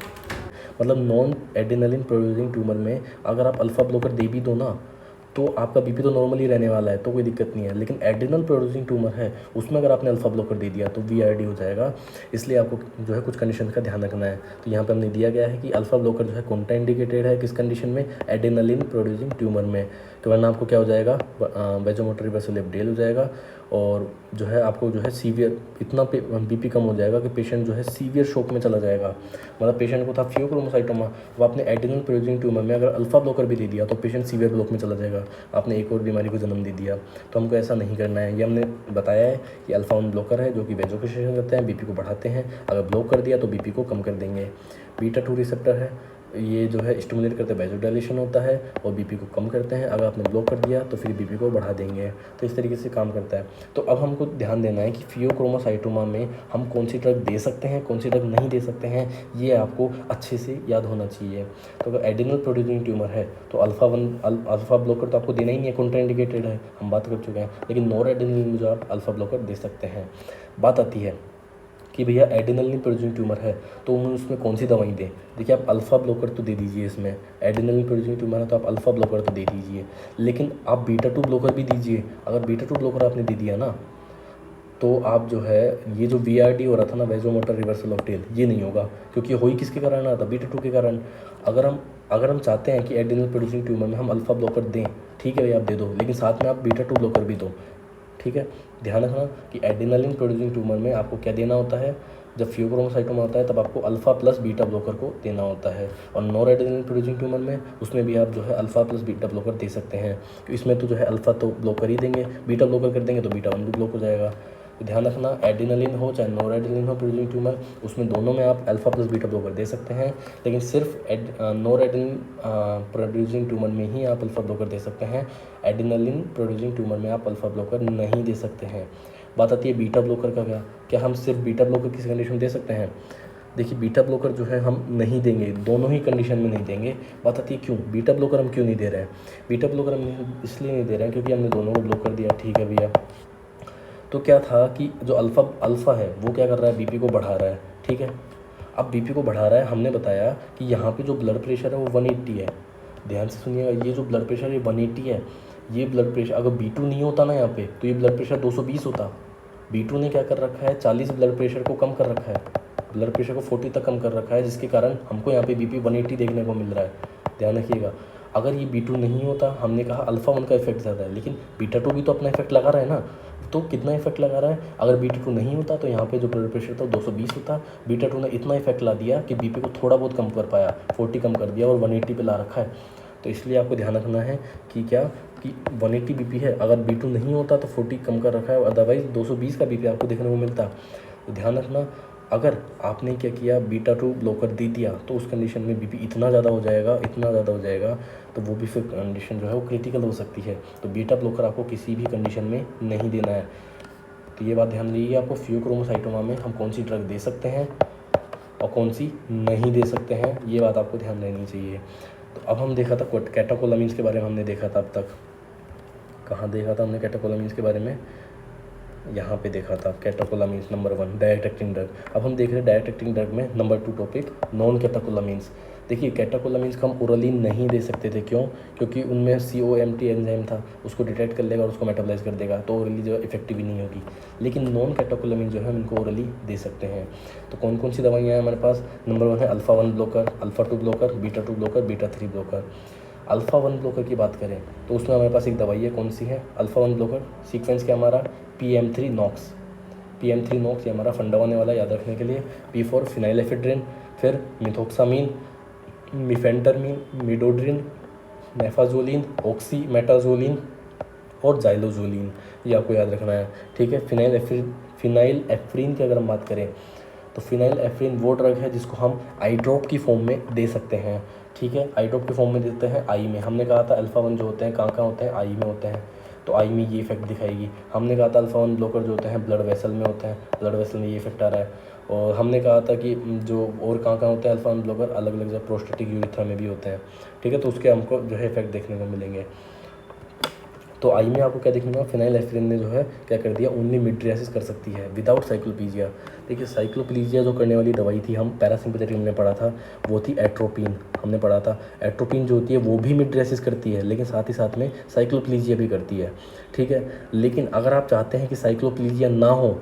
मतलब नॉन एड्रेनलिन प्रोड्यूसिंग ट्यूमर में अगर आप अल्फ़ा ब्लॉकर दे भी दो ना तो आपका बीपी तो नॉर्मल ही रहने वाला है, तो कोई दिक्कत नहीं है। लेकिन एड्रेनल प्रोड्यूसिंग ट्यूमर है उसमें अगर आपने अल्फ़ा ब्लॉकर दे दिया तो VRD हो जाएगा। इसलिए आपको जो है कुछ कंडीशन का ध्यान रखना है। तो यहाँ पे हमने दिया गया है कि अल्फ़ा ब्लॉकर जो है कौनटा इंडिकेटेड है किस कंडीशन में, एड्रेनलिन प्रोड्यूसिंग ट्यूमर में, तो वरना आपको क्या हो जाएगा, वेजोमोटर रिवर्सल ऑफ डेल हो जाएगा। और जो है आपको जो है सीवियर इतना बीपी कम हो जाएगा कि पेशेंट जो है सीवियर शॉक में चला जाएगा। मतलब पेशेंट को था फियोक्रोमोसाइटोमा, वो आपने एड्रेनल प्रोड्यूसिंग ट्यूमर में अगर अल्फा ब्लॉकर भी दे दिया तो पेशेंट सीवियर ब्लॉक में चला जाएगा, आपने एक और बीमारी को जन्म दे दिया। तो हमको ऐसा नहीं करना है। ये हमने बताया है कि अल्फा 1 ब्लॉकर है जो कि वेजोकेशन करते हैं, बीपी को बढ़ाते हैं, अगर ब्लॉक कर दिया तो बीपी को कम कर देंगे। बीटा 2 रिसेप्टर है, ये जो है स्टिमुलेट करते हैं, वेजोडाइलेशन होता है और बीपी को कम करते हैं। अगर आपने ब्लॉक कर दिया तो फिर बीपी को बढ़ा देंगे। तो इस तरीके से काम करता है। तो अब हमको ध्यान देना है कि फियोक्रोमोसाइटोमा में हम कौन सी ड्रग दे सकते हैं, कौन सी ड्रग नहीं दे सकते हैं, ये आपको अच्छे से याद होना चाहिए। तो अगर एड्रेनल प्रोड्यूसिंग ट्यूमर है तो अल्फा ब्लॉकर तो आपको देना ही नहीं है, कॉन्ट्राइंडिकेटेड है, हम बात कर चुके हैं। लेकिन नॉर एड्रेनल में जो आप अल्फा ब्लॉकर दे सकते हैं। बात आती है कि भैया एड्रेनल प्रोड्यूसिंग ट्यूमर है तो उसमें कौन सी दवाई दें। देखिए, आप अल्फ़ा ब्लॉकर तो दे दीजिए, इसमें एड्रेनल प्रोड्यूसिंग ट्यूमर है तो आप अल्फ़ा ब्लॉकर तो दे दीजिए, लेकिन आप बीटा 2 ब्लॉकर भी दीजिए। अगर बीटा 2 ब्लॉकर आपने दे दिया ना तो आप जो है ये जो VRT हो रहा था ना, वेजोमोटर रिवर्सल ऑफ टेल, ये नहीं होगा, क्योंकि हो ही किसके कारण रहा था, बीटा 2 के कारण। अगर हम चाहते हैं कि एड्रेनल प्रोड्यूसिंग ट्यूमर में हम अल्फ़ा ब्लॉकर दें, ठीक है भैया आप दे दो, लेकिन साथ में आप बीटा 2 ब्लॉकर भी दो, ठीक है। ध्यान रखना कि एड्रेनलिन प्रोड्यूसिंग ट्यूमर में आपको क्या देना होता है, जब फियोक्रोमोसाइटोमा होता है तब आपको अल्फ़ा प्लस बीटा ब्लॉकर को देना होता है। और नॉर एड्रेनलिन प्रोड्यूसिंग ट्यूमर में उसमें भी आप जो है अल्फ़ा प्लस बीटा ब्लॉकर दे सकते हैं। तो इसमें तो जो है अल्फ़ा तो ब्लॉकर ही देंगे, बीटा ब्लॉकर कर देंगे तो बीटा 1 भी ब्लॉक हो जाएगा। तो ध्यान रखना, एड्रेनलिन हो चाहे नॉर एड्रेनलिन हो प्रोड्यूसिंग ट्यूमर, उसमें दोनों में आप अल्फ़ा प्लस बीटा ब्लॉकर दे सकते हैं, लेकिन सिर्फ नॉर एड्रेनलिन प्रोड्यूसिंग ट्यूमर में ही आप अल्फ़ा ब्लॉकर दे सकते हैं। एड्रेनलिन प्रोड्यूसिंग ट्यूमर में आप अल्फ़ा ब्लॉकर नहीं दे सकते हैं। बात आती है बीटा ब्लॉकर का, क्या हम सिर्फ बीटा ब्लॉकर किसी कंडीशन में दे सकते हैं। देखिए, बीटा ब्लॉकर जो है हम नहीं देंगे, दोनों ही कंडीशन में नहीं देंगे। बात आती है क्यों, बीटा ब्लॉकर हम क्यों नहीं दे रहे हैं। बीटा ब्लॉकर हम इसलिए नहीं दे रहे हैं क्योंकि हमने दोनों को ब्लॉक कर दिया, ठीक है भैया। तो क्या था कि जो अल्फ़ा है वो क्या कर रहा है, बीपी को बढ़ा रहा है, ठीक है। अब बीपी को बढ़ा रहा है, हमने बताया कि यहाँ पे जो ब्लड प्रेशर है वो 180 है। ध्यान से सुनिएगा, ये जो ब्लड प्रेशर है 180 है। ये ब्लड प्रेशर अगर B2 नहीं होता ना यहाँ पे, तो ये ब्लड प्रेशर 220 होता। B2 ने क्या कर रखा है, 40 ब्लड प्रेशर को कम कर रखा है, ब्लड प्रेशर को 40 तक कम कर रखा है, जिसके कारण हमको यहाँ पे BP 180 देखने को मिल रहा है। ध्यान रखिएगा, अगर ये B2 नहीं होता, हमने कहा अल्फ़ा 1 का इफेक्ट ज़्यादा है, लेकिन बीटा 2 भी तो अपना इफेक्ट लगा रहा है ना। तो कितना इफेक्ट लगा रहा है, अगर बीटा 2 नहीं होता तो यहाँ पे जो ब्लड प्रेशर था 220 होता। बीटा 2 ने इतना इफेक्ट ला दिया कि बीपी को थोड़ा बहुत कम कर पाया, 40 कम कर दिया और 180 पे ला रखा है। तो इसलिए आपको ध्यान रखना है कि क्या कि 180 BP है, अगर B2 नहीं होता तो 40 कम कर रखा है, अदरवाइज़ 220 का BP आपको देखने को मिलता। तो ध्यान रखना, अगर आपने क्या किया, बीटा 2 ब्लॉकर दे दिया तो उस कंडीशन में BP इतना ज़्यादा हो जाएगा, तो वो भी फिर कंडीशन जो है वो क्रिटिकल हो सकती है। तो बीटा ब्लॉकर आपको किसी भी कंडीशन में नहीं देना है। तो ये बात ध्यान दीजिए, आपको फियोक्रोमोसाइटोमा में हम कौन सी ड्रग दे सकते हैं और कौन सी नहीं दे सकते हैं, ये बात आपको ध्यान रहनी चाहिए। तो अब हम देखा था कैटेकोलामीन्स के बारे में, हमने देखा था। अब तक कहाँ देखा था हमने कैटेकोलामीन्स के बारे में, यहाँ पे देखा था। Catecholamines number 1 direct acting drug. अब हम देख रहे हैं डायरेक्ट एक्टिंग ड्रग में नंबर 2 टॉपिक नॉन कैटेकोलामीन्स। देखिए, कैटेकोलामीन्स को हम ओरली नहीं दे सकते थे, क्यों, क्योंकि उनमें COMT एंजाइम था, उसको डिटेक्ट कर लेगा और उसको मेटाबोलाइज कर देगा, तो ओरली जो इफेक्टिव ही नहीं होगी। लेकिन नॉन कैटेकोलामीन जो है हम इनको ओरली दे सकते हैं। तो कौन कौन सी दवाइयाँ हैं हमारे पास, नंबर 1 है alpha 1 blocker, alpha 2 blocker, beta 2 blocker, beta 3 blocker. Alpha 1 blocker की बात करें तो उसमें हमारे पास एक दवाई है, कौन सी है, अल्फ़ा 1 ब्लॉकर। सीक्वेंस क्या हमारा, PM3 नॉक्स। PM3 नॉक्स ये हमारा फंडा होने वाला, याद रखने के लिए। P4 फिनाइलेफेड्रिन, फिर मिथोक्सामीन, मिफेंटरमीन, मिडोड्रिन, नेफाजोलिन, ऑक्सीमेटाजोलिन और जाइलोजोलिन, ये आपको याद रखना है, ठीक है। फिनाइलेफ्रिन की अगर हम बात करें तो फिनाइलेफ्रिन वो ड्रग है जिसको हम आई ड्रॉप की फॉर्म में दे सकते हैं, ठीक है। आई ड्रॉप की फॉर्म में देते हैं आई में। हमने कहा था अल्फ़ा 1 जो होते हैं कहाँ होते हैं, आई में होते हैं, तो आई में ये इफेक्ट दिखाएगी। हमने कहा था अल्फ़ा 1 ब्लॉकर जो होते हैं ब्लड वेसल में होते हैं, ब्लड वेसल में ये इफेक्ट आ रहा है। और हमने कहा था कि जो और कहाँ होते हैं अल्फ़ा 1 ब्लॉकर, अलग अलग जगह प्रोस्टेटिक यूरिथ्रा में भी होते हैं, ठीक है। तो उसके हमको जो है इफेक्ट देखने को मिलेंगे। तो आई में आपको क्या देखने को, फिनाइलेफ्रिन ने जो है क्या कर दिया, ओनली मिड्रियासिस कर सकती है विदाउट साइक्लोपीजिया। देखिए, साइक्लोपीजिया जो करने वाली दवाई थी, हम पैरासिम्पैथेटिक हमने पढ़ा था, वो थी एट्रोपिन, हमने पढ़ा था। एट्रोपिन जो होती है वो भी मिड्रियासिस करती है, लेकिन साथ ही साथ में साइक्लोपीजिया भी करती है, ठीक है। लेकिन अगर आप चाहते हैं कि साइक्लोपीजिया ना हो,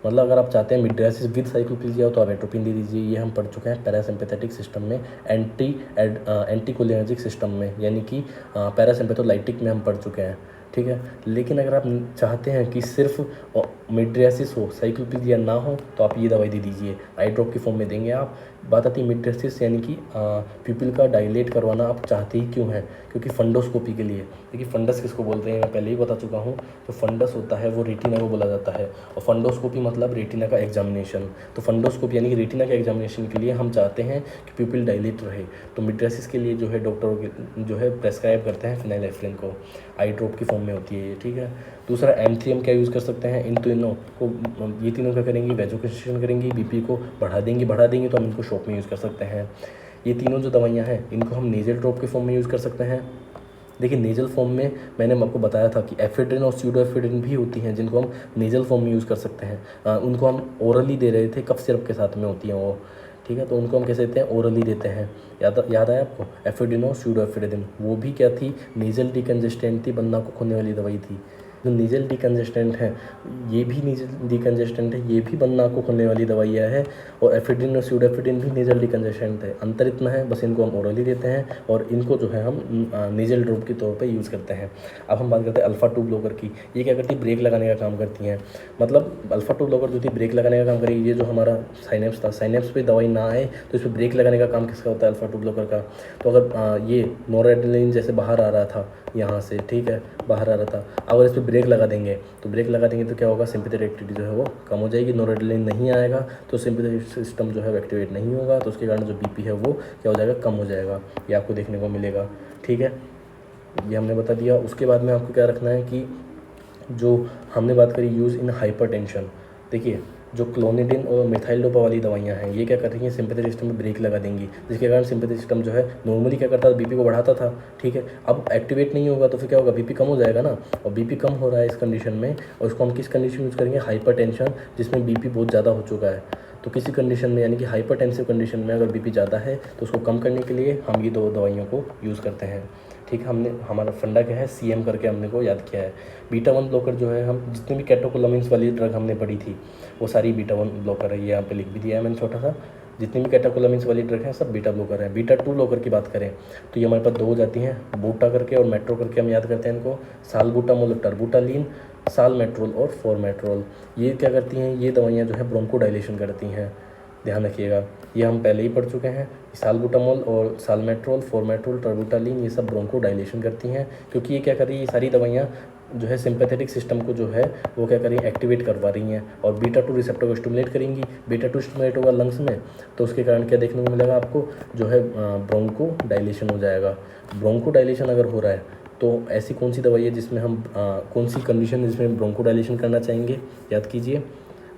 मतलब अगर आप चाहते हैं मिड्रियासिस विद साइक्लोपीजिया हो, तो आप एट्रोपिन दे दीजिए। ये हम पढ़ चुके हैं पैरासिम्पैथेटिक सिस्टम में, एंटीकोलिनर्जिक सिस्टम में, यानी कि पैरासिम्पैथोलाइटिक में हम पढ़ चुके हैं, ठीक है। लेकिन अगर आप चाहते हैं कि सिर्फ मिड्रियासिस हो, साइक्लोपीडिया ना हो, तो आप ये दवाई दे दीजिए, आई ड्रॉप की फॉर्म में देंगे आप। बात आती है मिड्रियासिस यानी कि प्यूपिल का डायलेट करवाना आप चाहते ही क्यों हैं, क्योंकि फंडोस्कोपी के लिए। देखिए फंडस किसको बोलते हैं मैं पहले ही बता चुका हूँ। जो फंडस होता है वो रेटिना को बोला जाता है, और फंडोस्कोपी मतलब रेटिना का एग्जामिनेशन। तो फंडोस्कोपी यानी कि रेटिना के एग्जामिनेशन के लिए हम चाहते हैं कि प्यूपिल डायलेट रहे, तो मिड्रियासिस के लिए जो है डॉक्टर जो है प्रेस्क्राइब करते हैं फिनाइलेफ्रिन को, आई ड्रॉप की फॉर्म में होती है ये, ठीक है। दूसरा M3 क्या यूज़ कर सकते हैं, इन तीनों को, ये तीनों क्या करेंगी, वैसोकंस्ट्रिक्शन करेंगी, बीपी को बढ़ा देंगी तो हम इनको शॉक में यूज़ कर सकते हैं। ये तीनों जो दवाइयाँ हैं इनको हम नेजल ड्रॉप के फॉर्म में यूज़ कर सकते हैं। देखिए नेजल फॉर्म में मैंने आपको बताया था कि एफेड्रिन और स्यूडोएफेड्रिन भी होती हैं जिनको हम नेजल फॉर्म में यूज़ कर सकते हैं। उनको हम ओरली दे रहे थे, कफ सिरप के साथ में होती हैं वो, ठीक है। तो उनको हम कैसे देते हैं, ओरली देते हैं। याद आया आपको, एफेड्रिन और स्यूडोएफेड्रिन, वो भी क्या थी, नेजल डिकंजेस्टेंट थी, बन्ना को खोलने वाली दवाई थी। जो नेजल डिकंजेस्टेंट है, ये भी नेजल डिकंजेस्टेंट है, ये भी बन्ना को खोलने वाली दवाइयाँ है, और एफेड्रिन और स्यूडोएफेड्रिन भी नेजल डिकंजेस्टेंट है। अंतर इतना है बस, इनको हम ओरली देते हैं और इनको जो है हम नेजल ड्रॉप के तौर पे यूज़ करते हैं। अब हम बात करते हैं अल्फा 2 ब्लॉकर की। ये क्या करती है, ब्रेक लगाने का काम करती हैं। मतलब अल्फा 2 ब्लॉकर जो थी ब्रेक लगाने का काम करेगी। ये जो हमारा साइनेप्स था, साइनेप्स पे दवाई ना आए तो इस पर ब्रेक लगाने का काम किसका होता है, अल्फा 2 ब्लॉकर का। तो अगर ये नोरेड्रेनालिन जैसे बाहर आ रहा था यहाँ से, ठीक है, बाहर आ रहा था, अगर इस पर ब्रेक लगा देंगे तो क्या होगा, सिंपैथेटिक एक्टिविटी जो है वो कम हो जाएगी। नोरेड्रेनालिन नहीं आएगा तो सिंपैथेटिक सिस्टम जो है एक्टिवेट नहीं होगा, तो उसके कारण जो बीपी है वो क्या हो जाएगा, कम हो जाएगा। ये आपको देखने को मिलेगा, ठीक है। ये हमने बता दिया। उसके बाद में आपको क्या रखना है कि जो हमने बात करी यूज़ इन हाइपरटेंशन। देखिए जो क्लोनिडिन और मिथाइल डोपा वाली दवाइयाँ हैं, ये क्या कर रही हैं, सिंपैथेटिक सिस्टम में ब्रेक लगा देंगी, जिसके कारण सिंपैथेटिक सिस्टम जो है नॉर्मली क्या करता था, बीपी को बढ़ाता था, ठीक है। अब एक्टिवेट नहीं होगा तो फिर क्या होगा, बीपी कम हो जाएगा ना। और बीपी कम हो रहा है इस कंडीशन में, और इसको हम किस कंडीशन में यूज़ करेंगे, हाइपरटेंशन, जिसमें बीपी बहुत ज़्यादा हो चुका है। तो किसी कंडीशन में यानी कि हाइपरटेंसिव कंडीशन में अगर बीपी ज़्यादा है तो उसको कम करने के लिए हम ये दो दवाइयों को यूज़ करते हैं, ठीक है। हमने हमारा फंडा क्या है, CM करके हमने को याद किया है। बीटा 1 ब्लॉकर जो है, हम जितनी भी कैटेकोलामिन्स वाली ड्रग हमने पढ़ी थी वो सारी बीटा 1 ब्लॉकर है। ये यहाँ पे लिख भी दिया है मैंने छोटा सा, जितनी भी कैटेकोलामिन्स वाली ड्रग हैं सब बीटा ब्लॉकर है। बीटा 2 ब्लॉकर की बात करें तो ये हमारे पास 2 हो जाती हैं, बूटा करके और मेट्रो करके हम याद करते हैं इनको। सालबुटामोल और टर्बुटालिन, सालमेट्रोल और फॉर्मेट्रोल। ये क्या करती हैं, ये दवाइयाँ जो है ब्रोंकोडाइलेशन करती हैं, ध्यान रखिएगा। ये हम पहले ही पढ़ चुके हैं। सालबुटामोल और सालमेट्रोल, फॉर्मेट्रोल, टर्बुटालिन, ये सब ब्रोंकोडाइलेशन करती हैं, क्योंकि ये क्या कर रही है, ये सारी दवाइयाँ जो है सिंपैथेटिक सिस्टम को जो है वो क्या कर रही है, एक्टिवेट करवा रही हैं, और बीटा 2 रिसेप्टर को स्टिमुलेट करेंगी। बीटा 2 स्टिमुलेट होगा लंग्स में, तो उसके कारण क्या देखने को मिलेगा आपको, जो है ब्रोंकोडाइलेशन हो जाएगा। ब्रोंकोडाइलेशन अगर हो रहा है तो ऐसी कौन सी दवाई है जिसमें हम कौन सी कंडीशन है जिसमें ब्रोंकोडाइलेशन करना चाहेंगे, याद कीजिए,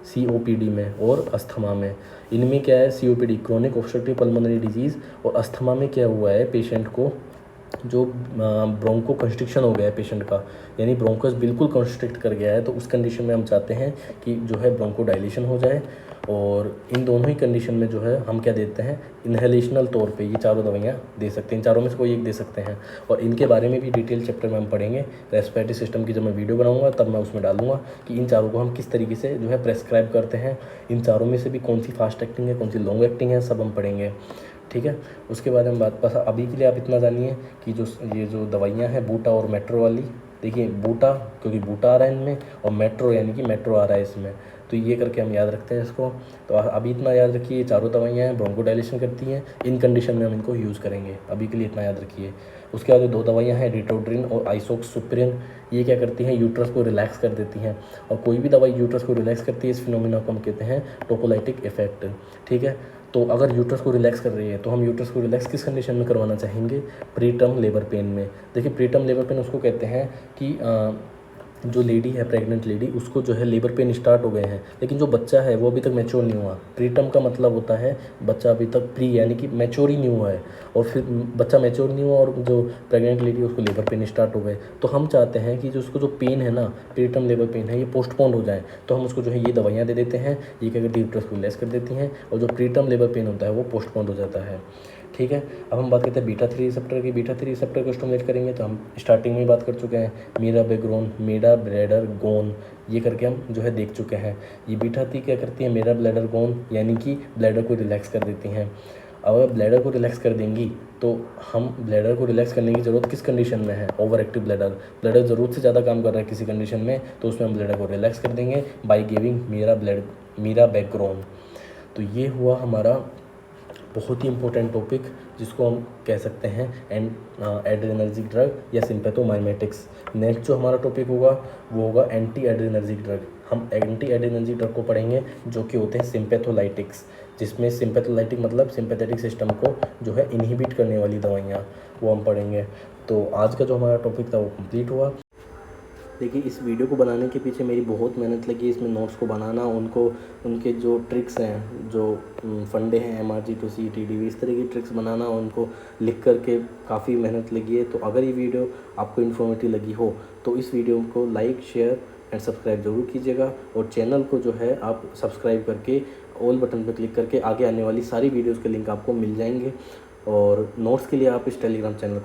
COPD में और अस्थमा में। इनमें क्या है, COPD chronic obstructive pulmonary disease, और अस्थमा में क्या हुआ है, पेशेंट को जो ब्रोंको कंस्ट्रिक्शन हो गया है पेशेंट का, यानी ब्रोंकस बिल्कुल कंस्ट्रिक्ट कर गया है, तो उस कंडीशन में हम चाहते हैं कि जो है ब्रोंकोडाइलेशन हो जाए। और इन दोनों ही कंडीशन में जो है हम क्या देते हैं, इन्हेलेशनल तौर पे ये चारों दवाइयाँ दे सकते हैं। इन चारों में से कोई एक दे सकते हैं, और इनके बारे में भी डिटेल चैप्टर में हम पढ़ेंगे। रेस्पिरेटरी सिस्टम की जब मैं वीडियो बनाऊंगा तब मैं उसमें डालूंगा कि इन चारों को हम किस तरीके से जो है प्रेस्क्राइब करते हैं। इन चारों में से भी कौन सी फास्ट एक्टिंग है, कौन सी लॉन्ग एक्टिंग है, सब हम पढ़ेंगे, ठीक है। उसके बाद हम बात, बस अभी के लिए आप इतना जानिए कि ये जो दवाइयाँ हैं बूटा और मेट्रो वाली, देखिए बूटा क्योंकि बूटा आ रहा है इनमें, और मेट्रो यानी कि मेट्रो आ रहा है इसमें, तो ये करके हम याद रखते हैं इसको। तो अभी इतना याद रखिए, ये चारों दवाइयाँ हैं, ब्रोंकोडाइलेशन करती हैं, इन कंडीशन में हम इनको यूज़ करेंगे, अभी के लिए इतना याद रखिए। उसके बाद 2 दवाइयाँ हैं, रिटोड्रिन और आइसोक्सुप्रिन। ये क्या करती हैं, यूट्रस को रिलैक्स कर देती हैं, और कोई भी दवाई यूट्रस को रिलैक्स करती है, इस फिनोमिना को हम कहते हैं टोकोलाइटिक इफेक्ट, ठीक है। तो अगर यूट्रस को रिलैक्स कर रही है तो हम यूट्रस को रिलैक्स किस कंडीशन में करवाना चाहेंगे, प्रीटर्म लेबर पेन में। देखिए प्रीटर्म लेबर पेन उसको कहते हैं कि जो लेडी है, प्रेग्नेंट लेडी, उसको जो है लेबर पेन स्टार्ट हो गए हैं, लेकिन जो बच्चा है वो अभी तक मैच्योर नहीं हुआ। प्रीटर्म का मतलब होता है बच्चा अभी तक प्री यानी कि मैच्योर ही नहीं हुआ है, और फिर बच्चा मैच्योर नहीं हुआ और जो प्रेग्नेंट लेडी है उसको लेबर पेन स्टार्ट हो गए। तो हम चाहते हैं कि जो उसको जो पेन है ना, प्रीटर्म लेबर पेन है, ये पोस्टपोन्ड हो जाए, तो हम उसको जो है ये दवाइयाँ दे देते हैं। ये क्या करती है, यूट्रस को रिलैक्स कर देती हैं, और जो प्रीटर्म लेबर पेन होता है वो पोस्टपोन्ड हो जाता है, ठीक है। अब हम बात करते हैं बीटा 3 रिसेप्टर की। बीटा 3 रिसेप्टर को स्टिमुलेट करेंगे, तो हम स्टार्टिंग में ही बात कर चुके हैं, मेडा ब्लैडर गोन, ये करके हम जो है देख चुके हैं। ये बीटा 3 क्या करती है, मेडा ब्लैडर गोन यानी कि ब्लैडर को रिलैक्स कर देती हैं। अगर ब्लैडर को रिलैक्स कर देंगी तो हम ब्लैडर को रिलैक्स करने की ज़रूरत किस कंडीशन में है, ओवर एक्टिव ब्लैडर, ब्लैडर ज़रूरत से ज़्यादा काम कर रहा है किसी कंडीशन में, तो उसमें हम ब्लैडर को रिलैक्स कर देंगे बाय गिविंग मीरा बैकग्राउंड। तो ये हुआ हमारा बहुत ही इंपॉर्टेंट टॉपिक जिसको हम कह सकते हैं एड्रेनर्जिक ड्रग या सिंपैथोमाइमेटिक्स। नेक्स्ट जो हमारा टॉपिक होगा वो होगा एंटी एड्रेनर्जिक ड्रग। हम एंटी एड्रेनर्जिक ड्रग को पढ़ेंगे जो कि होते हैं सिंपैथोलाइटिक्स, जिसमें सिंपैथोलाइटिक मतलब सिंपैथेटिक सिस्टम को जो है इनहिबिट करने वाली दवाइयाँ, वो हम पढ़ेंगे। तो आज का जो हमारा टॉपिक था वो कंप्लीट हुआ। देखिए, इस वीडियो को बनाने के पीछे मेरी बहुत मेहनत लगी, इसमें नोट्स को बनाना, उनके जो ट्रिक्स हैं, जो फंडे हैं MRG2 CET-DV, इस तरह की ट्रिक्स बनाना, उनको लिख करके काफ़ी मेहनत लगी है। तो अगर ये वीडियो आपको इन्फॉर्मेटिव लगी हो तो इस वीडियो को लाइक, शेयर एंड सब्सक्राइब ज़रूर कीजिएगा, और चैनल को जो है आप सब्सक्राइब करके ऑल बटन पर क्लिक करके आगे आने वाली सारी वीडियोज़ के लिंक आपको मिल जाएंगे। और नोट्स के लिए आप इस टेलीग्राम चैनल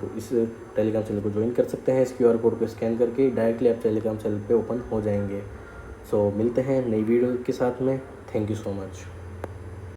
को ज्वाइन कर सकते हैं। इस QR कोड को स्कैन करके डायरेक्टली आप टेलीग्राम चैनल पे ओपन हो जाएंगे। सो मिलते हैं नई वीडियो के साथ में। Thank you so much.